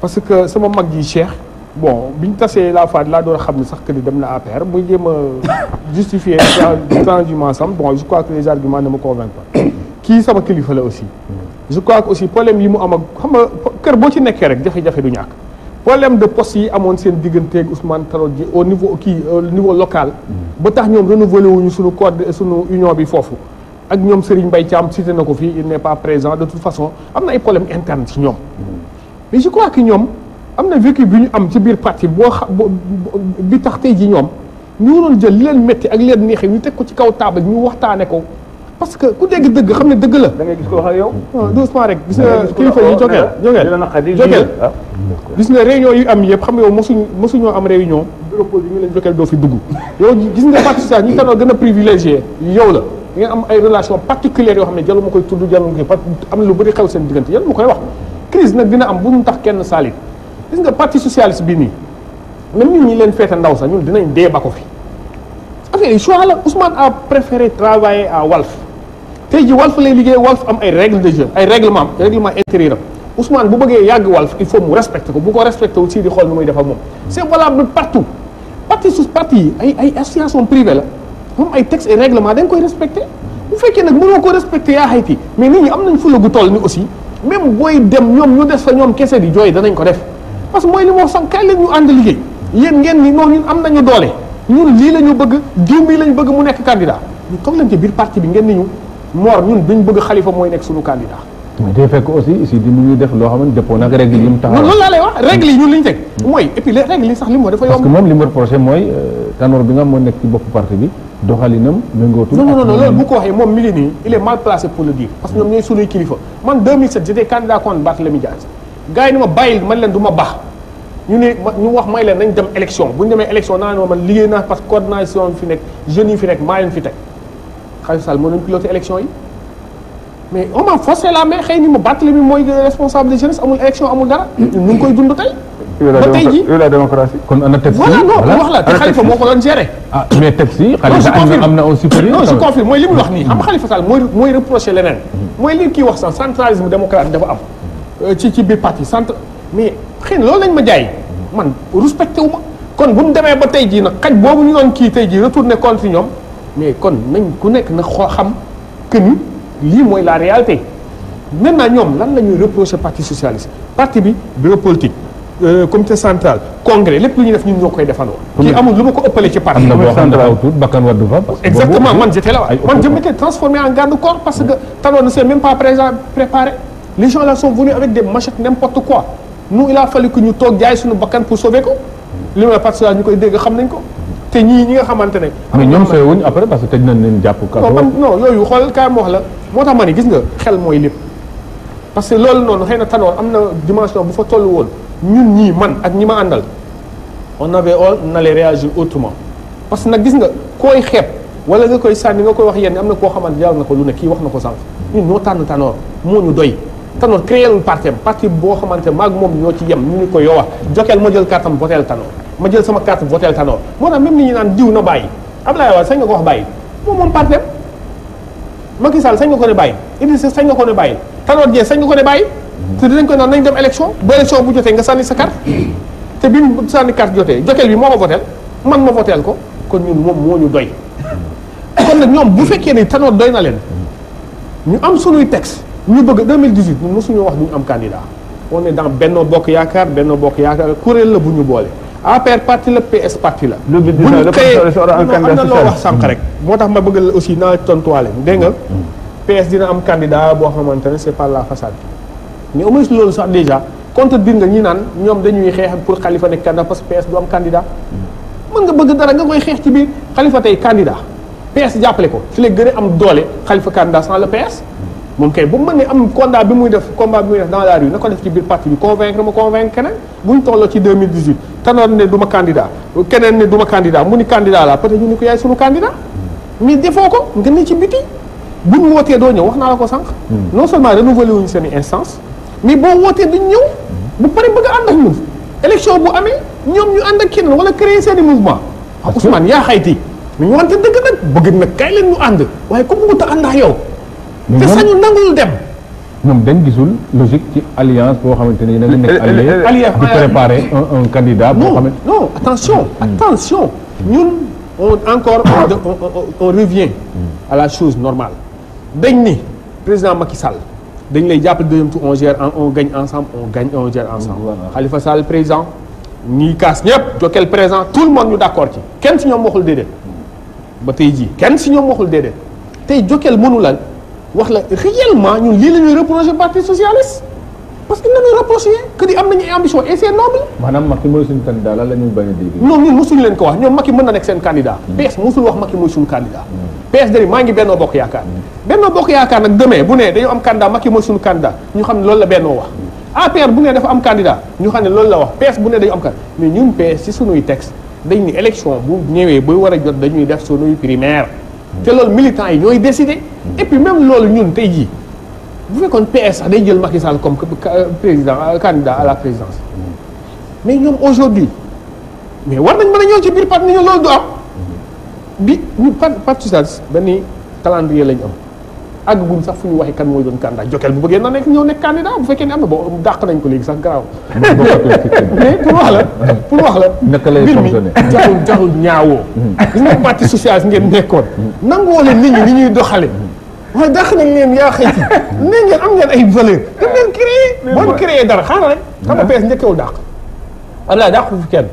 parce que sama mag ji Cheikh bon bi ñu tasee la fois laa doon a xam ne sax que ni dem na APR muy jéem a justifier transhumance am bon je crois que les arguments ne me convainquent pas kii sama kilifa la aussi je crois que aussi problème yi mu am ak xam nga kër boo ci nekkee rek jafe-jafe du ñàkk problème de poste yi amoon seen digganteeg Ousmane Tanor Dieng au niveau local ba tax ñoom renouvelé wuñu suñu code suñu union bi foofu ak ñoom Serigne Mbaye Thiam cité na ko fii il n'est pas présent de toute façon am na ay problème interne ci ñoom mais je crois que ñoom am na vécu bi ñu am ci biir parti bi tax tey ji ñoom ñu waroon jël li leen métti ak leen neexee ñu teg ko ci kaw table ñu waxtaane ko parce que ku dégg dëgg xam ne dëgg la. da ngay gis ko wax ak yow. doucement rek gis nga kilifa yi jógeel gis nga réunion yu am yëpp xam nga yow mosuñoo am réunion bureau politique ñu leen jógeel doo fi dugg yow gis nga parti socialiste ñi Tanor gën a privilégié yow la ngeen am ay relation particulières yoo xam ne jëlu ma koy tudd jëlu ma koy parce que am na lu bëri xew seen diggante yàlla ma koy wax crise nag dina am bu mu tax kenn saalit gis nga parti socialiste bii nii même ñun ñi leen feete ndaw sax ñun dinañ dee ba ko fi affaire yi choix la Ousmane a préféré travailler à Walf tey ji Walf lay liggéey Walf am ay règles de jeu ay règlement intérieur am Ousmane bu bëggee yàgg Walf il faut mu respecter ko bu ko respecté wu si di xool nu muy def ak moom c'est valable partout parti yi ay association privée la moom ay textes et règlements da nga koy respecté bu fekkee nag mënoo ko respecté yaa xayti mais nit ñi am nañ fula gu toll ni aussi même booy dem ñoom ñu des fa ñoom kese di jooy danañ ko def parce que mooy li ma wax sax kaay la ñu ànd liggéey yéen ngeen ni noonu ñun am nañu doole ñun lii la ñu bëgg diw mii la ñu bëgg mu nekk candidat ñu toog leen ci biir parti bi ngeen ni ñu Mor ñun dañ bëgg Khalifa mooy nekk suñu candidat. mais day fekk aussi ici di mu ñuy def loo xamante dëppoo nag règle yi mu taxaw. loolu laa lay wax règle yi ñun li ñu teg. mooy et puis les règles yi sax li mu dafa yomb. parce que moom li mu reproché mooy Tanor bi nga moo nekk ci bopp parti bi doxalinam méngootul. non loolu bu ko waxee moom mi ngi nii il est mal placé pour le dire parce que ñoom ñooy sunuy kilifa man 2007 j'étais candidat contre Barthélémy Dias gars yi ni ma bàyyil man leen du ma baax ñu ne ñu wax may leen nañ dem élection bu ñu demee élection naa ne man liggéey naa parce que coordination fi nekk jeunes yi fi nekk maa leen fi teg Khalifa Sall moo leen piloté élection yi mais on m'a forcé la main xëy ni ma Barthélémy mooy responsable de jeunesse amul élection amul dara ñu ngi koy dund tey ba tey ji la démocratie kon ana texte voilà non wax la te Khalifa moo ko doon gérer mais texte yi Khalifa am na un supérieur non je confirme mooy li muy wax nii xam nga Khalifa Sall mooy reproché leneen mooy li kii wax sax centralisme démocratique dafa am ci biir parti centre mais xëy na loolu lañ ma jaay man respecté wu ma kon bu mu demee ba tey jii nag xaj boobu ñu doon kii tey jii retourné contre ñoom mais kon nañ ku nekk na xam que ni lii mooy la réalité maintenant ñoom lan la ñuy reproché parti socialiste parti bi bureau politique comité central congrès lépp lu ñuy def ñun ñoo koy defandoo. kii amul lu ma ko ëppalee ci parti. am na boo xam ne dafa tuut bakkan waddu fa. exactement man j'étais là man je m'étais transformé en garde corps parce que Tanor ne s'est même pas préparé les gens là sont venus avec des machettes n'importe quoi nous il a fallu que ñu toog jaay suñu bakkan pour sauver ko li may parti ñu koy dégg xam nañ ko te ñi nga xamante ne. mais ñoom sooy wuñ après parce que tëj nañ leen jàpp. non yooyu xoolal kaay ma wax la moo tax ma ne gis nga xel mooy lépp parce que loolu noonu xëy na Tanor am na dimension bu fa toll woon ñun ñii man ak ñi ma àndal on allait réagir autrement parce que nag gis nga koy xeeb wala nga koy sànni nga koy wax yenn am na koo xamante yàlla na ko lu ne kii wax na ko sànq ñun ñoo tànn Tanor moo ñu doy Tanor créé lul parti boo xamante maag moom ñoo ci yem ñu ni ko yow Jokal ma jël carte am votel Tanor ma jël sama carte votel Tanor moo tax même nit ñi naan diw na bàyyi Abdoulaye Wade sañ nga ko wax bàyyi moom partem Macky Sall sañ nga ko ne bàyyi Idrissa sañ nga ko ne bàyyi Tanor Dieng sañ nga ko ne bàyyi te dinañ ko naan nañ dem élection bu élection bu jotee nga sànni sa carte te bi mu sànni carte jotee Jokal bi moo ko votel man ma votel ko kon ñun moom moo ñu doy kon nag ñoom bu fekkee ni Tanor doy na leen ñu am sunuy texte ñu bëgg 2018 ñun mosuñu wax duñu am candidat on est dans Benno Bokk Yaakaar kuréel la bu ñu boole APR parti la PS parti la. bu ñu xëyee am na loo wax sànq rek. moo tax ma bëgg la aussi naa tontuwaale dégg nga. PS dina am candidat boo xamante ne c'est par la façade. mais au moins loolu sax déjà contredire nga ñi naan ñoom dañuy xeex pour Khalifa nekk candidat parce que PS du am candidat. mën nga bëgg dara nga koy xeex ci biir Khalifa tey candidat PS jàppale ko ci la gën a am doole Khalifa candidat sans le PS. moom kay bu mu mën ne am combat bi muy def dans la rue na ko def ci biir parti bi convaincre keneen bu ñu tolloo ci 2018 Tanor ne du ma candidat keneen ne du ma candidat mu ni candidat la peut-être ñu ni ko yaay sunu candidat mais defoo ko nga ne ci biti buñ wootee doo ñëw wax naa la ko sànq. non seulement renouveler wuñu seen i instance mais boo wootee duñ ñëw bu pare bëgg a ànd ak ñun élection bu amee ñoom ñu ànd ak kenn wala créer seen i mouvement. Ousmane yaa xayti mais ñu wante dëgg nag bëgg nag kay leen ñu ànd waaye ku bëggut a ànd ak yow. te sañu nangul dem. ñoom dañ gisul logique ci alliance boo xamante ne da nga nekk allié di préparer un candidat boo xamante non attention ñun on revient à la chose normale dañ ni président Macky Sall dañ lay jàppale deuxième tour on gagne ensemble on gère ensemble Khalifa Sall président ñiy kaas ñëpp Jokal présent tout le monde ñu d'accord ci kenn si ñoom waxul déedéet ba tey jii kenn si ñoom waxul déedéet tey Jokal mënu la wax la réellement ñun lii la ñuy reprocher parti socialiste parce que nañuy reprocher que di am nañu ambition et c'est noble. maanaam Macky mooy suñu candidat lan la ñuy bañ a dégg. non ñun mosuñu leen ko wax ñoom Macky mën na nekk seen candidat. PS mosul wax Macky mooy suñu candidat. PS dari maa ngi Benno Bokk Yaakaar. Benno Bokk Yaakaar nag demain bu ne dañoo am candidat Macky mooy suñu candidat ñu xam ne loolu la Benno wax. APR bu ne dafa am candidat ñu xam ne loolu la wax PS bu ne dañu am candidat mais ñun PS ci suñuy texte dañ ni élection bu ñëwee bu war a jot dañuy def suñuy primaire. te loolu militants yi ñooy décider. et puis même loolu ñun tey jii bu fekkoon PS sax day jël Macky Sall comme président candidat à la présidence mais ñoom aujourd'hui mais war nañ mën a ñëw ci biir parti ni ñu loolu du am bi ñu parti socialiste benn calendrier lañ am àgguñ sax fu ñu waxee kan mooy doon candidat Jokal bu bëggee na nekk ñëw nekk candidat bu fekkee ne am na boo dàq nañ ko léegi sax garaaw mais pour wax la naka lay fonctionner jaxul ñaawoo gis nga parti socialiste ngeen nekkoon nangoo leen nit ñi ni ñuy doxale waaye dàq nañ leen yaa xëyti nee ngeen am ngeen ay valeur dam leen créé boo créé dara xaaral rek xam nga PS njëkkewul dàq Abdoulaye dàq fi kenn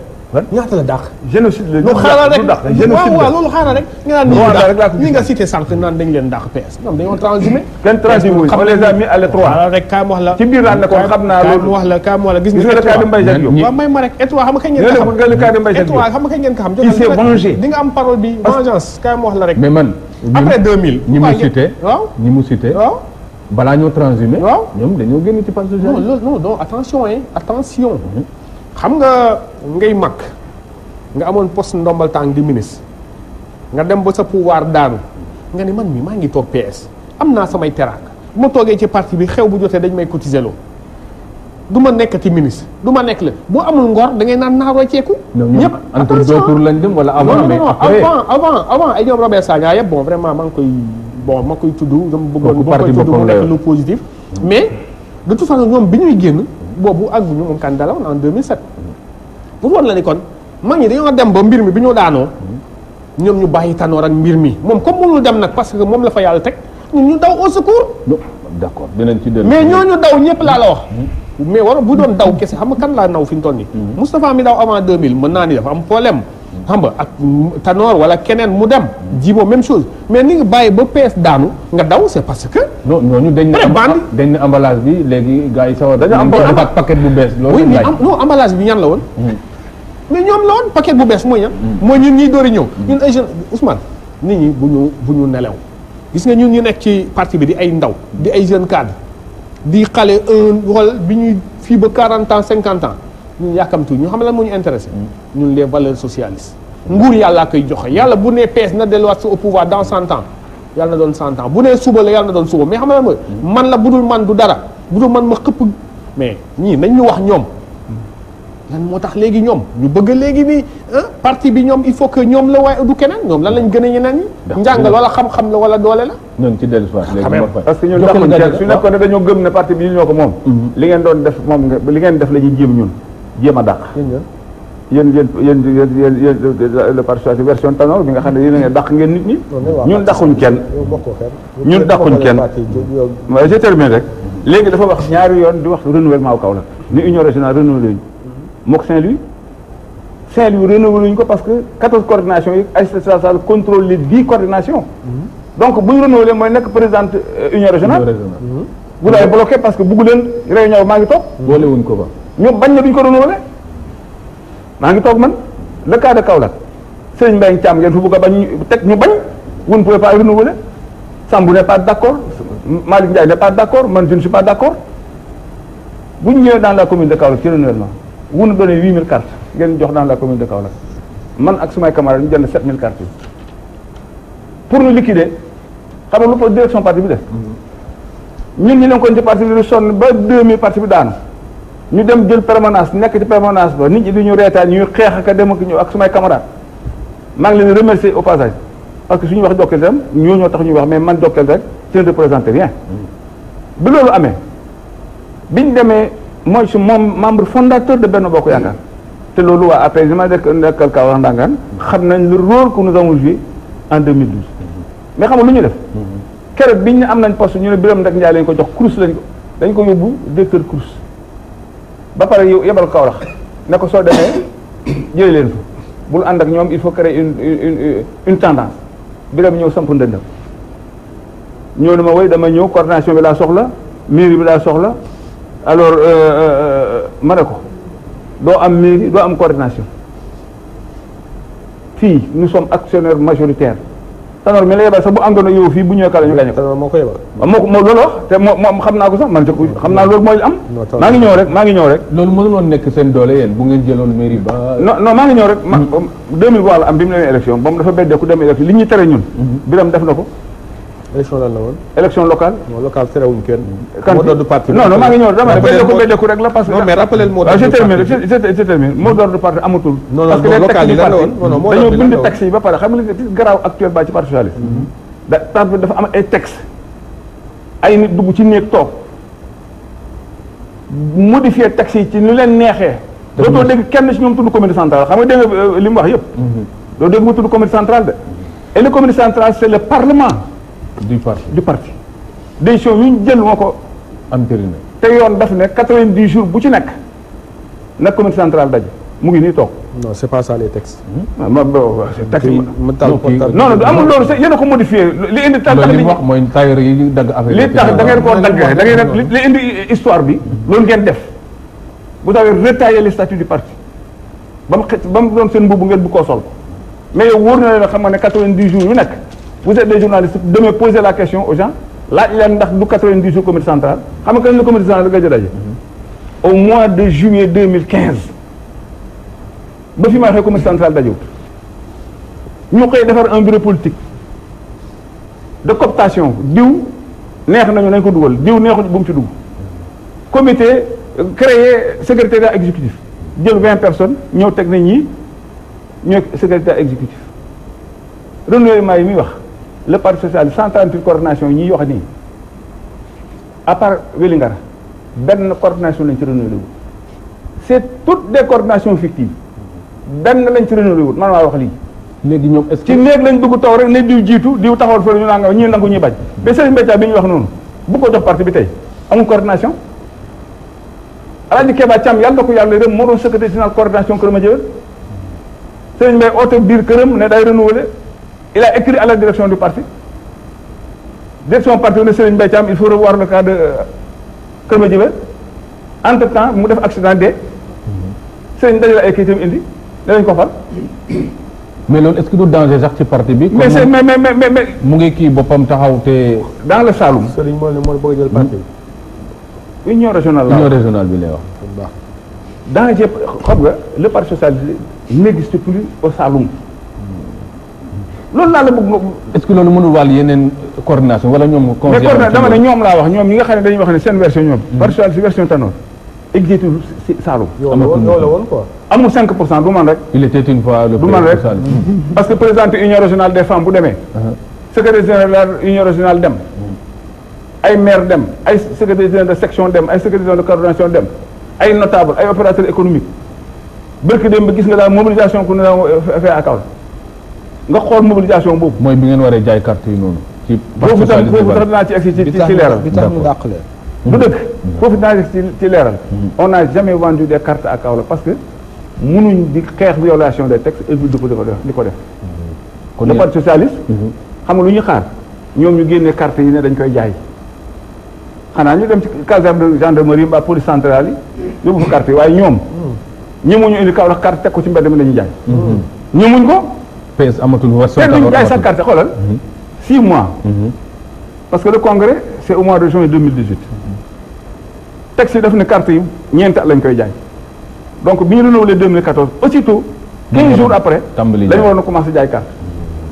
ñaata la dàq génocide la loolu xaaral rek génocide waaw loolu xaaral rek nga naan ñi nga cité sànq naan dañ leen dàq PS ñoom dañoo transhumé kenn transhumé wuñ on les a mis à l'étroit xaaral rek kaay ma wax la ci biir laa nekkoon xam naa loolu wax la kaay ma wax la gis nga Kadim Mbaye Jacques Diop waaw may ma rek étoile xam nga kañ ngeen ko xam Kadim Mbaye Jacques étoile xam nga kañ ngeen ko xam il s'est vengé di nga am parole bi vengeance kaay ma wax la rek mais man après 2000 ñi mu cité waaw ñi mu cité waaw balaa ñoo transhumé waaw ñoom dañoo génn ci parti socialiste non attention attention xam nga ngay mag nga amoon poste ndombal tànk di ministre nga dem ba sa pouvoir daanu nga ni man mi maa ngi toog PS am naa samay teraanga bu ma toogee ci parti bi xew bu jotee dañ may cotiser loo du ma nekkati ministre du ma nekk la boo amul ngor da ngay naan naa rocceeku. ñëpp entre deux tours lañ dem wala avant. mais après avant ay ñoom Robert Sagna yëpp bon vraiment maa ngi koy tudd. kooku parti boppam mu nekk lu positif. mais de toute façon ñoom bi ñuy génn boobu àgguñu moom candidat la woon en 2007. pour wan la ni kon mag ñi dañoo dem ba mbir mi bi ñu daanoo ñoom ñu bàyyi Tanor ak mbir mi moom comme mënul dem nag parce que moom la fa yàlla teg ñun ñu daw au secours. d'accord dinañ ci dellu. mais ñooñu daw ñëpp laa la wax. mais war bu doon daw kese xam nga kan laa naw fi mu toll nii. Moustapha mi daw avant 2000 mën naa ni dafa am problème. xam nga ak Tanor wala keneen mu dem. ji moom même chose mais ni nga bàyyi ba PS daanu nga daw c'est parce que. non ñooñu dañ ne emballage bi léegi gars yi sawar dañu am defaat paquet bu bees. loolu oui mais non emballage bi ñan la woon. mais ñoom la woon paquet bu bees mooy ñan. mooy ñun ñiy door a ñëw. ñun ay jeunes Ousmane nit ñi bu ñu nelew gis nga ñun ñu nekk ci parti bi di ay ndaw di ay jeunes cadres di xale wala bi ñuy fii ba 40 ans 50 ans ñun yàkkamtu ñu xam lan moo ñu intéressé. ñun les valeurs socialistes. nguur yàllaa koy joxe yàlla bu nee PS na delluwaat si au pouvoir dans 100 ans yàlla na doon 100 ans bu nee suba la yàlla na doon suba mais xam nga lan mooy. man la budul man du dara budul man ma xëpp mais ñii nañ ñu wax ñoom. lan moo tax léegi ñoom ñu bëgg léegi ni parti bi ñoom il faut que ñoom la waaye du keneen ñoom lan lañ gën a ñeneen ñi. njàngal wala xam-xam la wala doole la. ñooñu ci dellu si waat léegi parce que ñun daxuñ kenn su nekkoon ne dañoo gëm ne parti bi ñu ñoo ko moom. li ngeen doon def moom nga li ngeen def la ñuy jéem ñun jéem a dàq. yéen le parti socialiste version Tanor bi nga xam ne yéen a ngi dàq ngeen nit ñi. ñun dàquñ kenn. ñun dàquñ kenn. waaye je termine rek. léegi dafa wax ñaari yoon di wax renouvellement Kaolack ni union régionale renouvelé wuñ mook Saint-Louis renouvelé wuñ ko parce que 14 coordinations yi Aïssata Tall Sall contrôle les 10 coordinations. donc bu ñu renouvelé mooy nekk présidente union régionale. bu lay bloqué parce que bugg leen réunion maa ngi toog. boole wuñ ko ba. ñoom bañ na duñ ko renouvelé maa ngi toog man le cas de Kaolack Serigne Mbaye Thiam ngeen fu bugg a bañ teg ñu bañ vous ne pouvez pas renouveler Sambou n'est pas d'accord Malick Ndiaye n'est pas d'accord, man je ne suis pas d'accord. Bu ñu ñëwee dans la commune de Kaolack ci renouvellement vous nous donnez 8000 cartes ngeen jox dans la commune de Kaolack man ak sumay camarades ñu jënd 7000 cartes yi pour nous liquider xam nga lu ko direction parti bi def ñun ñu leen ko ci parti bi sonn ba 2000 parti bi daanu ñu dem jël permanence nekk ci permanence ba nit ñi di ñu reetaan ñuy xeex ak dem ak ñëw ak sumay camarades maa ngi leen di remercier au passage parce que suñu wax Jokal tam ñoo tax ñuy wax mais man Jokal rek je ne représente rien bi loolu amee biñ demee mooy su moom membre fondateur de Benno Bokk Yaakaar te loolu waa après je ma nekkal Kaolack Ndangaan xam nañ le rôle que nous avons joué en 2012 mais xam nga lu ñu def keroog biñ ne am nañ poste ñu ne Birame Ndek Ndiaye lañ ko jox Crous dañ ko yóbbu directeur Crous ba pare yow yebal Kaolack ne ko soo demee jëlee leen fa bul ànd ak ñoom il faut créer une tendance Birame ñëw samp ndëndam ñëw na ma woy dama ñëw coordination bi laa soxla mairie bi laa soxla alors ma ne ko doo am mairie doo am coordination fii nous sommes actionnaires majoritaires Tanor mi la yebal sax bu àndoon ak yow fii bu ñëwee kala ñu gañe ko. Tanor moo ko yebal. moo loolu wax te moom xam naa ko sax man xam naa loolu mooy am. maa ngi ñëw rek. loolu mënul woon nekk seen doole yéen bu ngeen jëloon mairie ba. non maa ngi ñëw rek. 2000 voix la am bi mu demee élection moom dafa beddeeku dem élection li ñuy tere ñun. Birame def na ko. élection lan la woon. élection locale. non locale terewuñ kenn. kan mot d'ordre parti. non maa ngi ñëw dama ne beddeeku rek la parce que. non mais rappelez le mot d'ordre parti. je termine mot d'ordre parti amatul. non parce que les textes du parti dañoo bind woon. texte yi ba pare xam nga li garaaw actuellement ci parti socialiste. dafa am ay texte ay nit dugg ci néeg toog modifier texte yi ci nu leen neexee. dootoo dégg kenn ci ñoom tudd comité central xam nga dégg nga li mu wax yëpp. doo dégg mu tudd comité central de. et le comité central c'est le parlement. du parti décision yu ñu jël moo ko entériné te yoon daf ne 90 jours bu ci nekk nag comité central daje mu ngi nii toog. non c'est pas ça les textes. texte yi non amul loolu sax yéen a ko modifié li indi. loolu li mu wax mooy tailleur yi dagg affaire li tax da ngeen koo dagg da ngeen li indi histoire bi loolu ngeen def vous avez retaillé les statuts du parti ba mu doon seen mbubu ngeen bu koo sol mais yow wóor na leen xam nga ne 90 jours yu nekk vous êtes des journalistes demee poser la question aux gens laaj leen ndax du 90 jours comité central xam nga kañ la comité central nga daje au mois de juillet 2015 ba fi ma waxee comité central dajewut ñu koy defar un bureau politique de cooptation diw neex nañu nañ ko dugal diw neexu bu mu ci dugg comité créé secrétariat exécutif jël 20 personnes ñëw teg nañ ñi ñooy secrétariat exécutif renouvellement yi muy wax le parti socialiste 138 coordination yi ñuy wax nii à part Wélingara benn coordination lañ ci renouvelé wut c'est toutes des coordinations fictives benn lañ ci renouvelé wut man maa wax lii. léegi ñoom est-ce que ci néeg lañ dugg taw rek ne diw jiitu diw taxawal fële ñu naan ñii nangu ñuy bañ mais Serigne Mbathia bi ñuy wax noonu bu ko jox parti bi tey amul coordination Alaaji Keba Thiam yàlla na ko yàlla rëm moo doon secrétaire général coordination Kër Madiabel Serigne Mbaye oote biir këram ne day renouveler il a écrit à la direction du parti direction parti ne Serigne Mbaye Thiam il faut revoir le cas de Kër Madiabel entre temps mu def accident de Serigne dajale ay kayitam indi danañ ko fal. mais loolu est-ce que du danger sax ci parti bi. mais c'est mais mu ngi kii boppam taxaw te. dans le Saloum. Serigne moo bëgg a jël parti bi. union régionale la union régionale bi lay wax. danger xam nga le parti socialiste n'existe plus au Saloum. loolu laa la bëgg. est-ce que loolu mënul wàll yeneen coordination wala ñoom. mais coordination dama ne ñoom laa wax ñoom ñi nga xam ne dañuy wax ne seen version ñoom. parti socialiste version Tanor. existe si Saloum. yow la woon quoi. amul 5% du man rek. il était une fois le du man rek parce que présidente union régionale des femmes bu demee. secrétaire général union régionale dem. ay maire dem ay secrétaire général de section dem ay secrétaire de coordination dem ay notable ay opérateur économique bërki dem ba gis nga daal mobilisation ku ne daa fait à Kaolack nga xool mobilisation boobu. mooy bi ngeen waree jaay carte yi noonu. ci foofu tam foofu tax dinaa ci egsi ci leeral. bi tax ñu dàq leen. du dëkk foofu dinaa egsi ci leeral. on n'a jamais vendu des cartes à Kaolack parce que mënuñ di xeex violation des textes et di ko def. kon le parti socialiste. xam nga lu ñu xaar ñoom ñu génne carte yi ne dañ koy jaay. xanaa ñu dem ci caserne de gendarmerie mbaa police centrale yi yóbbu fa carte yi waaye ñoom ñemuñu indi Kaolack carte teg ko ci mbedd mi dañuy jaay ñemuñ ko PS amatul te duñ jaay sa carte xoolal 6 mois parce que le congrès c'est au mois de juin 2018 texte yi daf ne carte yi ñeenti at lañ koy jaay donc bi ñu renouvelé 2014 aussitôt 15 jours après tàmbali la ñu waroon a commencé jaay carte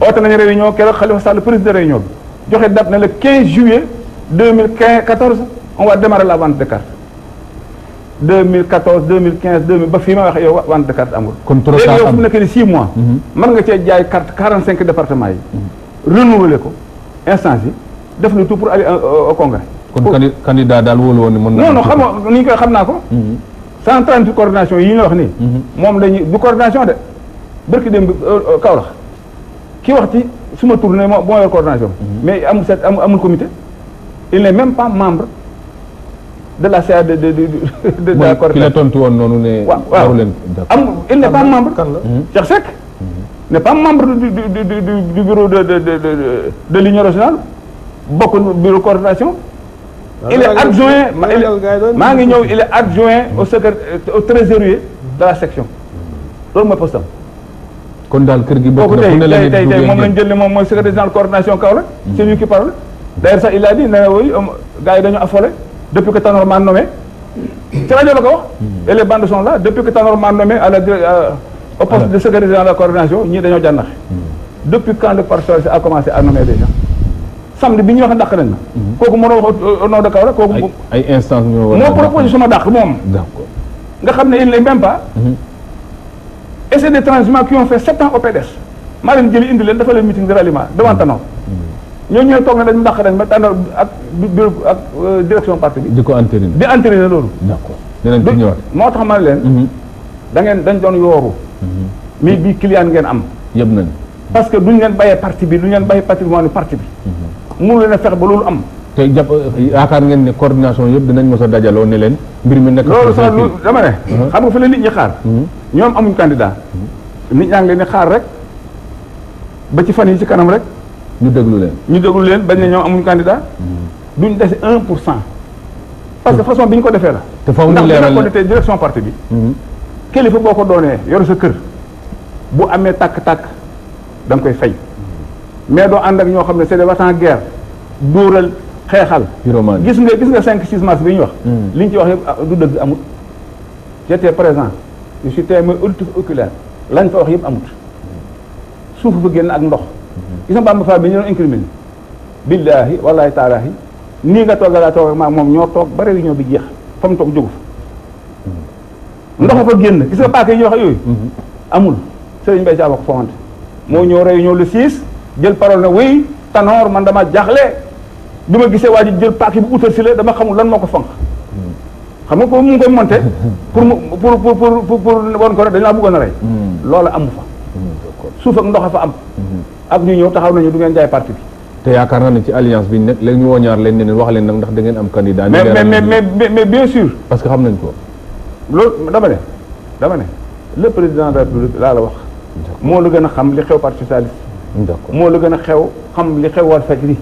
oote nañu réunion keroog Khalifa Sall président réunion bi joxe date ne le 15 juillet 2014 on va démarrer la vente de cartes 2014 2015 2000 ba fii ma wax yow vente de carte amul. kon trop léegi tard yow fu am mu nekk ni 6 mois. mën nga cee jaay carte 45 départements yi. renouveler ko instance yi def le tout pour aller au congrès. kon candidat daal wóolu woon ni mën na. non non xam nga ni ñu koy xam naa ko. 130 coordination yi ñu wax nii. moom lañuy du coordination de barki dem Kaolack ki wax ci suma tournée moo yor coordination. mais amul comité. il n'est même pas membre de la CA de la coordination. ki la tontu woon noonu ne. waaw il n'est pas membre. kan la Cheikh Seck n'est pas membre du bureau de l'union régionale bokk bureau coordination. il est adjoint maa ngi ñëw il est adjoint au trésorier de la section loolu mooy postam. kon daal kër gi bokk na fu ne la nit tey moom lañ jël ne moom mooy secrétaire général coordination Kaolack. c'est lui qui parle. d'ailleurs sax il a dit ne oui gars yi dañu affolé depuis que Tanor m'a nommé ci rajo la ko wax. et les bandes sont là depuis que Tanor m'a nommé au poste de secrétaire général de la coordination ñii dañoo jànnaxe. depuis quand le parti socialiste a commencé à nommer des gens. samedi bi ñu wax dàq nañ ma. kooku moo wax au nom de Kaolack kooku. ay instances ñoo moo proposé sama dàq moom. d'accord nga xam ne il n'est même pas. et c'est des transhumants qui ont fait 7 ans au PDS. maa leen jëli indi leen dafa leen meeting de ralliement devant Tanor. ñoo ñooy toog ne dañu dàq dañ ma Tanor ak bureau ak direction parti bi. di ko entériner di entériner loolu. d'accord dinañ ci ñëwaat. moo tax ma ne leen. dañ doon yooru. mais bii client ngeen am. yëpp nañ. parce que duñ leen bàyyee parti bi duñ leen bàyyee patrimoine parti bi. mënu leen a fex ba loolu am. te jàpp yaakaar ngeen ne coordination yëpp dinañ mos a dajaloo ne leen mbir mi nekk. loolu sax dama ne. xam nga fa la nit ñi xaar. ñoom amuñ candidat. nit ñaa ngi leen di xaar rek ba ci fan yi ci kanam rek. ñu déglu leen. bañ ne ñoom amuñ candidat. duñ dese 1%. parce que façon bi ñu ko defee la. te faaw ñu leeral ndax bu direction parti bi. kilifa boo ko doonee yor sa kër bu amee tàkk-tàkk da nga koy fay. mais doo ànd ak ñoo xam ne c'est des battants guerre dóoral xeexal. gis nga 5-6 mars bi ñu wax. li ñu ci wax yëpp du dëgg amut. j'étais présent je suis témoin auditif oculaire lañ fa wax yëpp amut. suuf ba génn ak ndox. gis nga Bamba Fall bi ñu doon incriminé. billaahi wallaahi taalaahi nii nga toog laa toog ak moom ñoo toog ba réunion bi jeex fa mu toog jógu fa. ndox fa génn gis nga paaka yi ñuy wax yooyu. amul Serigne Mbaye Thiam ko fomante moo ñëw réunion le 6 jël parole na oui Tanor man dama jaaxle bi ma gisee waa ji jël paak yi bu utal si la dama xamul lan moo ko fanq. xam nga ko mu ngi koy monté pour won ko rek dañu laa bëggoon a rey. loolu amu fa. suuf ak ndox a fa am. ak ñu ñëw taxaw nañu du ngeen jaay parti bi. te yaakaar naa ne ci alliance bi ñu nekk léegi ñu woo ñaar leen ne wax leen nag ndax da ngeen am candidat. mais bien sûr. parce que xam nañ ko. loolu dama ne le président de la République laa la wax. moo la gën a xam li xew parti socialiste. d'accord moo la gën a xam li xew Walfadjri.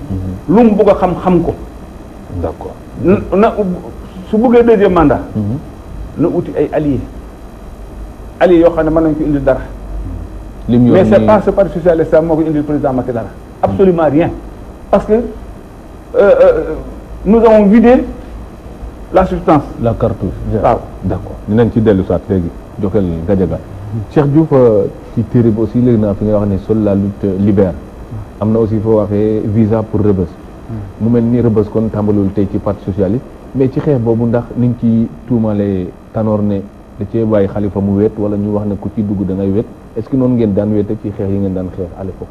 lu mu bëgg a xam ko. d'accord na su bëggee deuxième mandat. na uti ay alliés yoo xam ne mën nañ ko indi dara. mais c'est pas ce parti socialiste moo ko indi président Macky dara. absolument rien parce que nous avons vidé la substance. la cartouche. waaw d'accord dinañ ci dellu soit léegi Jokal Gadiaga. Cheikh Diouf ci téere bi aussi léegi naa fi nga wax ne seule la lutte libère. am na aussi foo waxee visa pour Rebeuss. mu mel ni Rebeuss kon tàmbalul tey ci parti socialiste mais ci xeex boobu ndax niñ ci tuumalee Tanor ne da cee bàyyi Khalifa mu wéet wala ñu wax ne ku ci dugg da ngay wéet est-ce que noonu ngeen daan wéete ci xeex yi ngeen daan xeex à l'époque.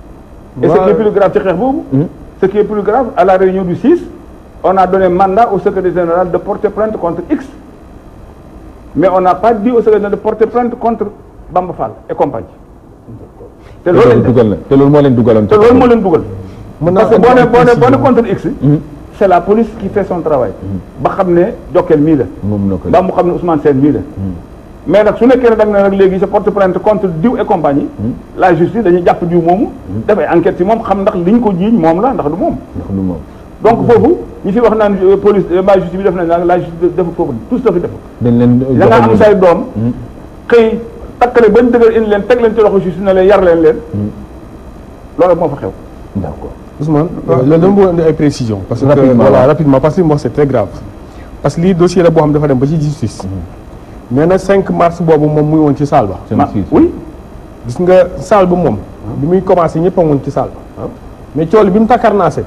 Et ce qui est plus grave ci xeex boobu. Ce qui est plus grave à la réunion du 6 on a donné mandat au secrétaire général de porter plainte contre X mais on n'a pas dit au secrétaire général de porter plainte contre Bamba Fall et compagnie. te loolu moo leen dugaloon. parce que boo ne contre X. c'est la police qui fait son travail. ba xam ne Jokal mii la. ba mu xam ne Ousmane Sène mii la. mais nag su nekkee ne da nga ne nag léegi je porte plainte contre diw et compagnie. la justice dañuy jàpp diw moomu. dafay enquête ci moom xam ndax liñ ko jiiñ moom la ndax du moom. donc foofu ñi fi wax naan police mbaa justice bi def nañ la justice defu foofu tous dafa def. dañ leen da nga am say doom. xëy takkale bañ dëgër indi leen teg leen ci loxo justice na leen yar leen. loolu moo fa xew. d'accord Ousmane loolu dama bëgg indi ay précisions. parce que voilà rapidement parce que li mu wax c'est très grave. parce que lii dossier la boo xam dafa dem ba ci justice. nee na 5 mars boobu moom muy woon ci salle ba. oui gis nga salle ba moom. bi muy commencé ñëpp a woon ci salle ba. mais cool bi mu takkarnaase.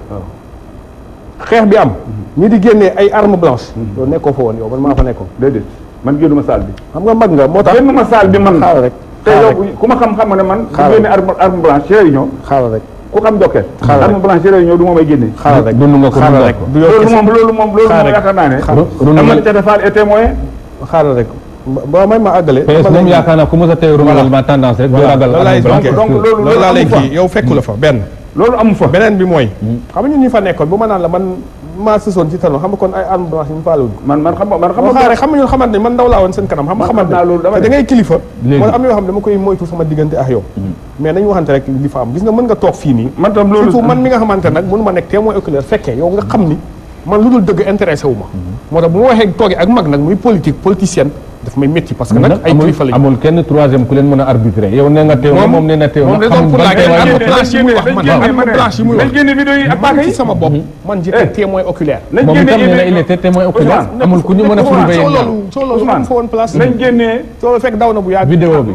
xeex bi am. ñi di génnee ay armes blanches. yow nekkoo fa woon yow man maa fa nekkoon. déedéet man génnuma salle bi. xam nga mag nga moo tax génnuma salle bi man. xaaral rek te yow ku ma xam ne man. xaaral génne arme blanche ci réunion. xaaral rek ku xam Jokal. xaaral arme blanche ci réunion du moom ay génne. xaaral rek dund nga ko xaaral rek du yow loolu moom yaakaar naa ne. Amath Thiaté Fall est témoin. xaaral rek ba may ma àggale. PS moom yaakaar naa ku mos a tey renouvellement tendance rek. doo ragal donc loolu laa lay kii yow fekku la fa benn. loolu amu fa beneen bi mooy. xam nga ñun ñu fa nekkoon bu ma naan la man maa sësoon ci tano xam nga kon ay arme blanche yi ñu faale wuñ. man xam nga xaare xam nga ñun xamante ne man ndaw laa woon seen kanam. xam nga xamante ne da ngay kilifa. léegi am na yoo xam ne dama koy moytu sama diggante ak yow. mais nañu waxante rek li fa am gis nga mën nga toog fii nii. man tam loolu surtout man mi nga xamante nag mënu ma nekk témoin oculaire fekkee yow nga xam ni man lu dul dëgg intéressé wu ma. moo tax bu ma waxee toogee ak mag nag muy politicienne daf may métti parce que nag ay kilifa lañu amul kenn troisième ku leen mën a arbitrer yow nee nga teew moom nee na teew moom pour la arme blanche yi muy wax man arme blanche yi muy wax nañ génne vidéo yi ak man ci sama bopp man j'étais témoin oculaire moom itam nee na il était témoin oculaire amul ku ñu mën a surveiller soo loolu am fa woon place nañ génnee soo fekk daw na bu yàgg vidéo bi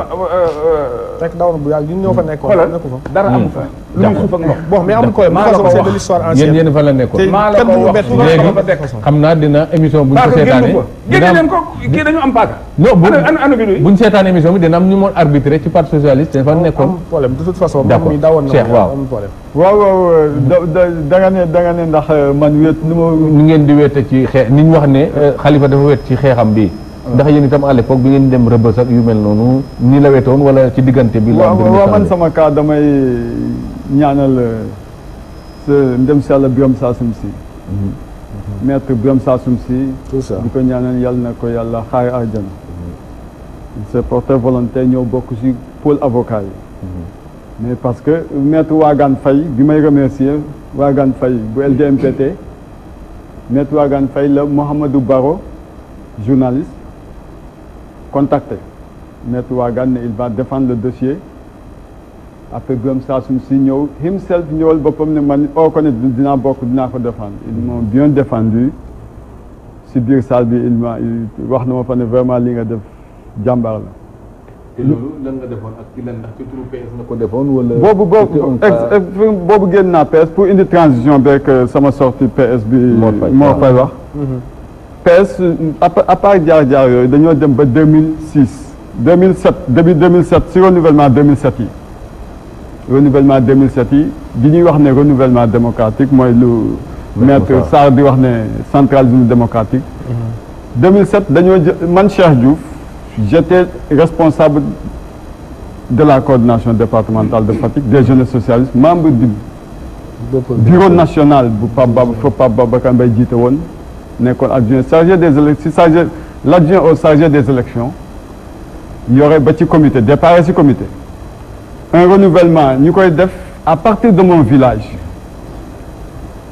fekk daw na bu yàgg ñun ñoo fa nekkoon nekku fa dara amu fa lu muy suuf ak ndox bon mais amul ko c'est de l'histoire ancienne yéen fa la nekkoon maa la ko wax léegi xam naa dina émission buñ ko seetaanee génne leen ko kii dañu am paaka buñ seetaan émission bi dina am ñu moon arbitré ci parti socialiste dafa nekkoon am problème de toute façon d'accord mi dawoon na Cheikh waaw am problème waaw da nga ne ndax man wéet nu ma ñu ngeen di wéete ci xeex ni ñu wax ne Khalifa dafa wéet ci xeexam bi ndax yéen itam à l'époque bi ngeen dem Rebeuss ak yu mel noonu nii la wéetoon wala ci diggante bi la waaw man sama cas damay ñaanal ndem si yàlla Birame Sassoum Sy maître Birame Sassoum Sy tout ça di ko ñaanal yàlla na ko yàlla xaare àjjana il s'est porté volontaire ñëw bokk ci pôle avocat yi mais parce que maître Wagane Faye bi may remercier Wagane Faye bu LDMPT maître Wagane Faye la Mouhamadou Baro journaliste contacté maître Wagane ne il va défendre le dossier après Birame Sassoum Sy ñëw himself ñëwal boppam ne man oo ko ne dinaa bokk dinaa ko défendre ils m'ont bien défendu si biir salle bi wax na ma fa ne vraiment li nga def jàmbaar la. te loolu lan nga defoon ak ci lan ndax ci turu PS nga ko defoon wala. boobu génn naa PS pour indi transition beeg sama sortie PS bi. moo fay wax. PS à part jaar-jaar yooyu dañoo dem ba 2006 2007 début 2007 si renouvellement 2007 yi. renouvellement 2007 yi bi ñuy wax ne renouvellement démocratique mooy lu. maître Sarr di wax ne centralisme démocratique. 2007 dañoo man Cheikh Diouf. J'étais responsable de la coordination départementale de Fatick des jeunes socialistes membre du bureau national bu Pape Babacar Mbaye jiite woon nekkoon adjoint chargé des élections l'adjoint au chargé des élections yore ba ci comité départ ci comité un renouvellement ñu koy def à partir de mon village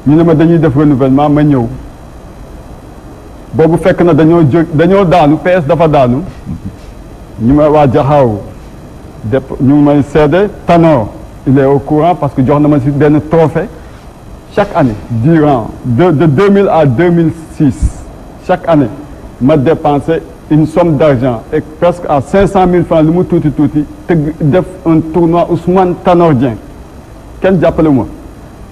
ñu ne ma dañuy def renouvellement ma ñëw boobu fekk na dañoo daanu PS dafa daanu ñu may waa Jaxaaw ñu may seede Tanor il est au courant parce que jox na ma si benn trophée chaque année durant de 2000 à 2006 chaque année ma dépensé une somme d'argent et presque à 500 000 francs lu mu tuuti tuuti te def un tournoi Ousmane Tanor Dieng kenn jàppale ma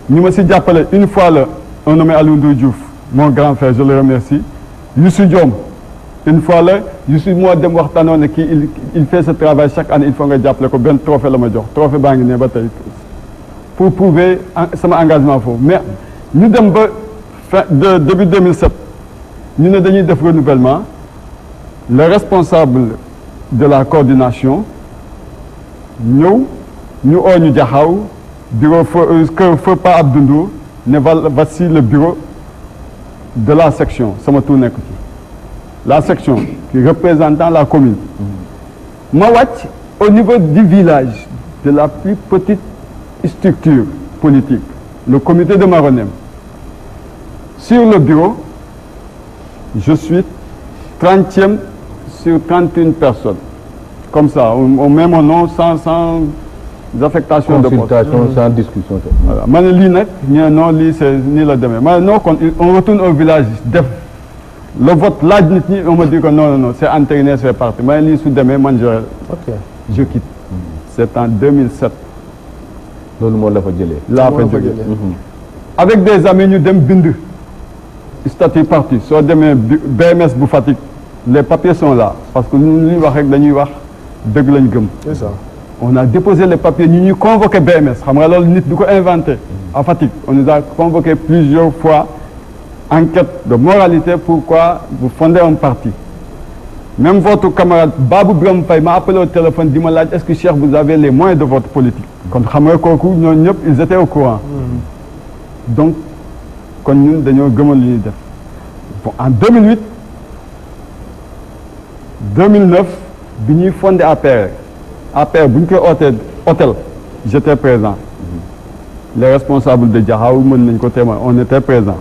ñu ma si jàppale une fois la un nommé Aliou Ndoye Diouf mon grand frère je le remercie Youssou Diom une fois la Youssou moo dem waxtaanoo ne kii il fait ce travail chaque année il faut nga jàppale ko benn trophée la ma jox trophée baa ngi ne ba tey pour prouver sama engagement foofu mais ñu dem ba fin de début 2007 ñu ne dañuy def renouvellement le responsable de la coordination ñëw ñu oo ñu Jaxaaw bureau kër feu Pa Abdou Ndour ne voici le bureau de la section sama tur nekk ci la section qui représentant la commune ma wàcc au niveau du village de la plus petite structure politique le comité de Maronem sur le bureau je suis 30e sur 31 personnes comme ça on met mon nom sans affectations de poste. consultation sans discussion. Voilà ma ne lii nag ñu non lii c'est nii la demee ma ne non kon on retourne au village def le vote laaj nit ñi on me dit que non c'est entériné c'est parti ma ne lii su demee man je quitte. C'est en 2007. loolu moo la fa jëlee. laa fa jógee avec des amis ñu dem bind statut parti soo demee BMS bu Fatick les papiers sont là parce que lu ñuy wax rek dañuy wax dëgg lañ gëm. C'est ça. On a déposé les papiers ñu ñuy convoqué BMS xam nga loolu nit du ko inventé à Fatick on nous a convoqué plusieurs fois enquête de moralité pourquoi vous fondez un parti. Même votre camarade Babou Birame Faye m'a appelé au téléphone di ma laaj est-ce que Cheikh vous avez les moyens de votre politique. kon xam nga kooku ñooñu ñëpp ils étaient au courant. donc kon ñun dañoo gëmal li ñuy def bon en 2008 2009 bi ñuy fondé APR bu ñu koy ootee hôtel j'étais présent les responsables de Diakhao mën nañ ko témoin on était présent.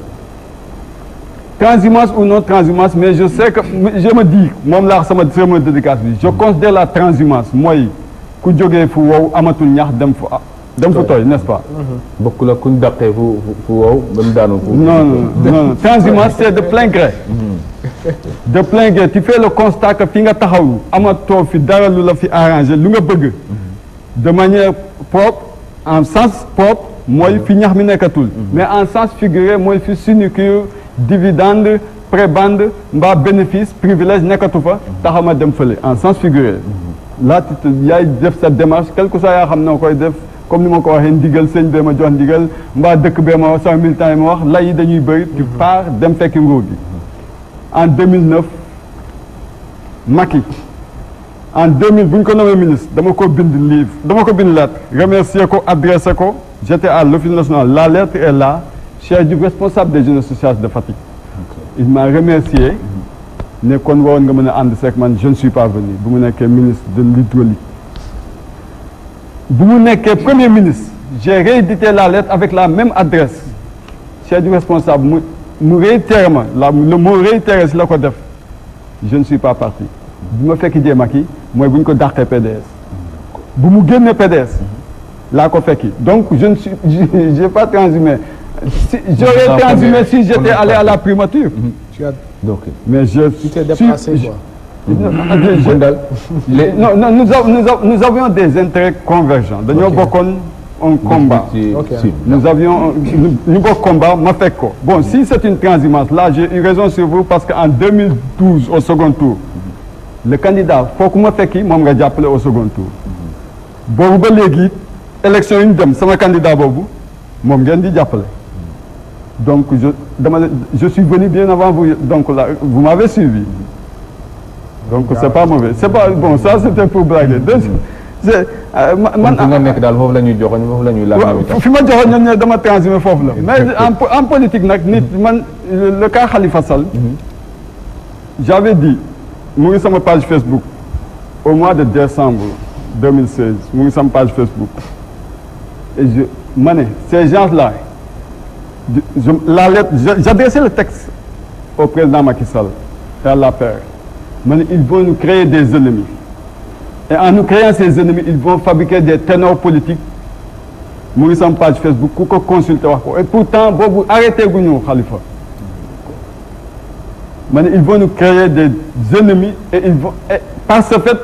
Transhumance ou non transhumance mais je sais que je me dis moom laa sama dédicace bi je considère la transhumance mooy ku jógee fu wow amatul ñax dem fu tooy n'est-ce pas. bokkul ak kuñ dàqee fu wow ba mu daanu. non transhumance c'est de plein gré. de plein gré tu fais le constat que fi nga taxaw amatoo fi dara lu la fi arrangé lu nga bëgg. de manière propre en sens propre mooy fi ñax mi nekkatul. mais en sens figuré mooy fi sinécure. dividende prébende mbaa bénéfice privilège nekkatu fa taxama dem fële en sens figuré là yaay def sa démarche quelque soit yaa xam noo koy def comme ni ma ko waxee ndigal sëñ bee ma jox ndigal mbaa dëkk bee ma wax sama militant yi ma wax lay yi dañuy bëri tu pars dem fekki nguur gi en 2009 Macky en 2000 bu ñu ko nommé ministre dama ko bind livre dama ko bind lettre remercier ko adressé ko j'étais à l'office national la lettre est là Cheikh Diouf responsable des jeunes associations de Fatick il m'a remercié ne kon waroon nga mën a ànd seeg man je ne suis pas venu bu mu nekkee ministre de l'hydraulique bu mu nekkee premier ministre j'ai réédité la lettre avec la même adresse Cheikh Diouf responsable mu réitéré ma le mot réitéré si la ko def je ne suis pas parti bu ma fekki jee Macky mooy bu ñu ko dàqee PDS bu mu génnee PDS laa ko fekki donc je ne suis j'ai pas transhumé si j'aurais transhumé si j'étais allé à la primature. Mais je t'es déplacé quoi. Non, nous avions des intérêts convergents. dañoo bokkoon un combat. Nous avions ñu bokk combat ma fekk ko. Bon, si c'est une transhumance, là j'ai eu raison sur vous parce qu'en 2012 au second tour le candidat fooku ma fekki moom nga jàppale au second tour. boobu ba léegi élection yi ñu dem sama candidat boobu moom ngeen di jàppale. Donc je suis venu bien avant vous donc là vous m'avez suivi donc c'est pas mauvais c'est pas bon ça c'était pour blaguer man fi nga nekk daal foofu la ñuy joxoon foofu la ñuy laaj. fi ma joxoon ñoom ñooy dama transhumé foofu la mais en politique nag nit man le cas Khalifa Sall j'avais dit mu ngi sama page Facebook au mois de décembre 2016 mu ngi sama page Facebook et ma ne ces gens-là la lettre j'adressais le texte au président Macky Sall et à l'APR ma ne ils vont nous créer des ennemis et en nous créant ces ennemis ils vont fabriquer des ténors politiques mu ngi sama page Facebook ku ko consulter wax ko et pourtant boobu arrêté gu ñu Khalifa ma ne ils vont nous créer des ennemis et ils vont et par ce fait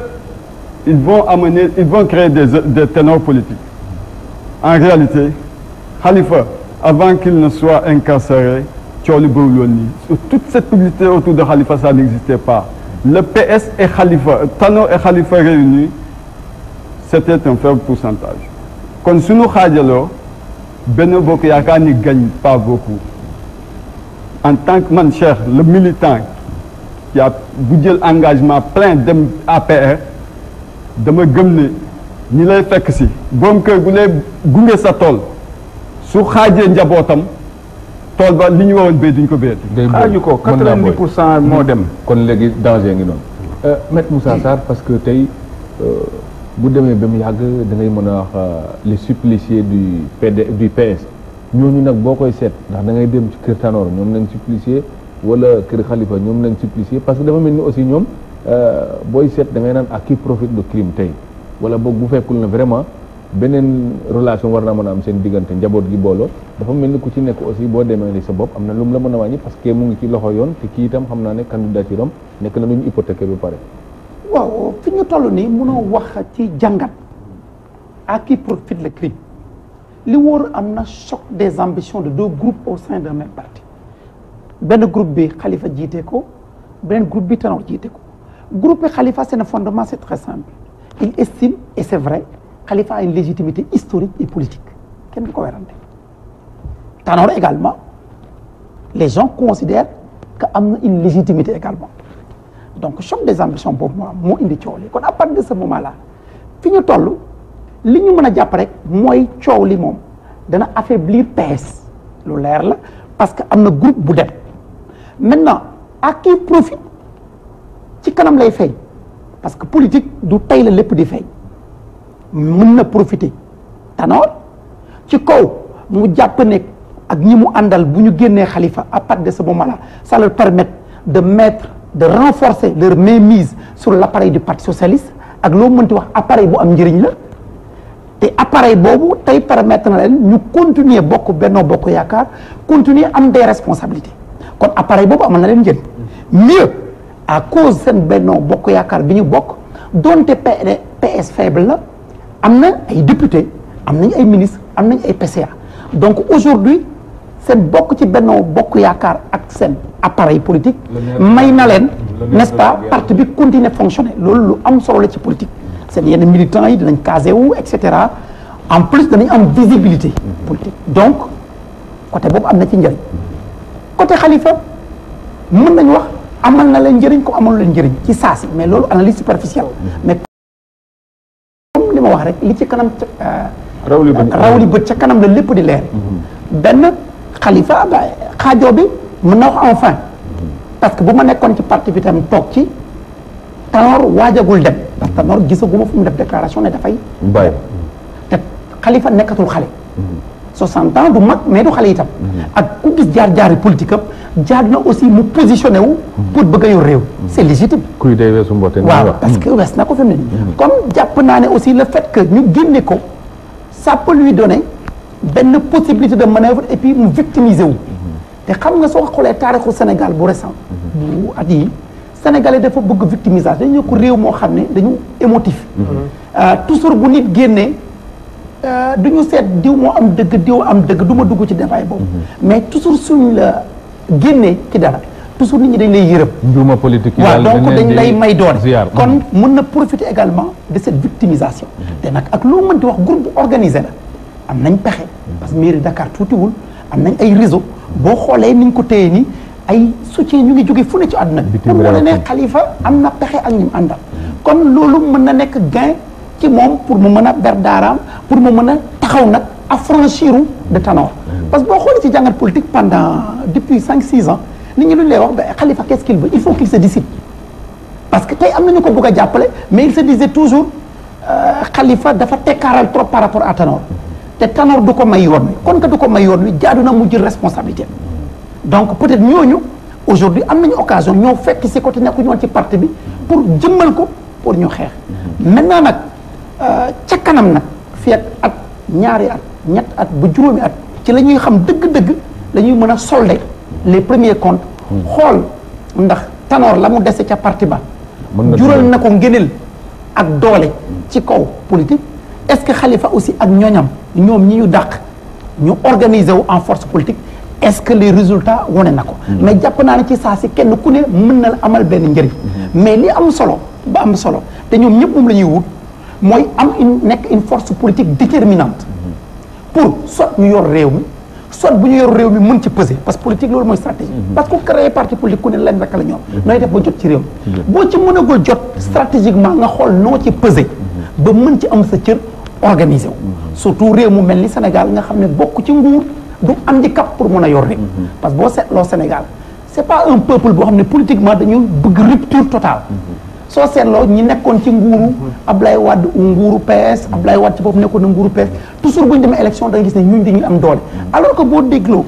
ils vont créer des ténors politiques en réalité Khalifa avant qu'il ne soit incarcéré coow li bëriwul woon nii toute cette publicité autour de Khalifa ça n'existait pas le PS et Khalifa Tanor et Khalifa réunis c'était un faible pourcentage kon suñu xaajaloo Benno Bokk Yaakaar ni gagne pas beaucoup en tant que man Cheikh le militant qui a bu jël engagement plein dem APR dama gëm ne ñi lay fekk si boom kër gu lay gunge sa tool su xaajee njabootam tool ba li ñu waroon béy duñ ko béyati. xaaju ko 90% moo dem. kon léegi danger ngi noonu. Maître Moussa Sarr parce que tey bu demee ba mu yàgg da ngay mën a wax les suppliciés du PS ñooñu nag boo koy seet ndax da ngay dem ci kër Tanor ñoom lañ supplicié wala kër Khalifa ñoom lañ supplicié parce que dafa mel ni aussi ñoom booy seet da ngay naan à qui profite le crime tey wala boog bu fekkul na vraiment beneen relation war naa mën a am seen diggante njaboot gi booloo dafa mel ni ku ci nekk aussi boo demee li sa bopp am na lu mu la mën a wàññi parce que mu ngi ci loxo yoon te kii itam xam naa ne candidature am nekk na lu ñu hypothéqué ba pare. waaw fi ñu toll nii mënoo wax ci jàngat à qui profite le crime li wóor am na choc des ambitions de deux groupes au sein d'un même parti benn groupe bi Khalifa jiite ko beneen groupe bi Tanor jiite ko groupe bi Khalifa c'est un fondement c'est très simple il estime et c'est vrai Khalifa a une légitimité historique et politique kenn du ko werante Tanor également les gens considèrent que am na une légitimité également donc choc des ambitions boobu moo indi coow li kon à partir de ce moment là fi ñu toll li ñu mën a jàpp rek mooy coow li moom dana affaiblir PS lu leer la parce que am na groupe bu dem maintenant à qui profite ci kanam lay feeñ parce que politique du tey la lépp di feeñ mën na profiter Tanor ci kaw mu jàpp ne ak ñi mu àndal bu ñu génnee Khalifa à partir de ce moment là ça leur permet de renforcer leur mainmise sur l'appareil du Parti socialiste ak loo mënti wax appareil bu am njëriñ la te appareil boobu tey permettre na leen ñu continuer bokk Benno Bokk Yaakaar continuer am des responsabilités kon appareil boobu amal na leen njëriñ mieux à cause seen Benno Bokk Yaakaar bi ñu bokk donte PS faible la am na ay députés am nañ ay ministres am nañ ay PCA donc aujourd'hui seen bokk ci Benno Bokk Yaakaar ak seen appareil politique may na leen n'est-ce pas parti bi continuer fonctionner loolu lu am solo la ci politique seen yenn militants yi dinañ casé wu et cetera en plus danañ am visibilité politique donc côté boobu am na ci njëriñ côté Khalifa mën nañu wax amal na leen njëriñ ko amal leen njëriñ ci saa si mais loolu analyse superficielle mais comme li ma wax rek li ci kanam raw li bët ca kanam la lépp di leer benn Khalifa xaajoo bi mën na wax enfin parce que bu ma nekkoon ci parti bi tam toog ci Tanor waajagul dem parce que Tanor gisaguma fu mu def déclaration ne dafay bàyyi te Khalifa nekkatul xale 60 ans du mag mais du xale itam ak ku gis jaar-jaari politique am jaar na aussi mu positionné wu pour bëgg a yor réew c'est légitime kuy day weesu mboote waaw parce que wees na ko fi mu ne nii comme jàpp naa ne aussi le fait que ñu génne ko ça peut lui donner benn possibilité de manœuvre et puis mu victimiser wu te xam nga soo xoolee taarixu Sénégal bu récent bu at yi Sénégalais dafa bëgg victimisation dañu ko réew moo xam ne dañu émotif toujours bu nit génnee du ñu seet diw moo am dëgg diw am dëgg du ma dugg ci débat boobu mais toujours suñ la génnee ci dara toujours nit ñi dañ lay yërëm njuuma politique yi waaw daal donc dañ lay may doole ziar. kon mën na profiter également de cette victimisation te nag ak loo mënti wax groupe bu organisé la am nañ pexe parce que mairie Dakar tuutiwul am nañ ay réseau boo xoolee niñ ko téye ni ay soutien ñu ngi jóge fu ne ci àdduna bi pour wane ne Khalifa am na pexe ak ñim àndal kon loolu mën na nekk gain ci moom pour mu mën a ber daaraam pour mu mën a taxaw nag affranchir de Tanor parce que boo xoolee ci jàngat politique pendant depuis 5-6 ans nit ñi lu ñu lay wax ba Khalifa qu'est-ce qu'il veut il faut qu'il se décide parce que tey am nañu ko bëgg a jàppale mais il se disait toujours Khalifa dafa tekkaaral trop par rapport à Tanor te Tanor du ko may yoon wi kon que du ko may yoon wi jaadu na mu jël responsabilité donc peut-être ñooñu aujourd'hui am nañu occasion ñoo fekk si côté nekku ñoon ci parti bi pour jëmmal ko pour ñu xeex maintenant nag ca kanam nag fii ak ñaari at ñett at ba juróomi at ci la ñuy xam dëgg-dëgg la ñuy mën a solder les premiers comptes xool ndax Tanor la mu dese ca parti ba jural na ko ngëneel ak doole ci kaw politique est-ce que Khalifa aussi ak ñooñam ñoom ñi ñu dàq ñu organiser wu en force politique est-ce que les résultats wane na ko mais jàpp naa ne ci saa si kenn ku ne mën na la amal benn njëriñ mais li am solo ba am solo te ñoom ñëpp moom la ñuy wut mooy am nekk une force politique déterminante pour soit ñu yor réew mi soit bu ñu yor réew mi mën ci peser parce que politique loolu mooy stratégie parce que ku créé parti politique ku ne leen rek la ñoom nooy def ba jot ci réew mi boo ci mënagul jot stratégiquement nga xool noo ci peser ba mën ci am sa cër organiser wu surtout réew mu mel ni Sénégal nga xam ne bokk ci nguur du handicap pour mën a yor réew parce que boo seetloo Sénégal c'est pas un peuple boo xam ne politiquement dañu bëgg rupture totale soo seetloo ñi nekkoon ci nguuru Ablaye Wade nguuru PS Ablaye Wade ci bopp nekkoon na nguuru PS toujours bu ñu demee élection da nga gis ne ñun dañuy am doole alors que boo dégloo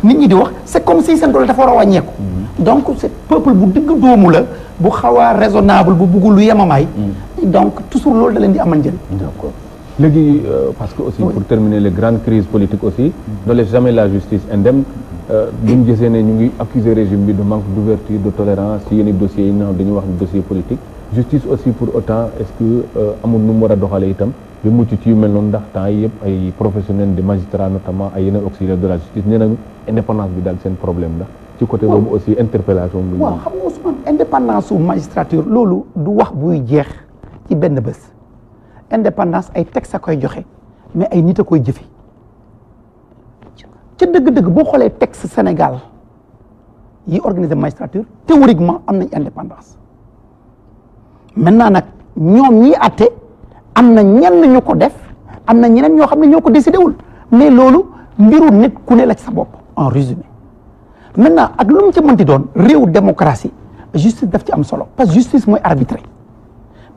nit ñi di wax c'est comme si seen doole dafa war a wàññeeku donc c'est peuple bu digg doomu la bu xaw a raisonnable bu bëggul lu yemamaay donc toujours loolu da leen di amal njëriñ d'accord léegi parce que aussi pour terminer les grandes crises politiques aussi ne laisse jamais la justice indemne buñ gisee ne ñu ngi accuser régime bi de manque d'ouverture de tolérance ci yenn dossiers yi nga xam dañuy wax dossier politique justice aussi pour autant est-ce que amul nu mu war a doxalee itam bi mucc ci yu mel noonu ndax temps yi yëpp ay professionnels de magistrats notamment ay yeneen auxiliaires de la justice nee nañu indépendance bi daal seen problème la ci côté boobu aussi interpellation bi waaw xam nga Ousmane indépendance su magistrature loolu du wax buy jeex ci benn bés indépendance ay texte a koy joxe mais ay nit a koy jëfe ca dëgg-dëgg boo xoolee texte Sénégal yi organiser magistrature théoriquement am nañ indépendance maintenant nag ñoom ñiy àtte am na ñenn ñu ko def am na ñeneen ñoo xam ne ñoo ko décidé wul mais loolu mbiru nit ku ne la ci sa bopp en résumé maintenant ak lu mu ci mënti doon réew démocratie justice daf ci am solo parce que justice mooy arbitré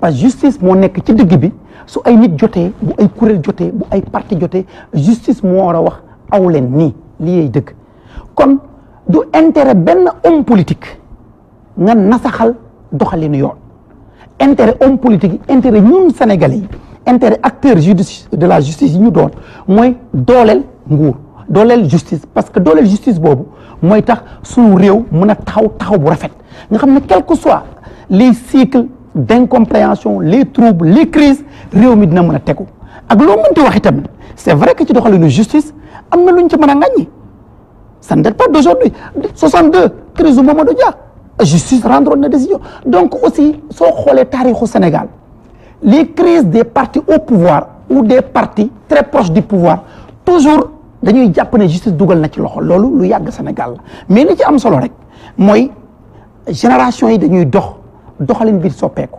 parce que justice moo nekk ci digg bi su ay nit jotee bu ay kuréel jotee bu ay parti jotee justice moo war a wax aw leen nii lii dëgg kon du intérêt benn homme politique nga nasaxal doxalinu yoon intérêt homme politique yi intérêt ñun Sénégalais yi intérêt acteur de la justice yi ñu doon mooy dooleel nguur dooleel justice parce que dooleel justice boobu mooy tax suñu réew mën a taxaw bu rafet nga xam ne quel que soit les cycles d'incompréhension les troubles les crises réew mi dina mën a tegu ak loo mënti wax itam c'est vrai que ci doxalinu justice am na lu ñu ci mën a ŋaññi ça ne date pas d'aujourd'hui 62 crise u Mamadou Dia justice rendre na décision donc aussi soo xoolee taarixu Sénégal les crises des partis au pouvoir ou des partis très proches du pouvoir toujours dañuy jàpp ne justice dugal na ci loxo loolu lu yàgg Sénégal la mais li ci am solo rek mooy génération yi dañuy doxalin biir soppeeku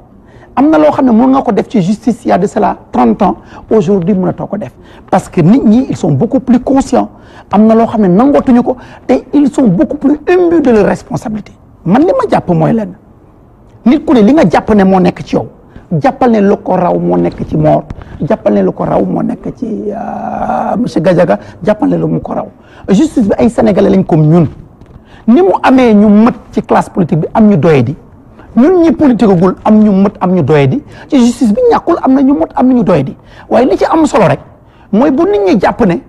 am na loo xam ne mën nga ko def ci justice il y a de cela 30 ans aujourd'hui mënatoo ko def parce que nit ñi ils sont beaucoup plus conscients am na loo xam ne nangootuñu ko te ils sont beaucoup plus imbus de leur responsabilité man li ma jàpp mooy lenn nit ku ne li nga jàpp ne moo nekk ci yow jàppal ne lu ko raw moo nekk ci Mor jàppal ne lu ko raw moo nekk ci monsieur Gadiaga jàppal ne lu mu ko raw justice bi ay sénégalais lañ comme ñun ni mu amee ñu mët ci classe politique bi am ñu doyadi ñun ñi politique agul am ñu mët am ñu doyadi ci justice bi ñàkkul am na ñu mët am na ñu doyadi waaye li ci am solo rek mooy bu nit ñi jàpp ne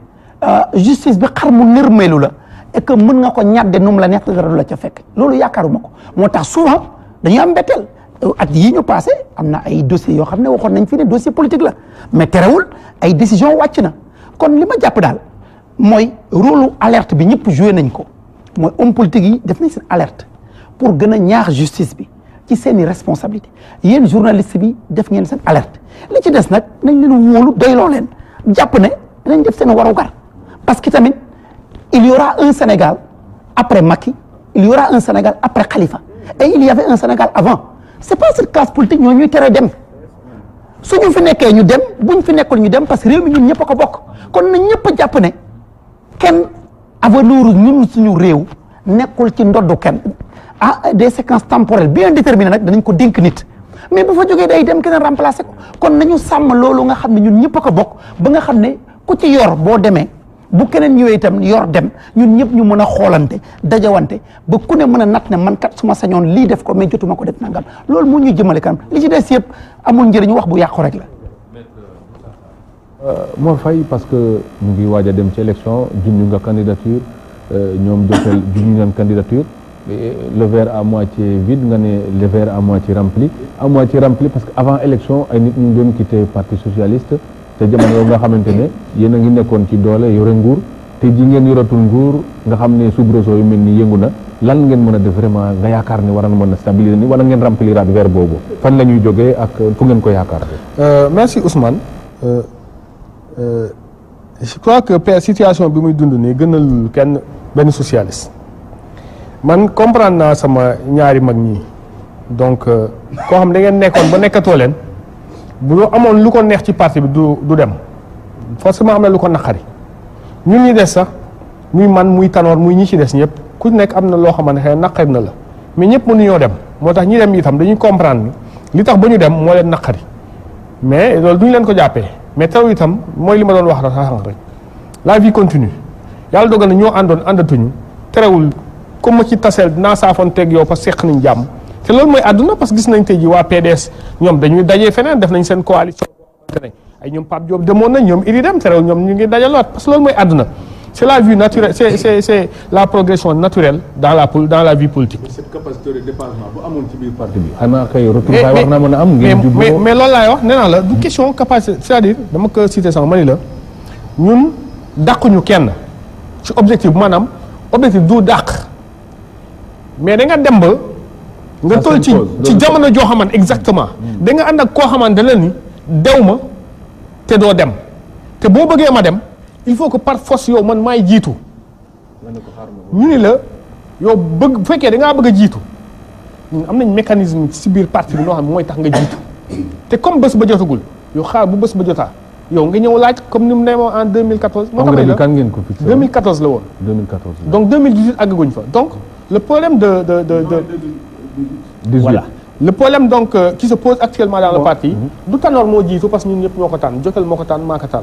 justice bi xar mu nërmeelu la et que mën nga ko ñàdde nu mu la neex dara du la ca fekk loolu yaakaaruma ko moo tax souvent dañuy am mbetteel at yii ñu passé am na ay dossiers yoo xam ne waxoon nañ fi ne dossier politique la mais terewul ay décision wàcc na kon li ma jàpp daal mooy rôle alerte bi ñëpp joué nañ ko mooy homme politique yi def nañ seen alerte pour gën a ñaax justice bi ci seeni responsabilité yéen journaliste bi def ngeen seen alerte li ci des nag nañ leen wóolu doyloo leen jàpp ne dinañ def seen warugar parce que tamit il y aura un Sénégal après Macky il y aura un Sénégal après Khalifa et il y avait un Sénégal avant c'est pas cette classe politique ñoo ñuy tere dem suñu fi nekkee ñu dem buñ fi nekkul ñu dem parce que réew mi ñun ñëpp a ko bokk kon na ñëpp a jàpp ne kenn avenir ñun suñu réew nekkul ci ndoddu kenn ah des séquences temporelles bien déterminées nag danañ ko dénk nit mais bu fa jógee day dem keneen remplacer ko kon nañu sàmm loolu nga xam ne ñun ñëpp a ko bokk ba nga xam ne ku ci yor boo demee bu keneen ñëwee itam yor dem ñun ñëpp ñu mën a xoolante dajawante ba ku ne mën a natt ne man kat su ma sañoon lii def ko mais jotuma ko def nangam loolu moo ñuy jëmale kanam li ci des yëpp amul njëriñ wax bu yàqu rek la. Mor Faye parce que ñu ngi waaj a dem ci élection junj nga candidature ñoom Jokal junj ngeen candidature le verre à moitié vide nga ne le verre à moitié rempli parce que avant élection ay nit ñu doon quitté parti socialiste. te jamono yow nga xamante ne yéen a ngi nekkoon ci doole yore nguur te ji ngeen yoratul nguur nga xam ne soubresaut yu mel ni yëngu na lan ngeen mën a def vraiment nga yaakaar ne war na mën a stabiliser ni wala ngeen rempliraat verre boobu fan la ñuy jógee ak fu ngeen ko yaakaar. merci Ousmane je crois que situation bi muy dund nii gënal kenn benn socialiste man comprendre naa sama ñaari mag ñii donc koo xam da ngeen nekkoon ba nekkatoo leen. bu loo amoon lu ko neex ci parti bi du dem forcément am na lu ko naqari ñun ñi des sax muy man muy Tanor muy ñi ci des ñëpp ku nekk am na loo xamante ne naqari na la mais ñëpp mënuñoo dem moo tax ñi dem itam dañuy comprendre ni li tax ba ñu dem moo leen naqari mais loolu duñu leen ko jàppee mais taw itam mooy li ma doon wax rek la vie continue yàlla dogal na ñoo àndoon àndatuñu terewul comme ma ci taseel dinaa saafoonteeg yow parce que seq nañ jàmm. te loolu mooy àdduna parce que gis nañ tey ji waa PDS ñoom dañuy dajee feneen def nañ seen coalition boo xamante ne ay ñoom Pape Diop demoon na ñoom Idi dem terew ñoom ñu ngi dajaloot parce que loolu mooy àdduna c'est la vie naturelle c'est la progression naturelle dans la vie politique. cette capacité de dépassement bu amoon ci biir parti bi. xanaa kay retrouvailles war naa mën a am. ngeen mais loolu laay wax nee naa la du question capacité c'est-à-dire dama ko cité sànq ma ni la ñun dàquñu kenn ci objectif maanaam objectif du dàq mais da nga dem ba. nga toll ci jamono joo xamante exactement. da nga ànd ak koo xamante ne ni dew ma te doo dem te boo bëggee ma dem. il faut que par force yow man maay jiitu ñu ni la yow bëgg bu fekkee da ngaa bëgg a jiitu am nañ mécanisme ci biir parti bi noo xam ne mooy tax nga jiitu te comme bés ba jotagul yow xaar bu bés ba jotaa yow nga ñëw laaj comme ni mu ne en 2014. moo tax la kan ngeen ko fixé 2014 la woon. 2014 donc 2018 àggaguñ fa donc le problème de 18 voilà. le problème donc qui se pose actuellement dans le parti du Tanor moo jiitu parce que ñun ñëpp ñoo ko tànn Jokal moo ko tànn maa ko tànn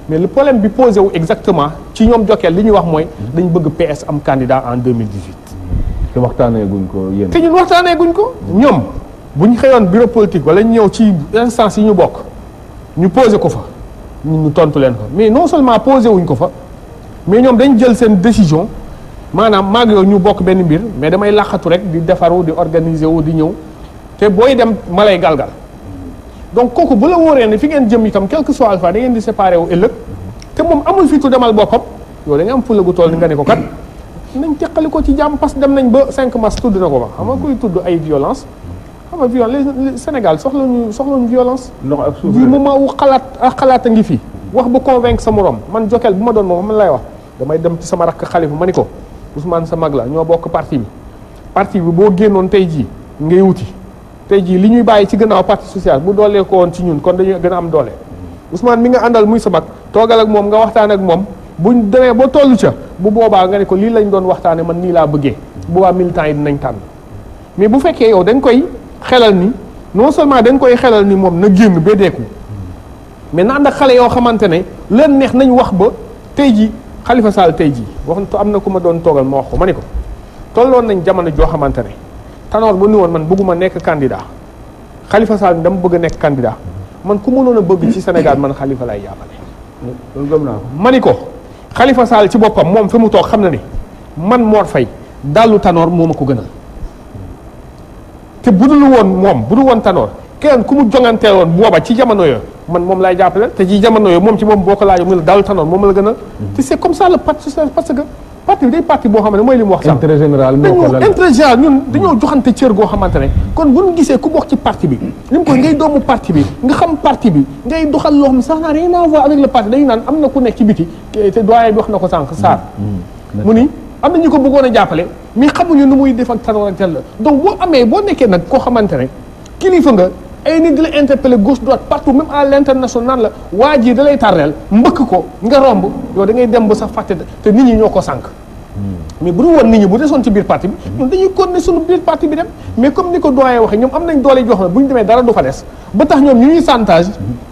mais le problème bi posé wu exactement ci ñoom Jokal li ñuy wax mooy dañ bëgg PS am candidat en 2018 te waxtaanee guñ ko yéen te ñun waxtaanee guñ ko ñoom bu ñu xëyoon bureau politique wala ñëw ci instance yi ñu bokk ñu posé ko fa ñu tontu leen ko mais non seulement posé wuñ ko fa mais ñoom dañ jël seen décision maanaam maag yow ñu bokk benn mbir mais damay laqatu rek di defaru di organiser wu di ñëw te booy dem ma lay galgal donc kooku bu la wóoree ne fi ngeen jëm itam quel que soit alpha da ngeen di séparé wu ëllëg te moom amul fitu demal boppam yow da nga am fulla gu toll ni nga ne ko kat nañ teqali ko ci jàmm parce que dem nañ ba 5 mars tudd na ko ba xam nga kuy tudd ay violence xam nga violence Sénégal soxlañu violence du moment wu xalaat a ngi fi wax ba convaincre sa morom man Jokal bu ma doon moom man lay wax damay dem ci sama rakk Khalifa ma ni ko Ousmane sa mag la ñoo bokk parti bi boo génnoon tey jii ngay wuti tey jii li ñuy bàyyi ci gannaaw parti social bu doolee ko woon ci ñun kon dañuy gën a am doole Ousmane mi nga àndal muy sa mag toogal ak moom nga waxtaan ak moom buñ demee ba tollu ca bu boobaa nga ne ko lii lañ doon waxtaane man nii laa bëggee bu boobaa militants yi dinañ tànn mais bu fekkee yow dañ koy xelal ni non seulement dañ koy xelal ni moom na génn bédeeku mais na ànd ak xale yoo xamante ne leen neex nañ wax ba tey jii Khalifa Sall tey jii wax am na ku ma doon toogal ma wax ko ma ni ko tolloon nañ jamono joo xamante ne Tanor bu ni woon man bëgguma nekk candidat Khalifa Sall dama bëgg a nekk candidat man ku mënoon a bëgg ci Sénégal man Khalifa lay jàppale. loolu gëm naa ko. ma ni ko Khalifa Sall ci boppam moom fi mu toog xam na ni man Mor Faye dallu Tanor moo ma ko gënal te bu dul woon Tanor keneen ku mu jongantee woon booba ci jamono yooyu man moom lay jàppale te ci jamono yooyu moom ci moom boo ko laajoo mu la dallu Tanor moom la gënal. te c'est comme ça le parti social parce que. parti bi day parti boo xam ne mooy li mu wax sax intérêt général moo ko lal intérêt général ñun dañoo joxante cër goo xamante ne kon bu ñu gisee ku bokk ci parti bi li mu koy ngay doomu parti bi nga xam parti bi ngay doxal loo xam ne sax naa rien à voir avec le parti dañu naan am na ku nekk ci biti te doyen bi wax na ko sànq Sarr mu ni am na ñu ko bëggoon a jàppale mais xamuñu nu muy def ak Tanor ak tel la donc boo nekkee nag koo xamante ne kilifa nga ay nit di la interpeller gauche droite partout même à l'international la waa ji da lay tàrreel mbëkk ko nga romb yow da ngay dem ba sax fàtte te nit ñi ñoo ko sànq mais bu dul woon nit ñi bu desoon ci biir parti bi ñun dañuy continuer suñu biir parti bi dem mais comme ni ko doyen waxee ñoom am nañ doole jox na bu ñu demee dara du fa des ba tax ñoom ñu ñuy chantage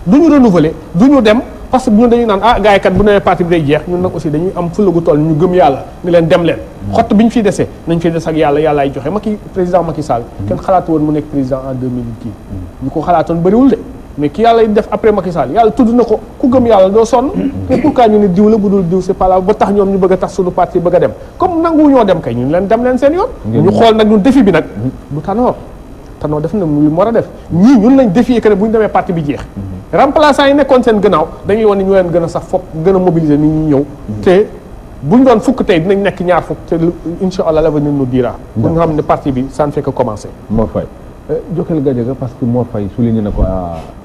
du ñu renouveler du ñu dem parce que ñun dañuy naan gars yi kat bu demee parti bi day jeex ñun nag aussi dañuy am fulla gu toll ñu gëm yàlla ni leen dem leen xott bi ñu fiy desee nañ fiy des ak yàlla ay joxe président Macky Sall kenn xalaatu woon mu nekk président en 2000 kii ñu ko xalaatoon bëriwul de mais ki yàlla def après Macky Sall yàlla tudd na ko ku gëm yàlla doo sonn mais pourquoi ñu ne diw la bu dul diw c'est pas là ba tax ñoom ñu bëgg a tax suñu parti bëgg a dem comme nangu ñoo dem kay ñun leen dem leen seen yoon ñu xool nag ñun défi bi nag du Tanor def na lu mu war a def ñii ñun lañ défier que ne bu ñu demee parti bi jeex remplaçant yi nekkoon seen gannaaw dañuy wan ne ñu leen gën a sax fopp gën a mobiliser nit ñi ñëw te buñ doon fukk tey dinañ nekk ñaar fukk te incha allah l'avenir nous dira pour nga xam ne parti bi ça ne fait que commencer Mor Faye Jokal Gadiaga parce que Mor Faye souligné na ko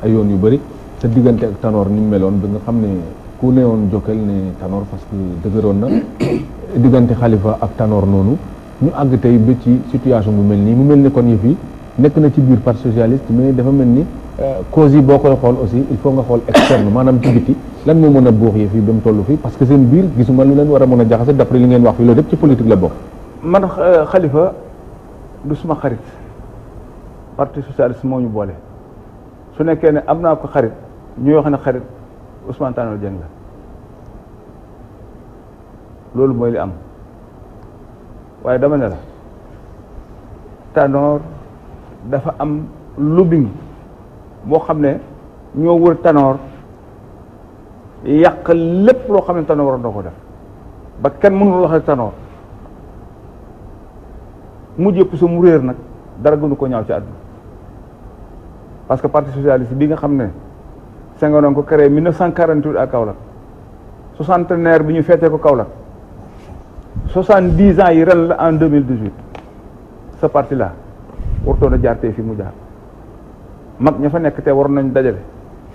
ay yoon yu bëri sa diggante ak Tanor ni mu meloon ba nga xam ne ku newoon Jokal ne Tanor parce que dëgëroon na diggante Khalifa ak Tanor noonu ñu àgg tey ba ci situation bu mel nii mu mel ne kon yëf yi nekk na ci biir parti socialiste mais dafa mel ni cause yi boo koy xool aussi il faut nga xool externe maanaam ci biti lan moo mën a boox yëf yi ba mu toll fii parce que seen biir gisuma lu leen war a mën a jaxase d'après li ngeen wax fii loolu lépp ci politique la bokk. man Khalifa du suma xarit parti socialiste moo ñu boole su nekkee ne am naa ko xarit ñuy wax ne xarit Ousmane Tanor Dieng la loolu mooy li am waaye dama ne la Tanor dafa am lobbying boo xam ne ñoo wër Tanor yàq lépp loo xam ne Tanor waroon na ko def ba kenn mënul wax ak Tanor mu jëpp sa mu réer nag dara gënu ko ñaaw ci àdduna parce que parti socialiste bi nga xam ne Senghor doon ko créé 1948 à Kaolack soixantenaire bi ñu feetee ko Kaolack 70 ans yi ren la en 2018 ce parti là wartoon a jaar tey fii mu jaar mag ña fa nekk te waroon nañ dajale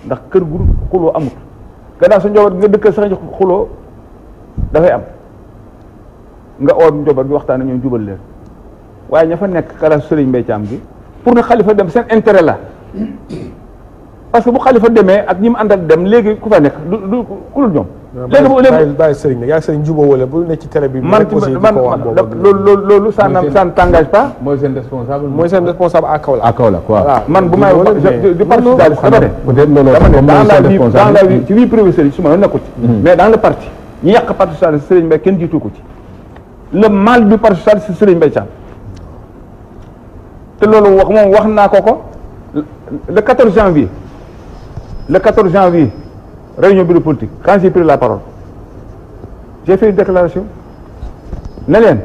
ndax kër gu xuloo amut gannaaw sa njaboot nga dëkkal sax xuloo dafay am nga oo njaboot bi waxtaan ñoom jubal leen waaye ña fa nekk kala Serigne Mbaye Thiam bi pour ne xalifa dem seen intérêt la parce que bu xalifa demee ak ñi mu àndal dem léegi ku fa nekk du ku dul ñoom. léegi bàyyi Serigne nag yaa Serigne jubóo wala bu ne ci télé bi. man loolu ça ne t'engage pas. mooy seen responsable. mooy seen responsable à Kaolack. à Kaolack waaw. man bu may du parti socialiste dama ne dans la vie ci vie privée Serigne su ma nekkul ci. mais dans le parti ñi yàq parti socialiste Serigne Mbaye kenn jiitu ko ci. le mal du parti socialiste Serigne Mbaye Thiam te loolu wax moom wax naa ko le 14 janvier réunion bureau politique quand j'ai pris la parole j'ai fait une déclaration ne leen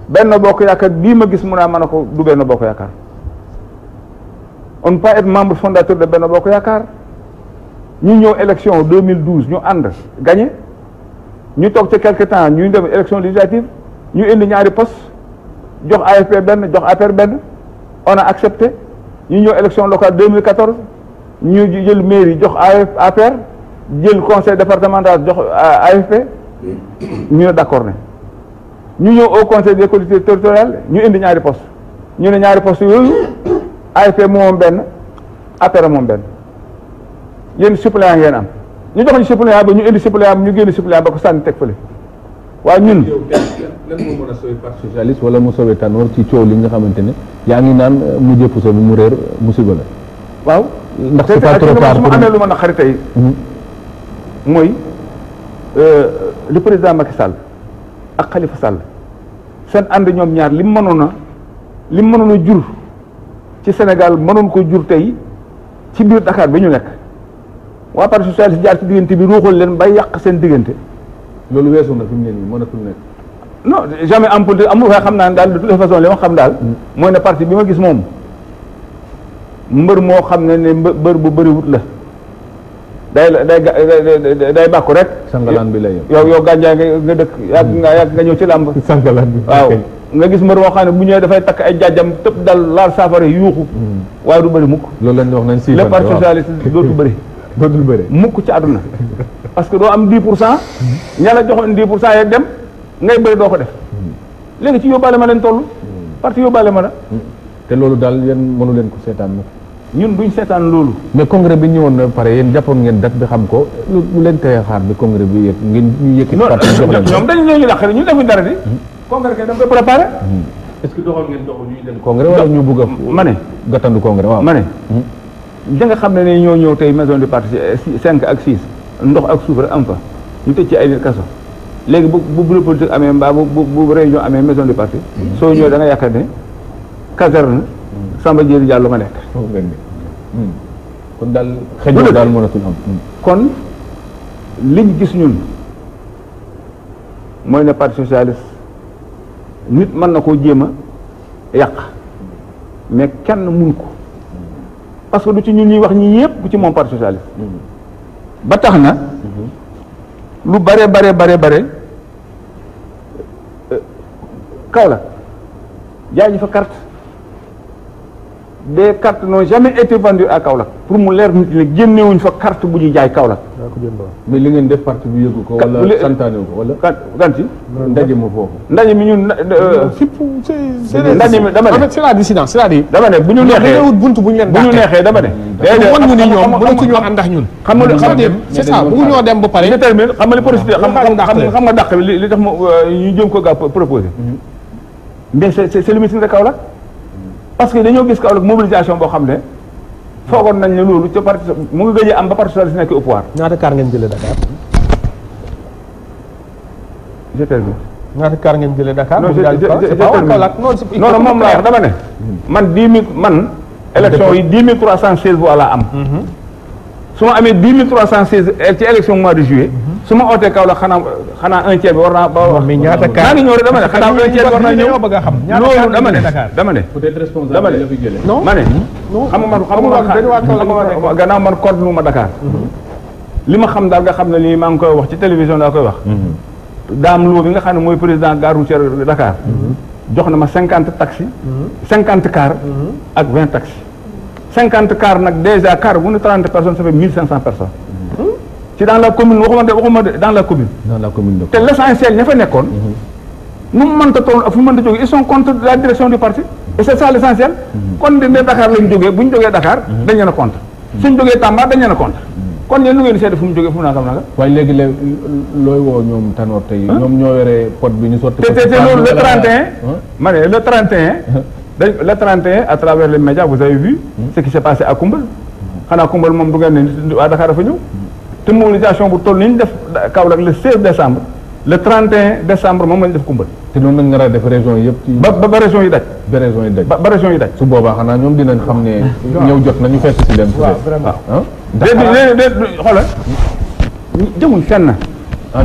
Benno Bokk Yaakaar bii ma gis mun a mën a ko du Benno Bokk Yaakaar on ne peut pas être membre fondateur de Benno Bokk Yaakaar ñu ñëw élection 2012 ñu ànd gagné ñu toog ci quelque temps ñuy dem élection législative ñu indi ñaari poste jox AFP benn jox APR benn on a accepté ñu ñëw élection locale 2014 ñu jël mairie jox APR jël conseil départemental jox AFP ñu ne d'accord ne ñu ñëw au conseil des collectivités territoriales ñu indi ñaari poste ñu ne ñaari poste yooyu AFP moom benn APR moom benn yéen suppléant ngeen am ñu jox ñu suppléant ba ñu indi suppléant ba ñu génn suppléant ba ko sànni teg fële waaye ñun. lan moo mën a sauver parti socialiste wala mu sauver Tanor ci coow li nga xamante ne yaa ngi naan mu jëpp so bi mu réer musiba la. waaw ndax c'est pas trop tard su ma amee lu ma naqari tey mooy le président Macky Sall ak Khalifa Sall seen ànd ñoom ñaar li mu mënoon a jur ci Sénégal mënoon ko jur tey ci biir Dakar bi ñu nekk waa parti socialiste jaar ci diggante bi ruuxal leen bay yàq seen diggante. loolu weesu na fi mu ne nii mënatul nekk. non jamais en politique amul waaye xam naa ne daal de toute façon li ma xam daal. mooy ne parti bi ma gis moom mbër moo xam ne mbër bu bëriwut la day bàkku rek. sangalaan bi lay yem yow gànjaay nga dëkk yàgg nga ñëw ci làmb. sangalaan bi waaw nga gis mbër moo xam ne bu ñëwee dafay takk ay jàjjam tëb dal laal saafara yuuxu. waaye du bëri mukk. loolu lañ wax nañ si le parti socialiste dootul bëri. dootul bëri mukk ci àdduna parce que doo am 10% ña la joxoon 10% yeeg dem ngay bëri doo ko def léegi ci yóbbaale ma leen toll parti yóbbaale ma la te loolu daal yéen mënu leen ko seetaan nag ñun duñ seetaan loolu mais congrès bi ñëwoon na pare yéen jàppoon ngeen date bi xam ko lu leen teye xaar bi congrès bi yëg ngeen ñu yëkkati parti jox leen ñoom dañ leen ñu dàqale ñun defuñ dara di congrès kay da nga koy préparé est-ce que doxal ngeen doxal ñuy dem congrès wala ñu bëgg a ma ne gàttandu congrès waaw ma ne da nga xam ne ñoo ñëw tey maison du parti 5 ak 6 ndox ak suuf rek am fa ñu tëj ci ay nit kaso léegi bu bureau politique amee mbaa bu réunion amee maison du parti soo ñëwee da nga yaakaar ne caserne Samba Diéry Diallo nga nekk kon daal xëjoo daal mënatul am kon liñ gis ñun mooy ne parti socialiste nit mën na koo jéem a yàq mais kenn mun ko parce que du ci ñun ñuy wax ñi yëpp bu ci moom parti socialiste ba tax na lu bare Kaolack jaay ñu fa carte des cartes n'ont jamais été vendues à Kaolack pour mu leer nit ñi génnewuñ fa carte bu ñuy jaay Kaolack mais li ngeen def parti bi yëgu ko wala santaane ko wala ganti ndaje ma foofu ndaje mi ñun ndaje mi dama ne c'est la dissidence c'est-à-dire dama ne bu ñu neexee wut buntu bu ñu leen bu ñu neexee dama ne wan ñu ni ñoom mënatuñoo ànd ak ñun xam nga c'est ça bëggu ñoo dem ba pare détermine xam nga li procédure xam nga dàq bi li tax ñu jëm ko gaa proposé mais c'est le meeting de Kaolack parce que dañoo gis Kaolack mobilisation boo xam ne foogoon nañ ne loolu ca parti mu ngi gëj a am ba parti socialiste nekk au pouvoir. ñaata kaar ngeen jëlee Dakar. je termine. ñaata kaar ngeen jëlee Dakar. non non moom laa wax dama ne. man 10 000 man. élection yi 10 316 voix laa am. su ma amee 10 316 ci élection mois de juillet su ma ootee Kaolack xanaa un tiers bi war naa. mais ñaata maa ngi ñëw rek dama ne xanaa un tiers bi war naa ñëw bëgg a xam loolu dama ne peut-être responsable la fi jëlee. non ma ne xam nga gannaaw man corde lu ma Dakar li ma xam daal nga xam ne lii maa ngi koy wax ci télévision daa koy wax daam loo bi nga xam ne mooy président gare routière Dakar jox na ma 50 taxi 50 car ak 20 taxi 50 car nag déjà car bu ne 30 personnes ça fait 1500 personnes ci dans la commune waxuma dans la commune te l'essentiel ña fa nekkoon nu mu mënta toll ak fu mu mënta jógee ils sont contre la direction du parti et c'est ça l'essentiel kon de Dakar lañ jógee bu ñu jógee Dakar dañ leen a contre suñ jógee Tamba dañ leen a contre kon yéen lu ngeen seede fu mu jógee fu mu naka waaye léegi looy woo ñoom Tanor tey ñoom ñoo yore pot bi ñu sotti te loolu le 31 ma ne le 31 le 31 à travers les médias vous avez vu ce qui s'est passé à Koumbal xanaa Koumbal moom du ngeen ne waa Dakar dafa ñëw te mobilisation bu toll ni ñu def Kaolack le 16 décembre le 31 décembre moom lañu def Koumbal te noonu nañ nar a def région yi yëpp ci ba région yi daj ba région yi daj ba région yi daj su boobaa xanaa ñoom dinañ xam ne ñëw jot nañu fekk si leen waaw déedéet xoolal jëmuñ fenn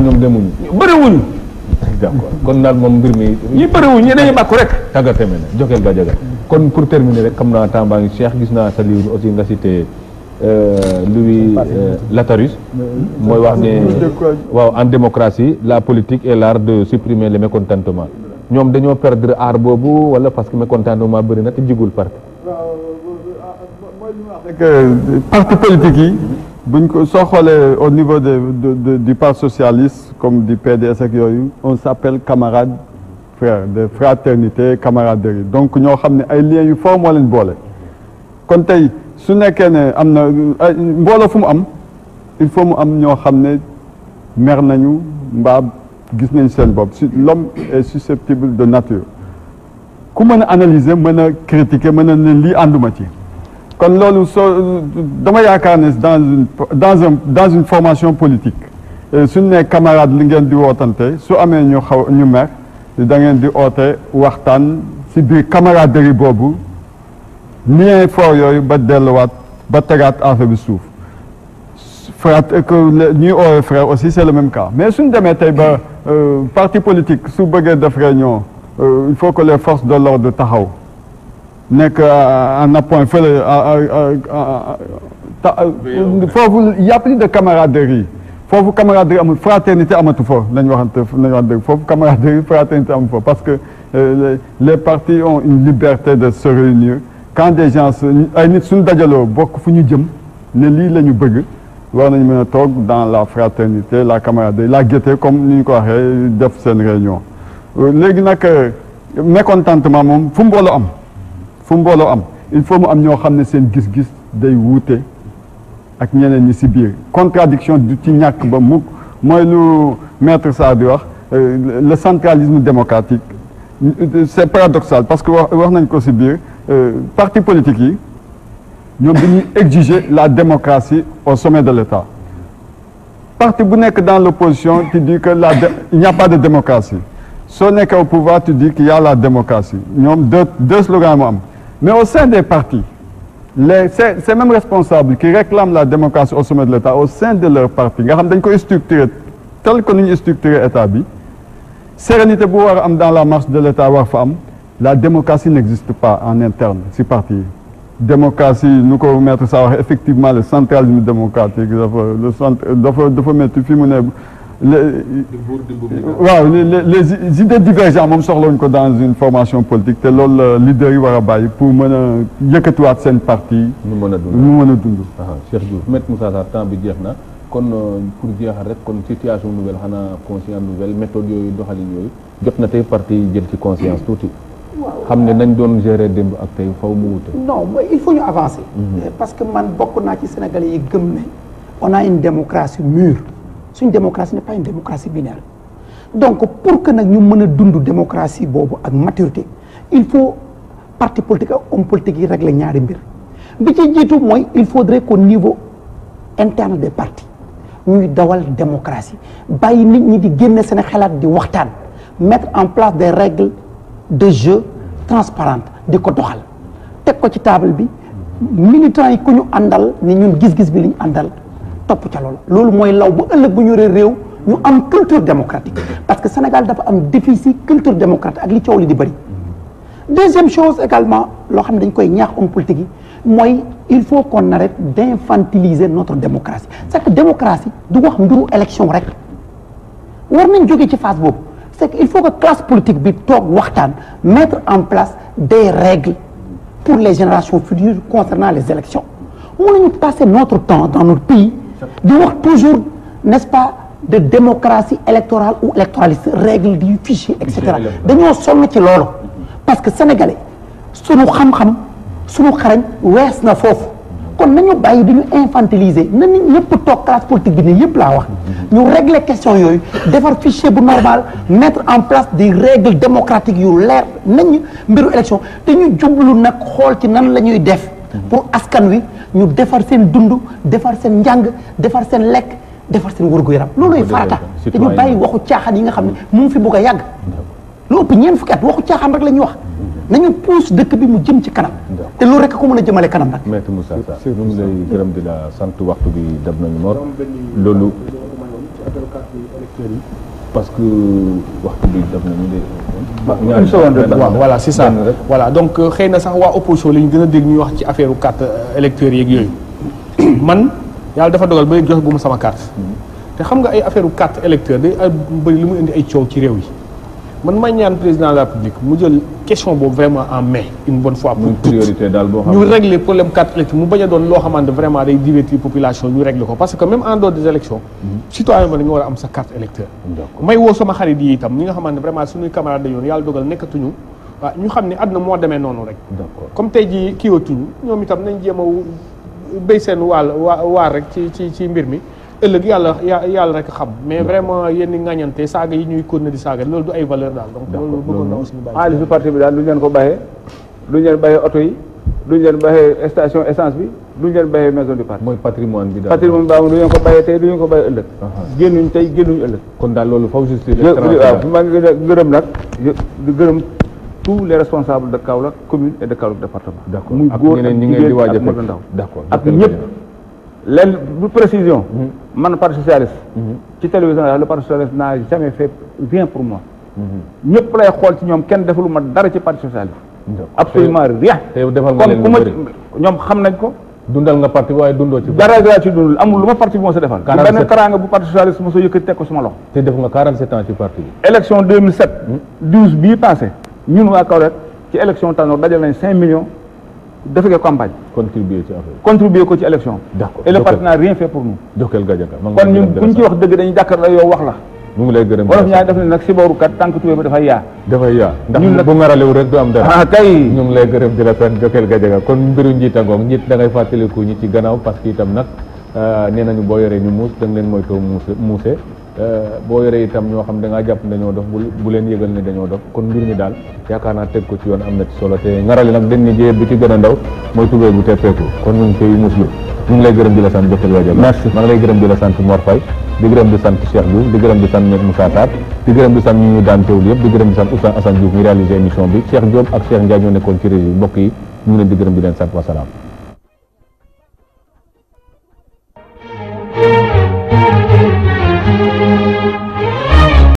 ñoom demuñu bëriwuñu d'accord kon daal moom mbir mi ñi bëriwuñ ñi dañuy bàkku rek tàggateme na jokel ba jaga kon pour terminer rek xam naa temps baa ngi Cheikh gis naa sa livre aussi nga cité Louis Latarus mooy wax ne waaw en démocratie la politique est l'art de supprimer le mécontentement ñoom dañoo perdre art boobu wala parce que mécontentement bëri na te jigul parti parti politique yi buñ ko soo xoolee au niveau du parti socialiste comme du PDS ak yooyu on s'appelle camarade frère de fraternité camaraderie donc ñoo xam ne ay liens yu fort moo leen boole kon tey su nekkee ne am na mbooloo fu mu am il faut mu am ñoo xam ne mer nañu mbaa gis nañ seen bopp si l'homme est susceptible de nature ku mën a analyser mën a critiquer mën a ne lii ànduma ci kon loolu soo dama yaakaar ne dans une formation politique suñ ne camarade li ngeen di wootante su amee ñu mer da ngeen di oote waxtaan si biir camaraderie boobu lien fort yooyu ba delluwaat ba tegaat affaire bi suuf frère que ñuy oowee frère aussi c'est le même cas mais suñ demee tey ba parti politique su bëggee def réunion il faut que les forces de l'ordre taxaw nekk en appoint fële foofu y a plus de camaraderie foofu camaraderie amul fraternité amatu foofu nañ waxante foofu camaraderie fraternité amatu foofu parce que les partis ont une liberté de se réunir quand des gens ay nit suñu dajaloo bokk fu ñu jëm ne lii la ñu bëgg war nañu mën a toog dans la fraternité la camaraderie la gaieté comme ni ñu ko waxee def seen réunion léegi nag mécontentement moom fu mbooloo am il faut mu am ñoo xam ne seen gis-gis day wuute ak ñeneen ñi ci biir contradiction du ci ñàkk ba mukk mooy lu maître Sarr di wax le centralisme démocratique c'est paradoxal parce que wax nañ ko ci biir parti politique yi ñoom dañuy exiger la démocratie au sommet de l'État parti bu nekk dans l'opposition tu dis que il n'y a pas de démocratie soo nekkee au pouvoir tu dis qu'il y a la démocratie ñoom deux slogans moo am mais au sein des partis ces mêmes responsables qui réclament la démocratie au sommet de l'État au sein de leur parti nga xam dañ ko structurer tel que nu ñu structurer état bi sérénité bu war a am dans la marche de l'État war fa am la démocratie n'existe pas en interne ci parti yi démocratie nu ko maître sa wax effectivement le centralisme démocratique dafa métti fi mu ne waaw les idées divergentes moom soxlawuñ ko dans une formation politique te loolu la leader yi war a bàyyi pour mën a yëkkatiwaat seen parti ñu mën a dund Cheikh Diouf Maître Moussa Sarr temps bi jeex na kon pour jeexal rek kon situation nouvelle xanaa conscience nouvelle méthode yooyu doxalin yooyu jot na tey parti yi jël ci conscience tuuti xam ne nañ doon gérer démb ak tey faw mu wute non il faut ñu avancer parce que man bokk naa ci Sénégalais yi gëm ne on a une démocratie mûre suñ démocratie n'est pas une démocratie binaire donc pour que nag ñu mën a dund démocratie boobu ak maturité il faut parti politique ak homme politique yi régler ñaari mbir bi ci jiitu mooy il faudrait qu'au niveau interne des partis ñuy dawal démocratie bàyyi nit ñi di génne seen xalaat di waxtaan mettre en place des règles de jeu transparentes di ko doxal teg ko ci table bi militants yi ku ñu àndal ni ñun gis-gis bi li ñu àndal topp ca loolu mooy law bu ëllëg bu ñu réew ñu am culture démocratique parce que Sénégal dafa am déficit culture démocratique ak li coow li di bëri. Deuxième chose également loo xam ne dañ koy ñaax homme politique yi mooy il faut qu'on arrête d'infantiliser notre démocratie c'est que démocratie du wax mbiru élection rek war nañ jóge ci phase boobu c'est que il faut que classe politique bi toog waxtaan mettre en place des règles pour les générations futures concernant les élections mënuñu passer notre temps dans notre pays di wax toujours n'est-ce pas de démocratie électorale ou électoraliste règle du fichier et cetera dañoo sonn ci loolu parce que sénégalais sunu xam-xam sunu xarañ wees na foofu kon nañu bàyyi duñu infantiliser na nit ñëpp toog classe politique bi ne yëpp laa wax ñu régler question yooyu defar fichier bu normal mettre en place des règles démocratiques yu leer nañ mbiru élection te ñu jublu nag xool ci nan la ñuy def pour askan wi ñu defar seen dund defar seen njàng defar seen lekk defar seen wërgu-yaram looluy farata te ñu bàyyi waxu caaxaan yi nga xam ne mu ngi fi bugg a yàgg lu ëpp ñeent fukki at waxu caaxaan rek la ñuy wax nañu pousse dëkk bi mu jëm ci kanam te loolu rek ko mën a jëmale kanam nag. Maître Moussa Sarr ñu ngi lay gërëm di la sant waxtu bi dab nañu Mor loolu parce que waxtu bi dab nañu une seconde rek waaw voilà c'est ça voilà donc xëy na sax waa opposition la ñu gën a dégg ñuy wax ci affaire carte électeurs yeeg yooyu man yàlla dafa dogal ba jox gu ma sama carte te xam nga ay affaire carte électeur day bëri li mu indi ay coow ci réew yi man may ñaan président de la République mu jël question boobu vraiment en main une bonne fois pour priorité daal boo xam ñu régler problème carte électeur mu bañ a doon loo xamante vraiment day divertir population ñu régler ko parce que même en dehors des élections citoyen ba da nga war a am sa carte électeur may woo sama xarit yi itam ñi nga xamante vraiment suñuy camarades dañoon yàlla dogal nekkatuñu waaw ñu xam ne àdduna moo demee noonu rek comme tey ji kiiwatuñu ñoom itam nañ jéem a béy seen waar rek ci mbir mi ëllëg yàlla rek xam mais vraiment yéen i ŋañante saaga yi ñuy continuer di saaga loolu du ay valeur daal donc loolu bëggoon na aussi ñu bàyyi xaalisu parti bi daal duñu leen ko bàyyee duñu leen bàyyee oto yi duñu leen bàyyee station essence bi duñu leen bàyyee maison du parti mooy patrimoine bi daal patrimoine baa duñu leen ko bàyyee tey duñu ko bàyyee ëllëg génnuñ tey génnuñu ëllëg kon daal loolu faw justice waaw maa ngi gërëm nag di gërëm tous les responsables de Kaolack commune et de Kaolack département d'accord muy góor ak jigéen ak mag ndaw d'accord ak ñëpp leen bu précision man parti socialiste ci télévision le parti socialiste n'a jamais fait rien pour moi ñëpp lay xool ci ñoom kenn defulu ma dara ci parti socialiste absolument rien kon ku ma ñoom xam nañ ko dundal nga parti waaye dundoo ci dara laa ci dundul amul lu ma parti bi moo sa defal benn teraanga bu parti socialiste moo sa yëkkati teg ko suma loxo te def nga 47 ans ci parti bi élection 2007 12 bii passé ñun waa Kaolack ci élection Tanor dajal nañ 5 millions dafa ko campagne contribuer ko ci élection d'accord et le parti n'a rien fait pour nous Jokal Gadiaga kon ñun kuñ ci wax dëgg dañuy jàkkar la yow wax la ñu ngi lay gërëm wolof ñaari def ne nag si booru kat tànk tuwee ba dafay yaa ndax bu ngaralewu rek du am dara kay ñu ngi lay gërëm di la sant Jokal Gadiaga kon mbiru njiit a ngoog njiit da ngay fàttaliku ñi ci gannaaw parce que itam nag nee nañu boo yoree ñu muus da nga leen moytoo muuse boo yoree itam ñoo xam da ngaa jàpp dañoo dof bu leen yëgal ne dañoo dof kon mbir mi daal yaakaar naa teg ko ci yoon am na ci solo te ngarale nag dañ ni jéeb bi ci gën a ndaw mooy tubéy bu teppeeku kon ñu ngi koy muslu ñu ngi lay gërëm di la sant Jokal Gadiaga merci maa ngi lay gërëm di la sant Mor Faye di gërëm di sant Cheikh Diouf di gërëm di sant Maître Moussa Sarr di gërëm di sant ñu daan teewlu yëpp di gërëm di sant Oustaz Assane Diouf mi réalisé émission bi Cheikh Diop ak Cheikh Ndiaye ñoo nekkoon ci régie mbokk yi ñu ngi leen di gërëm di leen sant wasalaam